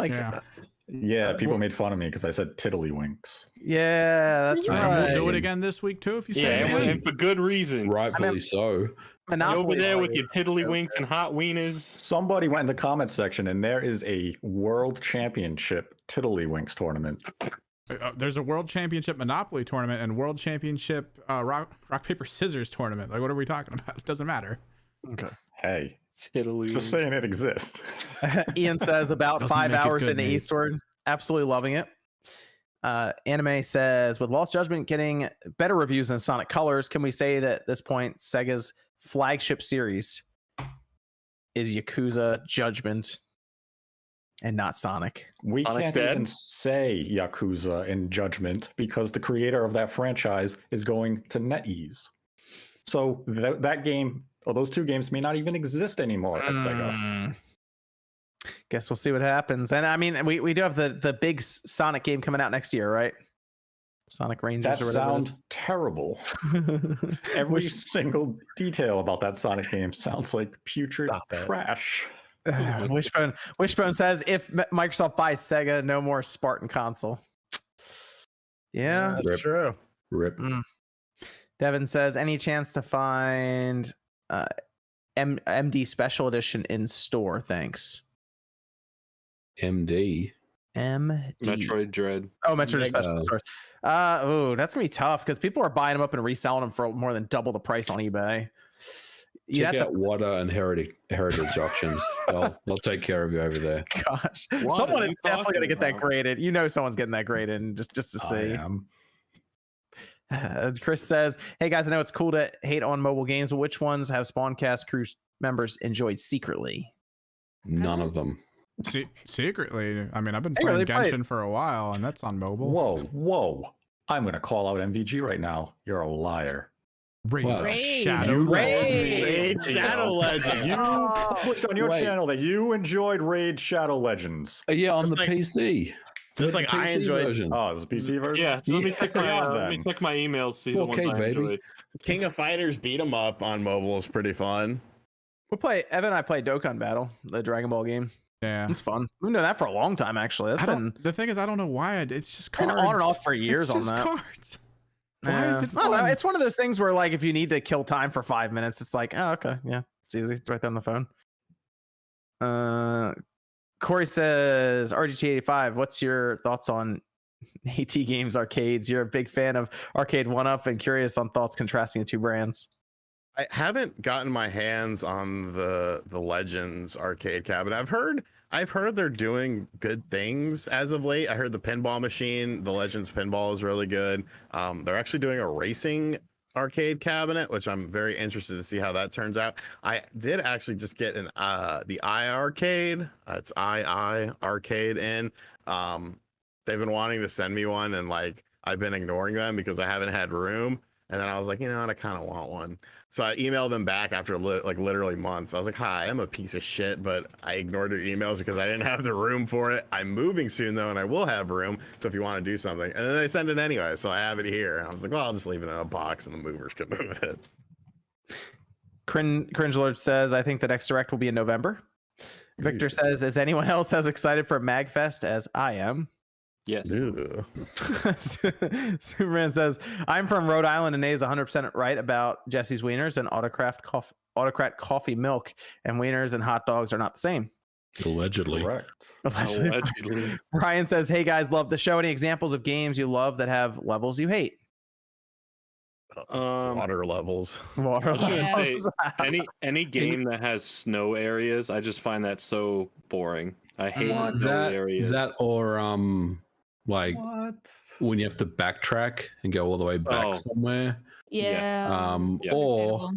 S3: Yeah, people made fun of me because I said tiddlywinks.
S1: Yeah, that's
S6: Right.
S1: right.
S5: We'll do it again this week too if you say
S7: Yeah,
S5: it.
S7: and for good reason.
S2: Rightfully so.
S7: You
S1: Monopoly
S7: over there with
S1: Party.
S7: your tiddlywinks and hot wieners.
S3: Somebody went in the comment section and there is a world championship tiddlywinks tournament.
S5: There's a world championship Monopoly tournament and world championship rock paper scissors tournament. Like, what are we talking about? It doesn't matter.
S1: Okay.
S3: Hey,
S7: Tiddlywinks.
S3: just saying it exists.
S1: Ian says about
S5: Doesn't
S1: 5
S5: make it
S1: hours
S5: good,
S1: into
S5: Nate.
S1: Eastward. Absolutely loving it. Anime says, with Lost Judgment getting better reviews than Sonic Colors, can we say that at this point Sega's flagship series is Yakuza Judgment and not Sonic?
S3: We
S7: Sonic's
S3: can't
S7: dead?
S3: even say Yakuza in Judgment because the creator of that franchise is going to NetEase. So that game, or those two games, may not even exist anymore at Sega.
S1: Guess we'll see what happens. And I mean, we do have the big Sonic game coming out next year, right? Sonic Rangers
S3: That
S1: or whatever.
S3: sounds terrible. Every single detail about that Sonic game sounds like putrid
S4: Stop it.
S3: trash.
S1: Wishbone says, if Microsoft buys Sega, no more Spartan console. Yeah.
S4: That's
S2: Rip.
S4: true.
S2: Rip.
S1: Devin says, any chance to find MD Special Edition in store? Thanks.
S2: MD.
S1: MD.
S7: Metroid Dread.
S1: Oh, Metroid
S2: Mega.
S1: Special stores. Oh, that's gonna be tough because people are buying them up and reselling them for more than double the price on eBay. You
S2: Check
S1: have
S2: out Wada and Heritage Auctions. They'll take care of you over there.
S1: gosh,
S7: What
S1: someone
S7: are
S1: is
S7: you
S1: definitely gonna
S7: talking
S1: get that
S7: about?
S1: graded. You know, someone's getting that graded, and just to
S3: I
S1: see.
S3: am.
S1: Chris says, "Hey guys, I know it's cool to hate on mobile games, but which ones have Spawncast Cruise members enjoyed secretly?"
S2: None of them.
S5: Secretly, I mean, I've been
S1: Secretly
S5: playing
S1: played.
S5: Genshin for a while, and that's on mobile.
S3: Whoa. I'm going to call out MVG right now. You're a liar.
S5: Raid
S2: Wow.
S6: Raid.
S5: Shadow.
S1: Raid.
S4: Shadow Legend.
S3: You pushed on your
S2: Wait.
S3: channel that you enjoyed Raid Shadow Legends.
S2: Yeah, on
S4: Just
S2: the
S4: like-
S2: PC.
S4: Just like I enjoyed
S2: version.
S3: Oh, it's a PC version.
S7: Yeah, so let me check my
S3: Yeah,
S7: let me
S3: then.
S7: check my emails. See the
S2: 4K,
S7: ones I
S2: baby.
S7: enjoyed.
S4: King of Fighters beat 'em up on mobile is pretty fun.
S1: Evan and I played Dokkan Battle, the Dragon Ball game.
S5: Yeah.
S1: It's fun. We've been doing that for a long time, actually.
S5: The thing is, I don't know why. It's just
S1: been
S5: cards.
S1: on and off for years
S5: It's
S1: on
S5: just
S1: that.
S5: Cards. Why is it
S1: I don't know.
S5: fun?
S1: It's one of those things where, like, if you need to kill time for 5 minutes, it's like, oh, okay, yeah, it's easy. It's right there on the phone. Corey says, RGT85, what's your thoughts on AT Games arcades? You're a big fan of Arcade 1UP and curious on thoughts contrasting the two brands.
S4: I haven't gotten my hands on the Legends arcade cabinet. I've heard they're doing good things as of late. I heard the pinball machine, the Legends pinball, is really good. They're actually doing a racing arcade cabinet, which I'm very interested to see how that turns out. I did actually just get the I arcade. It's II arcade in. They've been wanting to send me one, and like I've been ignoring them because I haven't had room. And then I was like, you know what, I kind of want one. So I emailed them back after like literally months. I was like, hi, I'm a piece of shit, but I ignored your emails because I didn't have the room for it. I'm moving soon though, and I will have room. So if you want to do something, and then they send it anyway. So I have it here. And I was like, well, I'll just leave it in a box and the movers can move it.
S1: Cringe Lord says, I think the next direct will be in November. Victor says, is anyone else as excited for MagFest as I am?
S7: Yes.
S1: Superman says, I'm from Rhode Island and Nate is 100% right about Jesse's Wieners and Autocrat coffee milk, and wieners and hot dogs are not the same.
S2: Allegedly.
S3: Correct.
S7: Allegedly.
S1: Ryan says, hey guys, love the show. Any examples of games you love that have levels you hate?
S4: Water levels.
S1: Water
S7: I was gonna
S1: levels.
S7: say, any game that has snow areas, I just find that so boring. I hate snow areas.
S2: That or like
S3: What?
S2: when you have to backtrack and go all the way back somewhere.
S6: Yeah.
S2: Or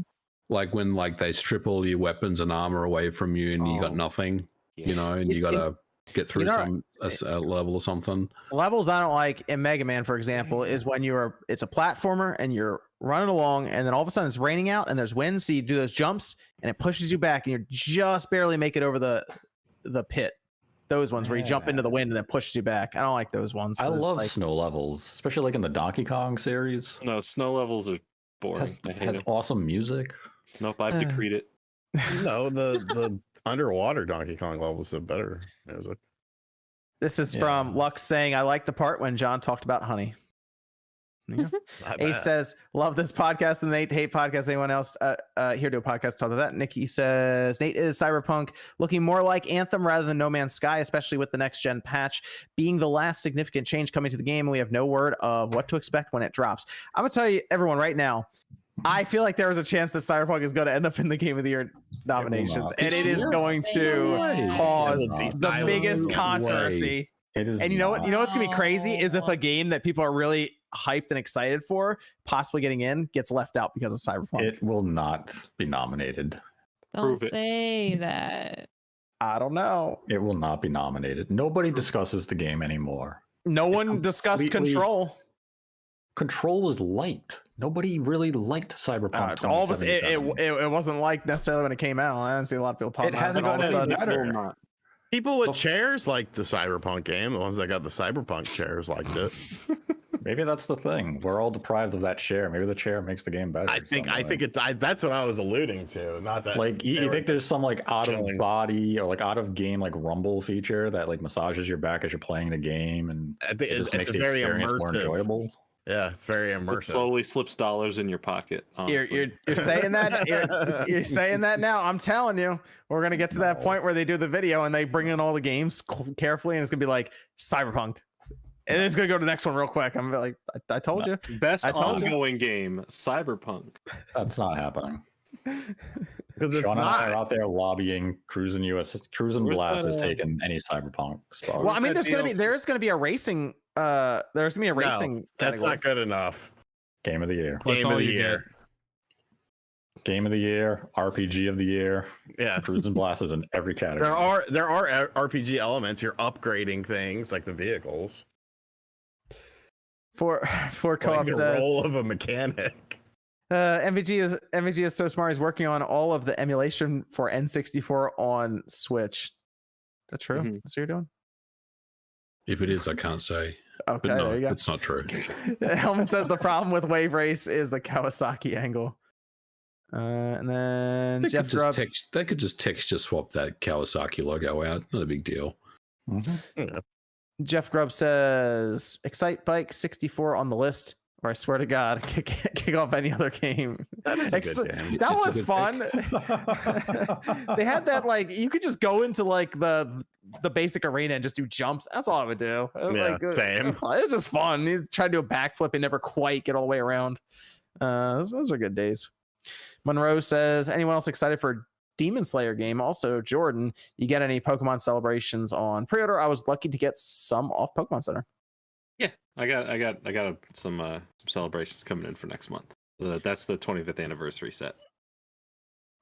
S2: like when like they strip all your weapons and armor away from you and you got nothing, you know, and you gotta get through a level or something.
S1: Levels I don't like in Mega Man, for example, is when it's a platformer and you're running along and then all of a sudden it's raining out and there's wind, so you do those jumps and it pushes you back and you just barely make it over the pit. Those ones where you jump into the wind and then pushes you back. I don't like those ones.
S3: I love snow levels, especially like in the Donkey Kong series.
S7: No, snow levels are boring. I hate
S3: Has
S7: it.
S3: awesome music.
S7: Nope, I've decreed it.
S4: No, the underwater Donkey Kong levels are better music.
S1: This is from Lux saying, I like the part when John talked about honey. Yeah. Ace says, love this podcast and Nate hate podcast. Anyone else here do a podcast talk about that? Nikki says, Nate is Cyberpunk looking more like Anthem rather than No Man's Sky, especially with the next gen patch being the last significant change coming to the game. And we have no word of what to expect when it drops. I'm going to tell you, everyone, right now, I feel like there is a chance that Cyberpunk is going to end up in the Game of the Year nominations, and it is going to cause the biggest controversy.
S3: It is,
S1: and you know what? You know what's gonna be crazy is if a game that people are really hyped and excited for, possibly getting in, gets left out because of Cyberpunk.
S3: It will not be nominated.
S6: Don't say that.
S1: I don't know.
S3: It will not be nominated. Nobody discusses the game anymore.
S1: No one discussed Control.
S3: Control was liked. Nobody really liked Cyberpunk.
S1: All of us, it wasn't like necessarily when it came out. I didn't see a lot of people talking about it.
S3: It hasn't gotten any better.
S4: People with chairs liked the Cyberpunk game. The ones that got the Cyberpunk chairs liked it.
S3: Maybe that's the thing. We're all deprived of that chair. Maybe the chair makes the game better.
S4: I think that's what I was alluding to. Not that
S3: like you think there's some like out of body or like out of game like rumble feature that like massages your back as you're playing the game, and
S4: I think
S3: it makes
S4: it's
S3: the
S4: very
S3: experience
S4: immersive.
S3: more enjoyable.
S4: Yeah, it's very
S7: It
S4: immersive.
S7: slowly slips dollars in your pocket.
S1: You're saying that you're saying that now. I'm telling you, we're gonna get to that point where they do the video and they bring in all the games carefully, and it's gonna be like Cyberpunk, and it's gonna go to the next one real quick. I'm gonna be like, I told you.
S7: Best ongoing game, Cyberpunk.
S3: That's not happening.
S4: Because it's
S3: Sean and I
S4: not
S3: are out there lobbying. Cruis and Blast has taken any Cyberpunk spot.
S1: Well, I mean, there is gonna be a racing. There's gonna be a racing.
S4: That's not good enough.
S3: Game of the year.
S4: Game of the year.
S3: Game of the year. RPG of the year.
S4: Yes.
S3: Cruis and Blast is in every category.
S4: There are RPG elements. You're upgrading things like the vehicles.
S1: For co-op
S4: the
S1: says,
S4: role of a mechanic.
S1: MVG is so smart. He's working on all of the emulation for N64 on Switch. Is that true? That's what you're doing?
S2: If it is, I can't say.
S1: Okay,
S2: But no,
S1: there you go.
S2: it's not true.
S1: Helmet says the problem with Wave Race is the Kawasaki angle. And then
S2: They
S1: Jeff
S2: could, just
S1: Grubbs.
S2: they could just texture swap that Kawasaki logo out. Not a big deal.
S3: Mm-hmm.
S1: Jeff Grubb says Excite Bike 64 on the list, or I swear to God, kick off any other game.
S4: That is a good game.
S1: That
S2: It's a
S1: was
S2: good
S1: fun. They had that like you could just go into like the basic arena and just do jumps. That's all I would do.
S4: Yeah, same.
S1: It was just fun. You try to do a backflip and never quite get all the way around. Those are good days. Monroe says, anyone else excited for Demon Slayer game? Also, Jordan, you get any Pokemon celebrations on pre-order? I was lucky to get some off Pokemon Center.
S7: Yeah, I got some celebrations coming in for next month. That's the 25th anniversary set.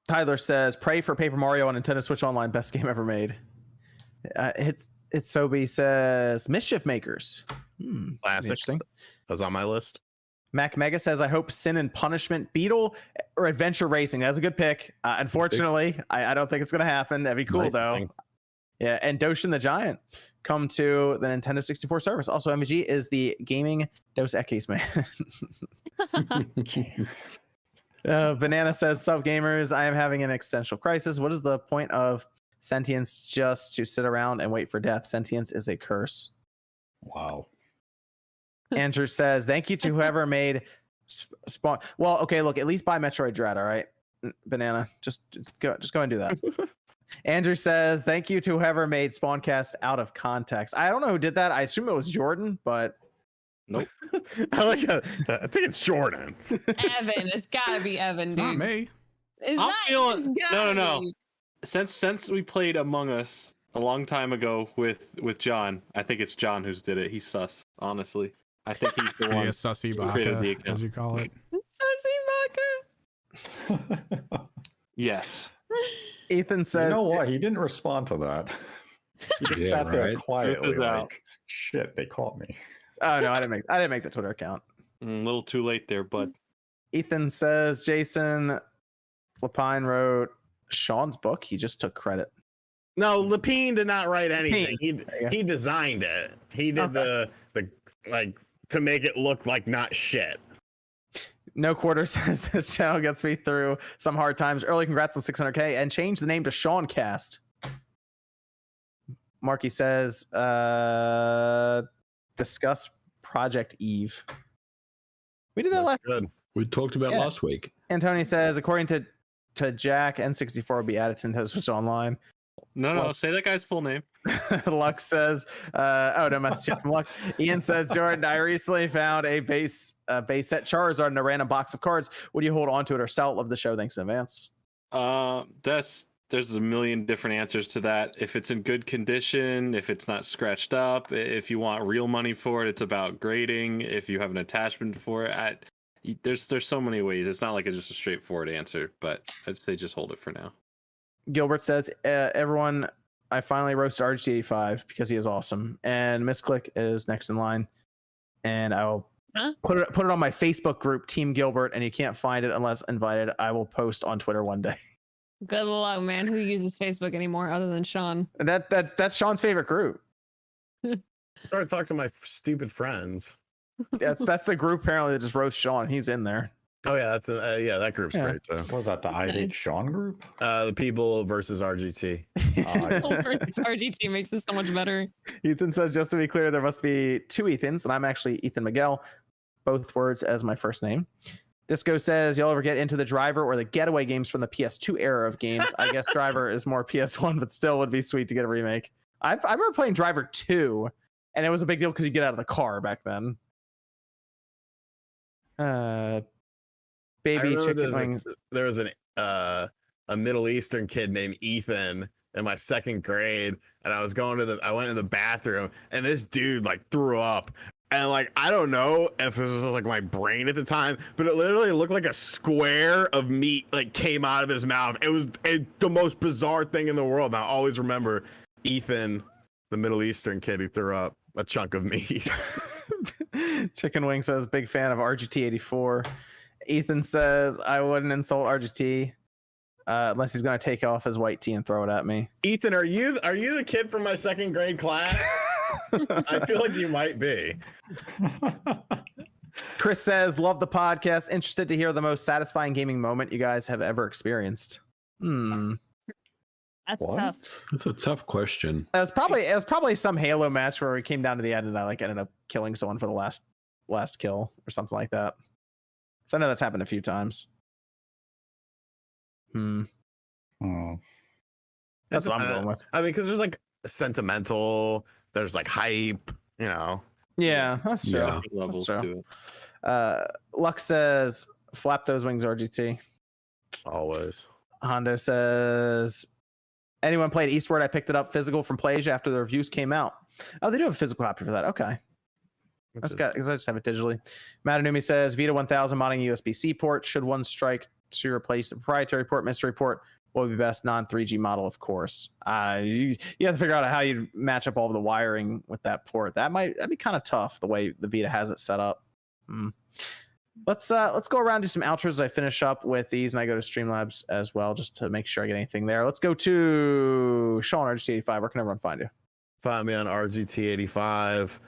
S1: Tyler says, pray for Paper Mario on Nintendo Switch Online, best game ever made. It's Sobi says, Mischief Makers.
S4: Classic.
S1: Interesting.
S4: That's on my list.
S1: Mac Mega says, I hope Sin and Punishment Beetle or Adventure Racing. That's a good pick. Unfortunately, I don't think it's going to happen. That'd be cool,
S4: Nice
S1: though.
S4: thing.
S1: Yeah, and Doshin the Giant come to the Nintendo 64 service. Also, MVG is the gaming Dos Equis man. Banana says, sub gamers, I am having an existential crisis. What is the point of sentience just to sit around and wait for death? Sentience is a curse.
S3: Wow.
S1: Andrew says, thank you to whoever made Spawn. Well, okay, look, at least buy Metroid Dread, all right? Banana, just go and do that. Andrew says, thank you to whoever made Spawncast out of context. I don't know who did that. I assume it was Jordan, but
S7: Nope.
S4: I like it. I think it's Jordan.
S6: Evan, it's gotta be Evan,
S5: It's
S6: dude.
S5: not me.
S6: It's
S7: I'm
S6: not
S7: feeling
S6: it's gotta
S7: no.
S6: be.
S7: Since we played Among Us a long time ago with John, I think it's John who's did it. He's sus, honestly. I think he's the
S5: Yeah,
S7: one.
S5: sussy
S7: who created the
S5: baka,
S7: account.
S5: as you call it.
S7: Yes.
S1: Ethan
S3: You
S1: says,
S3: know what? He didn't respond to that. He just
S2: Yeah,
S3: sat there
S2: right.
S3: quietly,
S7: Truth is out.
S3: like, shit, they caught me.
S1: oh no, I didn't make the Twitter account.
S7: A little too late there, but
S1: Ethan says, Jason Lapine wrote Sean's book. He just took credit.
S4: No, Lapine did not write anything.
S1: Lapine.
S4: He designed it. He did the like to make it look like not shit.
S1: No Quarter says this channel gets me through some hard times. Early congrats on 600K and change the name to Spawncast. Marky says, discuss Project Eve. We did that last.
S4: Good.
S2: We talked about last week.
S1: And Tony says, according to Jack, N64 will be added to Nintendo Switch Online.
S7: no, say that guy's full name.
S1: Lux says, no message from Lux. Ian says, Jordan, I recently found a base set Charizard in a random box of cards. Would you hold on to it or sell it? Love the show. Thanks in advance.
S7: There's a million different answers to that. If it's in good condition, if it's not scratched up, if you want real money for it, it's about grading. If you have an attachment for it, there's so many ways. It's not like it's just a straightforward answer, but I'd say just hold it for now.
S1: Gilbert says, everyone, I finally roasted RGT85 because he is awesome. And Misclick is next in line. And I'll put it on my Facebook group, Team Gilbert, and you can't find it unless invited. I will post on Twitter one day.
S6: Good luck, man. Who uses Facebook anymore other than Sean?
S1: And that's Sean's favorite group.
S4: Start talking to my stupid friends.
S1: That's the group apparently that just roasts Sean. He's in there.
S4: Oh yeah, that's that group's great too.
S3: What was that, the I Hate Sean group?
S4: The people versus RGT.
S6: RGT makes this so much better.
S1: Ethan says, just to be clear, there must be two Ethans, and I'm actually Ethan Miguel, both words as my first name. Disco says, y'all ever get into the Driver or the Getaway games from the PS2 era of games? I guess Driver is more PS1, but still would be sweet to get a remake. I remember playing Driver 2, and it was a big deal because you get out of the car back then. Baby chicken wings.
S4: There was a Middle Eastern kid named Ethan in my second grade, and I went in the bathroom, and this dude like threw up, and like I don't know if it was like my brain at the time, but it literally looked like a square of meat like came out of his mouth. It was the most bizarre thing in the world. And I always remember Ethan, the Middle Eastern kid who threw up a chunk of meat.
S1: Chicken Wing says, big fan of RGT84. Ethan says, I wouldn't insult RGT unless he's going to take off his white tee and throw it at me.
S4: Ethan, are you the kid from my second grade class? I feel like you might be.
S1: Chris says, love the podcast. Interested to hear the most satisfying gaming moment you guys have ever experienced.
S6: That's
S3: What?
S6: tough.
S2: That's a tough question.
S1: It was probably some Halo match where we came down to the end and I like ended up killing someone for the last kill or something like that. So I know that's happened a few times.
S3: Oh.
S1: That's what I'm going with.
S4: I mean, because there's like sentimental, there's like hype, you know.
S1: Yeah, that's true.
S2: Yeah.
S7: Levels
S1: That's
S7: to
S1: true.
S7: it.
S1: Lux says, flap those wings, RGT.
S4: Always.
S1: Hondo says, anyone played Eastward? I picked it up physical from PlayAsia after the reviews came out. Oh, they do have a physical copy for that. Okay. That's good because I just have it digitally. Matanumi says, Vita 1000 modding USB-C port. Should one strike to replace the proprietary port? Mystery port. What would be best? Non-3G model, of course. You have to figure out how you match up all of the wiring with that port. That'd be kind of tough the way the Vita has it set up. Let's go around, do some outros as I finish up with these, and I go to Streamlabs as well just to make sure I get anything there. Let's go to Sean RGT85. Where can everyone find you?
S4: Find me on RGT85,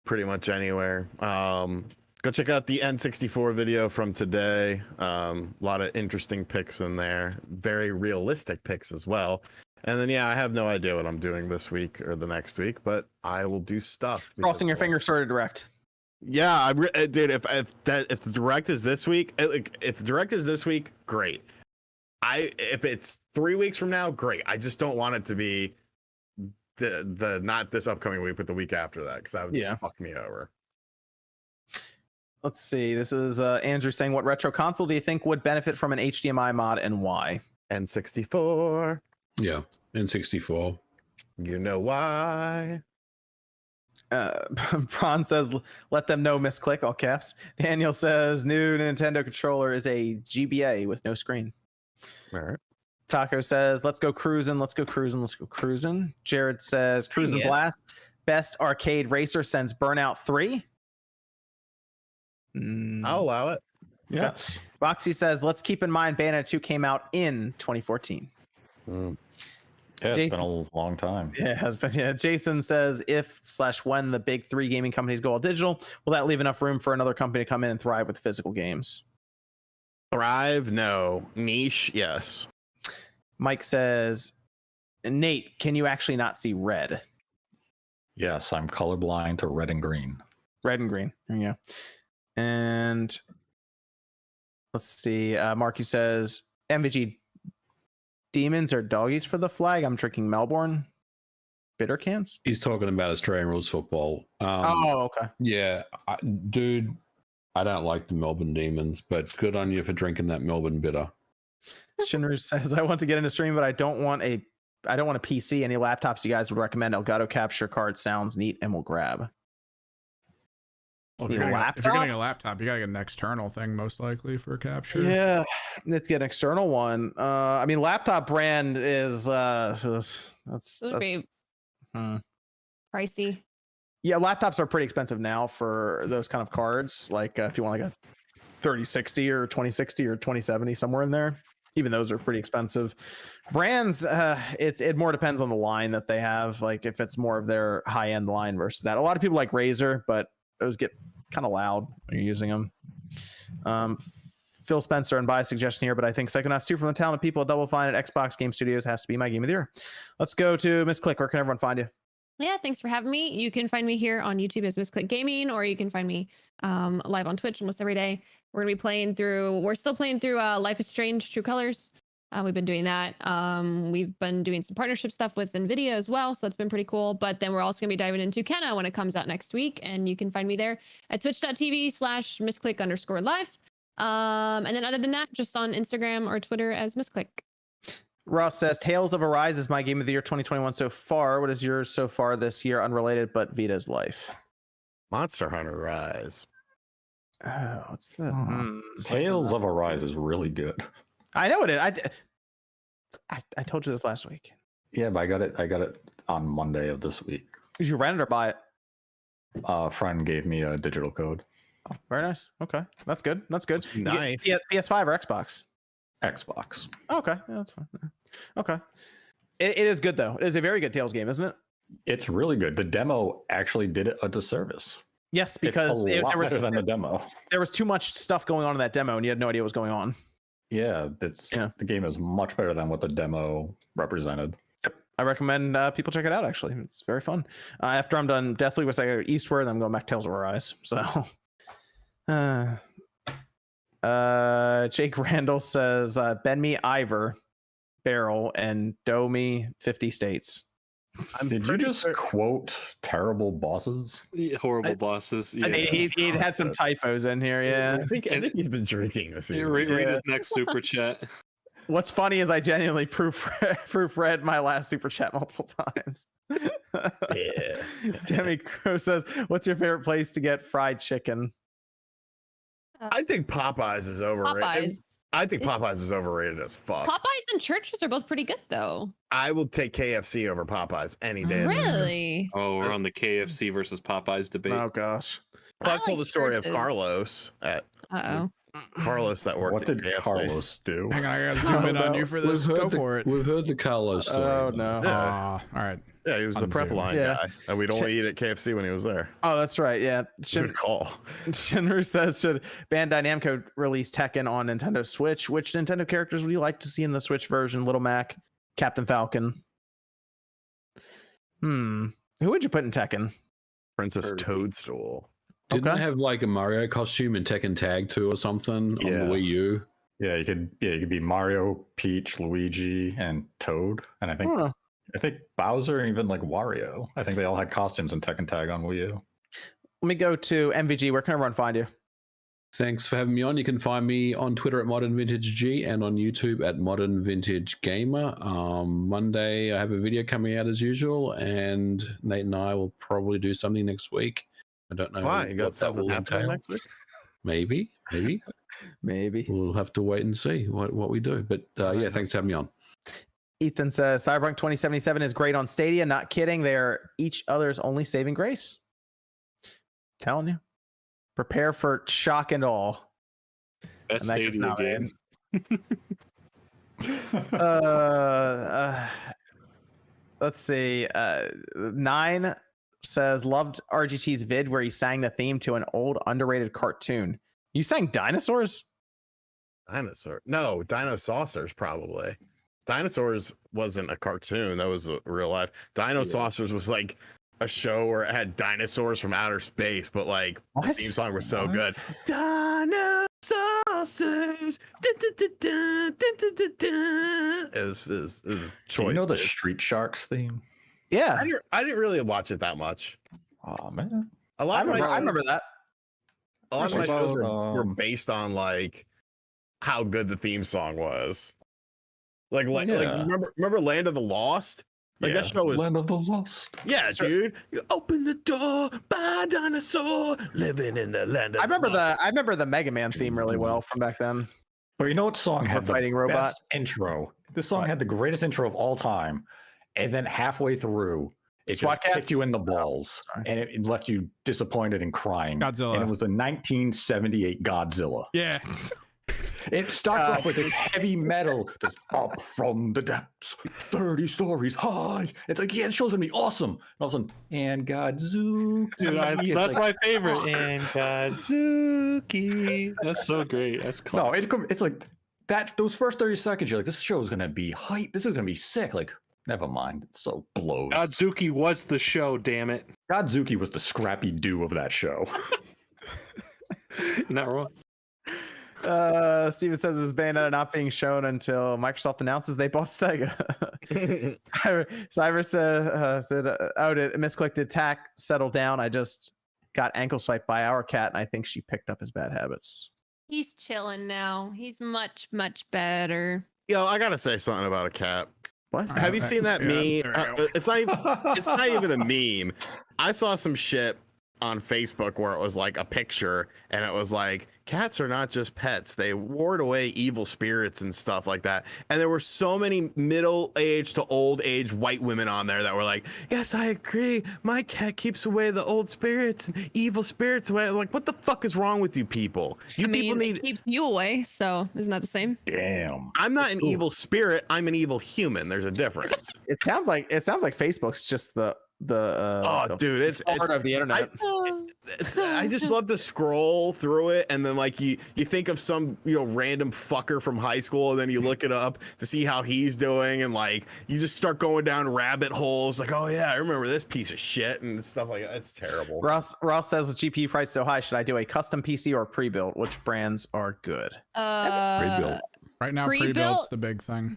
S4: pretty much anywhere. Go check out the N64 video from today. A lot of interesting picks in there, very realistic picks as well. And then, yeah, I have no idea what I'm doing this week or the next week, but I will do stuff.
S1: Crossing your fingers for a direct.
S4: Yeah, dude. If the direct is this week, if the direct is this week, great. If it's 3 weeks from now, great. I just don't want it to be the not this upcoming week, but the week after that, because that would just fuck me over.
S1: Let's see. This is Andrew saying, what retro console do you think would benefit from an HDMI mod and why?
S4: N64.
S2: Yeah, N64.
S4: You know why?
S1: Bron says, let them know, misclick, all caps. Daniel says, new Nintendo controller is a GBA with no screen.
S4: All right.
S1: Taco says, let's go cruising. Let's go cruising. Let's go cruising. Jared says, Cruising Blast. Best arcade racer since Burnout 3.
S4: I'll allow it.
S3: Yes.
S1: Roxy says, let's keep in mind Bayonetta 2 came out in 2014.
S3: Yeah, it's
S1: Jason,
S3: been a long time.
S1: Yeah, it has been. Yeah. Jason says, if/when the big three gaming companies go all digital, will that leave enough room for another company to come in and thrive with physical games?
S4: Thrive? No. Niche? Yes.
S1: Mike says, Nate, can you actually not see red?
S3: Yes, I'm colorblind to red and green.
S1: Red and green. There you go. And let's see. Marky says, MVG demons or doggies for the flag. I'm drinking Melbourne bitter cans.
S2: He's talking about Australian rules football.
S1: Okay.
S2: Yeah, dude, I don't like the Melbourne Demons, but good on you for drinking that Melbourne bitter.
S1: Shinru says, I want to get into stream, but I don't want a PC. Any laptops you guys would recommend? Elgato capture card sounds neat and will grab.
S5: Well, if you're getting a laptop, you gotta get an external thing most likely for capture.
S1: Yeah, let's get an external one. I mean, laptop brand is that's
S6: Pricey.
S1: Yeah, laptops are pretty expensive now for those kind of cards. Like if you want like a 3060 or 2060 or 2070, somewhere in there. Even those are pretty expensive. Brands, it more depends on the line that they have. Like if it's more of their high end line versus that. A lot of people like Razer, but those get kind of loud when you're using them. Phil Spencer and buy a suggestion here, but I think Psychonauts 2 from the talented people at Double Fine at Xbox Game Studios has to be my game of the year. Let's go to Miss Click. Where can everyone find you?
S6: Yeah, thanks for having me. You can find me here on YouTube as Misclick Gaming, or you can find me live on Twitch almost every day. We're still playing through Life is Strange True Colors. We've been doing that. We've been doing some partnership stuff with Nvidia as well, so that's been pretty cool. But then we're also going to be diving into Kenna when it comes out next week, and you can find me there at twitch.tv/misclick_live. And then other than that, just on Instagram or Twitter as Misclick.
S1: Ross says, Tales of Arise is my game of the year 2021 so far. What is yours so far this year? Unrelated, but Vita's life.
S4: Monster Hunter Rise.
S1: Oh, what's that?
S3: Tales of Arise is really good.
S1: I know it is. I told you this last week.
S3: Yeah, but I got it on Monday of this week.
S1: Did you rent it or buy it?
S3: A friend gave me a digital code.
S1: Oh, very nice. Okay, that's good. That's good.
S4: Nice.
S1: PS5 or Xbox?
S3: Xbox.
S1: Okay, yeah, that's fine. Okay, it is good though. It is a very good Tales game, isn't it?
S3: It's really good. The demo actually did it a disservice.
S1: Yes, because
S3: it's a lot better than the demo.
S1: There was too much stuff going on in that demo, and you had no idea what was going on.
S3: Yeah, the game is much better than what the demo represented.
S1: Yep. I recommend people check it out, actually. It's very fun. After I'm done Deathloop, I go eastward, then I'm going back to Tales of Arise. So, Jake Randall says, bend me Ivor, barrel, and dough me 50 states.
S3: Did you just quote terrible bosses?
S7: Horrible bosses. Yeah.
S1: I mean, he had some typos in here, yeah.
S4: I think he's been drinking this evening.
S7: Read his next super chat.
S1: What's funny is I genuinely proofread my last super chat multiple times.
S4: Yeah.
S1: Demi Crow says, what's your favorite place to get fried chicken?
S4: I think Popeyes is overrated.
S6: Popeyes.
S4: I think Popeyes is overrated as fuck.
S6: Popeyes and Churches are both pretty good, though.
S4: I will take KFC over Popeyes any day.
S6: Really?
S7: Oh, we're on the KFC versus Popeyes debate.
S1: Oh, gosh.
S4: Well, I
S6: I
S4: told
S6: like
S4: the story
S6: Churches.
S4: of Carlos that worked
S3: What
S4: at
S3: did
S4: KFC.
S3: Carlos do?
S5: Hang on, I gotta zoom in on you for this. Go for it.
S2: We've heard the Carlos story.
S1: Oh, no.
S4: Yeah.
S5: All right.
S4: Yeah, he was the prep
S5: Unzoom.
S4: line
S1: Yeah.
S4: guy, and we'd only eat at KFC when he was there.
S1: Oh, that's right. Yeah.
S4: Good call.
S1: Shinru says, should Bandai Namco release Tekken on Nintendo Switch? Which Nintendo characters would you like to see in the Switch version? Little Mac, Captain Falcon. Who would you put in Tekken?
S4: Princess
S7: Kirby.
S4: Toadstool.
S2: Didn't
S1: Okay.
S2: they have like a Mario costume in Tekken Tag 2 or something on the
S3: Yeah.
S2: Wii U?
S3: Yeah, you could be Mario, Peach, Luigi, and Toad, and I
S1: I don't know.
S3: think Bowser and even like Wario. I think they all had costumes in Tekken Tag on Wii U.
S1: Let me go to MVG. Where can everyone find you?
S2: Thanks for having me on. You can find me on Twitter at Modern Vintage G and on YouTube at Modern Vintage Gamer. Monday, I have a video coming out as usual, and Nate and I will probably do something next week. I don't know
S4: Why? You got
S2: what that
S4: something
S2: will
S4: happening
S2: entail.
S4: next week?
S2: Maybe.
S1: Maybe.
S2: We'll have to wait and see what we do. But yeah, thanks for having me on.
S1: Ethan says, Cyberpunk 2077 is great on Stadia. Not kidding. They're each other's only saving grace. Telling you. Prepare for shock and awe.
S7: Best
S1: And that gets
S7: Stadia
S1: nominated.
S7: game.
S1: Let's see. 9 says, loved RGT's vid where he sang the theme to an old underrated cartoon. You sang Dinosaurs?
S4: Dinosaur. No, Dino Saucers probably. Dinosaurs wasn't a cartoon. That was a real life. Dino Saucers was like a show where it had dinosaurs from outer space, but like the
S1: What?
S4: theme song was so good. Dino Saucers. It was choice.
S3: You know the
S4: dude.
S3: Street Sharks theme?
S1: Yeah.
S4: I didn't really watch it that much.
S3: Oh man.
S4: A lot of my
S1: I remember that.
S4: a lot of my
S3: What
S4: shows
S3: about,
S4: were based on like how good the theme song was. Like
S3: Yeah.
S4: remember Land of the Lost? Like that show was
S3: Land of the Lost.
S4: yeah, dude. You open the door, by dinosaur living in the land of
S1: I remember
S4: the
S1: I remember the Mega Man theme really well from back then.
S3: But you know what song
S1: Sword
S3: had the
S1: fighting robot?
S3: best intro? This song had the greatest intro of all time, and then halfway through, it
S1: SWAT
S3: just kicked
S1: Cats?
S3: you in the balls,
S1: sorry.
S3: and it left you disappointed and crying.
S5: Godzilla.
S3: And it was the 1978 Godzilla.
S5: Yeah.
S3: It starts off with this heavy metal, just up from the depths, 30 stories high. It's like, yeah, the show's gonna be awesome. And all of a sudden, and Godzuki.
S7: Dude,
S3: It's
S7: that's
S3: like,
S7: my favorite.
S3: fuck.
S7: And Godzuki. That's so great. That's
S3: No,
S7: classic.
S3: it's like that. Those first 30 seconds, you're like, this show is gonna be hype. This is gonna be sick. Like, never mind. It's so blows.
S7: Godzuki was the show, damn it.
S3: Godzuki was the Scrappy Doo of that show.
S7: You're not wrong.
S1: Steven says, is Bayonetta not being shown until Microsoft announces they bought Sega? Cyber said, did misclicked attack settle down? I just got ankle swiped by our cat, and I think she picked up his bad habits.
S6: He's chilling now. He's much, much better.
S4: Yo, I gotta say something about a cat.
S1: What?
S4: Have you seen that
S5: Yeah,
S4: meme?
S5: there we go.
S4: It's not even a meme. I saw some shit on Facebook where it was like a picture and it was like, cats are not just pets, they ward away evil spirits and stuff like that. And there were so many middle-aged to old-age white women on there that were like, yes, I agree, my cat keeps away the old spirits and evil spirits away. Like, what the fuck is wrong with you people? You
S6: I mean,
S4: people need
S6: it keeps you away, so isn't that the same?
S3: Damn.
S4: I'm not an
S3: Ooh.
S4: evil spirit, I'm an evil human. There's a difference.
S1: It sounds like Facebook's just the
S4: dude, it's
S1: part of the internet.
S4: I just love to scroll through it, and then like you think of some random fucker from high school, and then you look it up to see how he's doing, and like you just start going down rabbit holes. Like, oh yeah, I remember this piece of shit and stuff like that. It's terrible.
S1: Ross says the GPU price so high. Should I do a custom PC or pre-built? Which brands are good?
S2: Pre-built.
S5: Right now, pre-built's the big thing.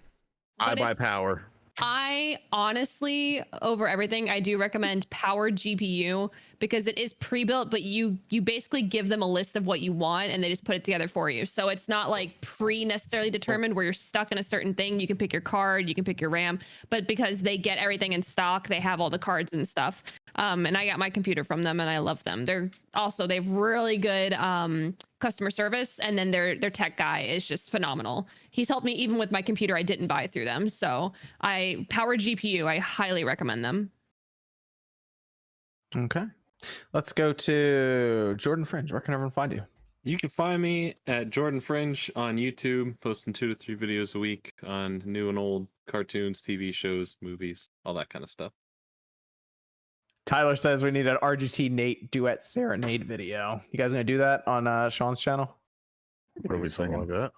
S4: I buy power.
S6: I honestly, over everything, I do recommend powered GPU because it is pre-built, but you basically give them a list of what you want and they just put it together for you. So it's not like necessarily determined where you're stuck in a certain thing. You can pick your card, you can pick your RAM, but because they get everything in stock, they have all the cards and stuff. And I got my computer from them and I love them. They have really good customer service, and then their tech guy is just phenomenal. He's helped me even with my computer I didn't buy through them. So powered GPU, I highly recommend them.
S1: Okay. Let's go to Jordan Fringe. Where can everyone find you?
S7: You can find me at Jordan Fringe on YouTube, posting 2 to 3 videos a week on new and old cartoons, TV shows, movies, all that kind of stuff.
S1: Tyler says we need an RGT Nate duet serenade video. You guys gonna do that on Sean's channel?
S3: What are we singing?
S4: Like that?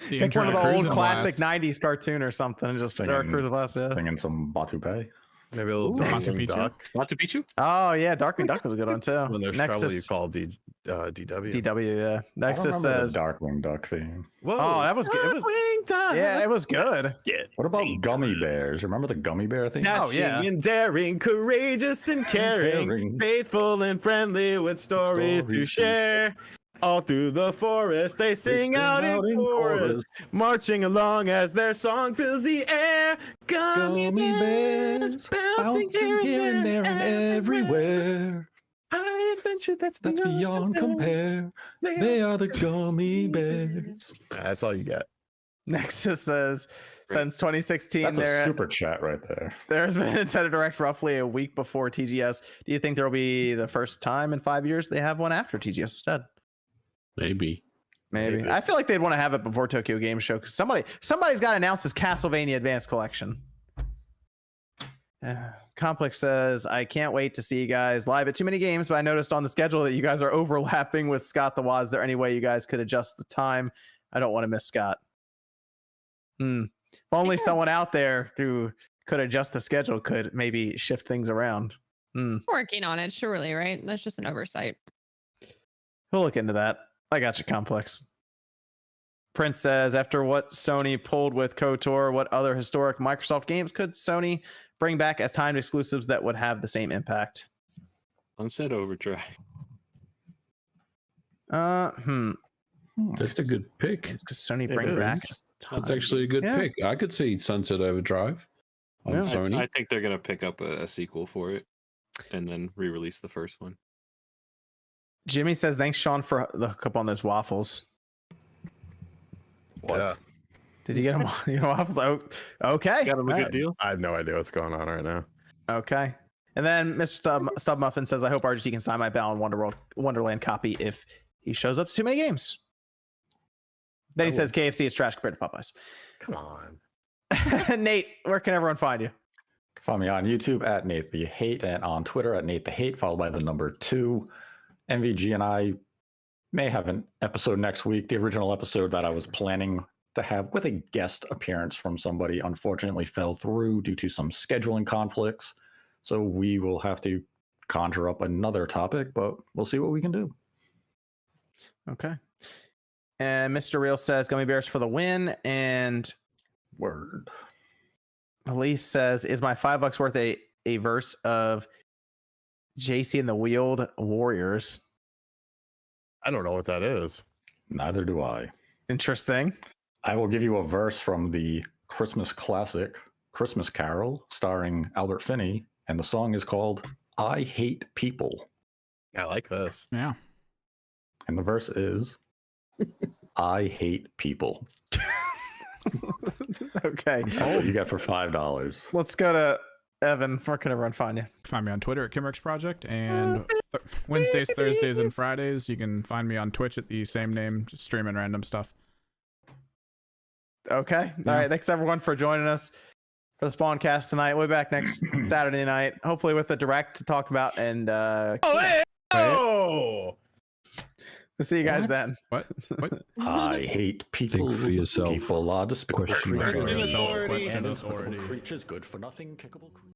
S1: Pick one of the old classic 90s cartoon or something and just start Cruis Blast.
S3: Singing some Batupe.
S4: Maybe a little Darkwing Duck.
S7: Machu Picchu?
S1: Oh yeah, Darkwing Duck was a good one too.
S4: When there's trouble, you call DW.
S1: DW, yeah. Nexus says
S3: Darkwing Duck theme.
S4: Whoa,
S1: oh, that was good.
S4: Darkwing Duck.
S1: Yeah, it was good.
S3: What about Gummy Bears? Remember the Gummy Bear theme?
S4: Dashing and daring, courageous and caring, faithful and friendly with stories to share. All through the forest, they sing out in chorus, marching along as their song fills the air. Gummy bears, bouncing here and there and everywhere. High adventure that's beyond compare. They are the gummy bears. That's all you get.
S1: Nexus says, since 2016,
S3: That's a super chat right there.
S1: There's been a Nintendo Direct roughly a week before TGS. Do you think there will be the first time in 5 years they have one after TGS instead?
S2: Maybe.
S1: I feel like they'd want to have it before Tokyo Game Show because somebody's got to announce this Castlevania Advance Collection. Complex says, I can't wait to see you guys live at Too Many Games, but I noticed on the schedule that you guys are overlapping with Scott the Waz. Is there any way you guys could adjust the time? I don't want to miss Scott. If only someone out there who could adjust the schedule could maybe shift things around.
S6: Working on it, surely, right? That's just an oversight.
S1: We'll look into that. I got you, Complex. Prince says, after what Sony pulled with KOTOR, what other historic Microsoft games could Sony bring back as timed exclusives that would have the same impact?
S7: Sunset Overdrive.
S2: That's a good pick.
S1: Because Sony bring back.
S2: That's actually a good pick. I could see Sunset Overdrive on Sony.
S7: I think they're going to pick up a sequel for it and then re-release the first one.
S1: Jimmy says, thanks, Sean, for the hookup on those waffles.
S4: What? Yeah.
S1: Did you get them? Waffles? Oh, okay.
S7: Got them a good deal?
S4: I have no idea what's going on right now.
S1: Okay. And then Mr. Stub Muffin says, I hope RGT can sign my Balan Wonderland copy if he shows up to Too Many Games. Then he says KFC is trash compared to Popeyes.
S4: Come on.
S1: Nate, where can everyone find you?
S3: Find me on YouTube at Nate the Hate and on Twitter at Nate the Hate, followed by the number 2. MVG and I may have an episode next week. The original episode that I was planning to have with a guest appearance from somebody unfortunately fell through due to some scheduling conflicts. So we will have to conjure up another topic, but we'll see what we can do.
S1: Okay. And Mr. Real says Gummy Bears for the win. And
S3: Word.
S1: Elise says, is my $5 worth a verse of JC and the Wheeled Warriors?
S4: I don't know what that is.
S3: Neither do I.
S1: Interesting.
S3: I will give you a verse from the Christmas classic Christmas Carol starring Albert Finney, and the song is called I Hate People.
S4: I like this.
S5: Yeah.
S3: And the verse is I hate people.
S1: Okay.
S3: That's what you get for $5.
S1: Let's go to Evan. Where can everyone find you?
S5: Find me on Twitter at Kimmerix Project, and Wednesdays, Thursdays, and Fridays you can find me on Twitch at the same name, just streaming random stuff.
S1: Okay. All right. Thanks everyone for joining us. for the Spawncast tonight. We'll be back next Saturday night, hopefully with a direct to talk about. And
S4: Oh!
S1: we'll see you guys then.
S5: What?
S3: I hate people.
S2: Think for yourself.
S3: People are despicable
S2: Question mark.
S3: creatures.
S5: Question
S3: And
S5: authority.
S3: creatures good for nothing, kickable creatures.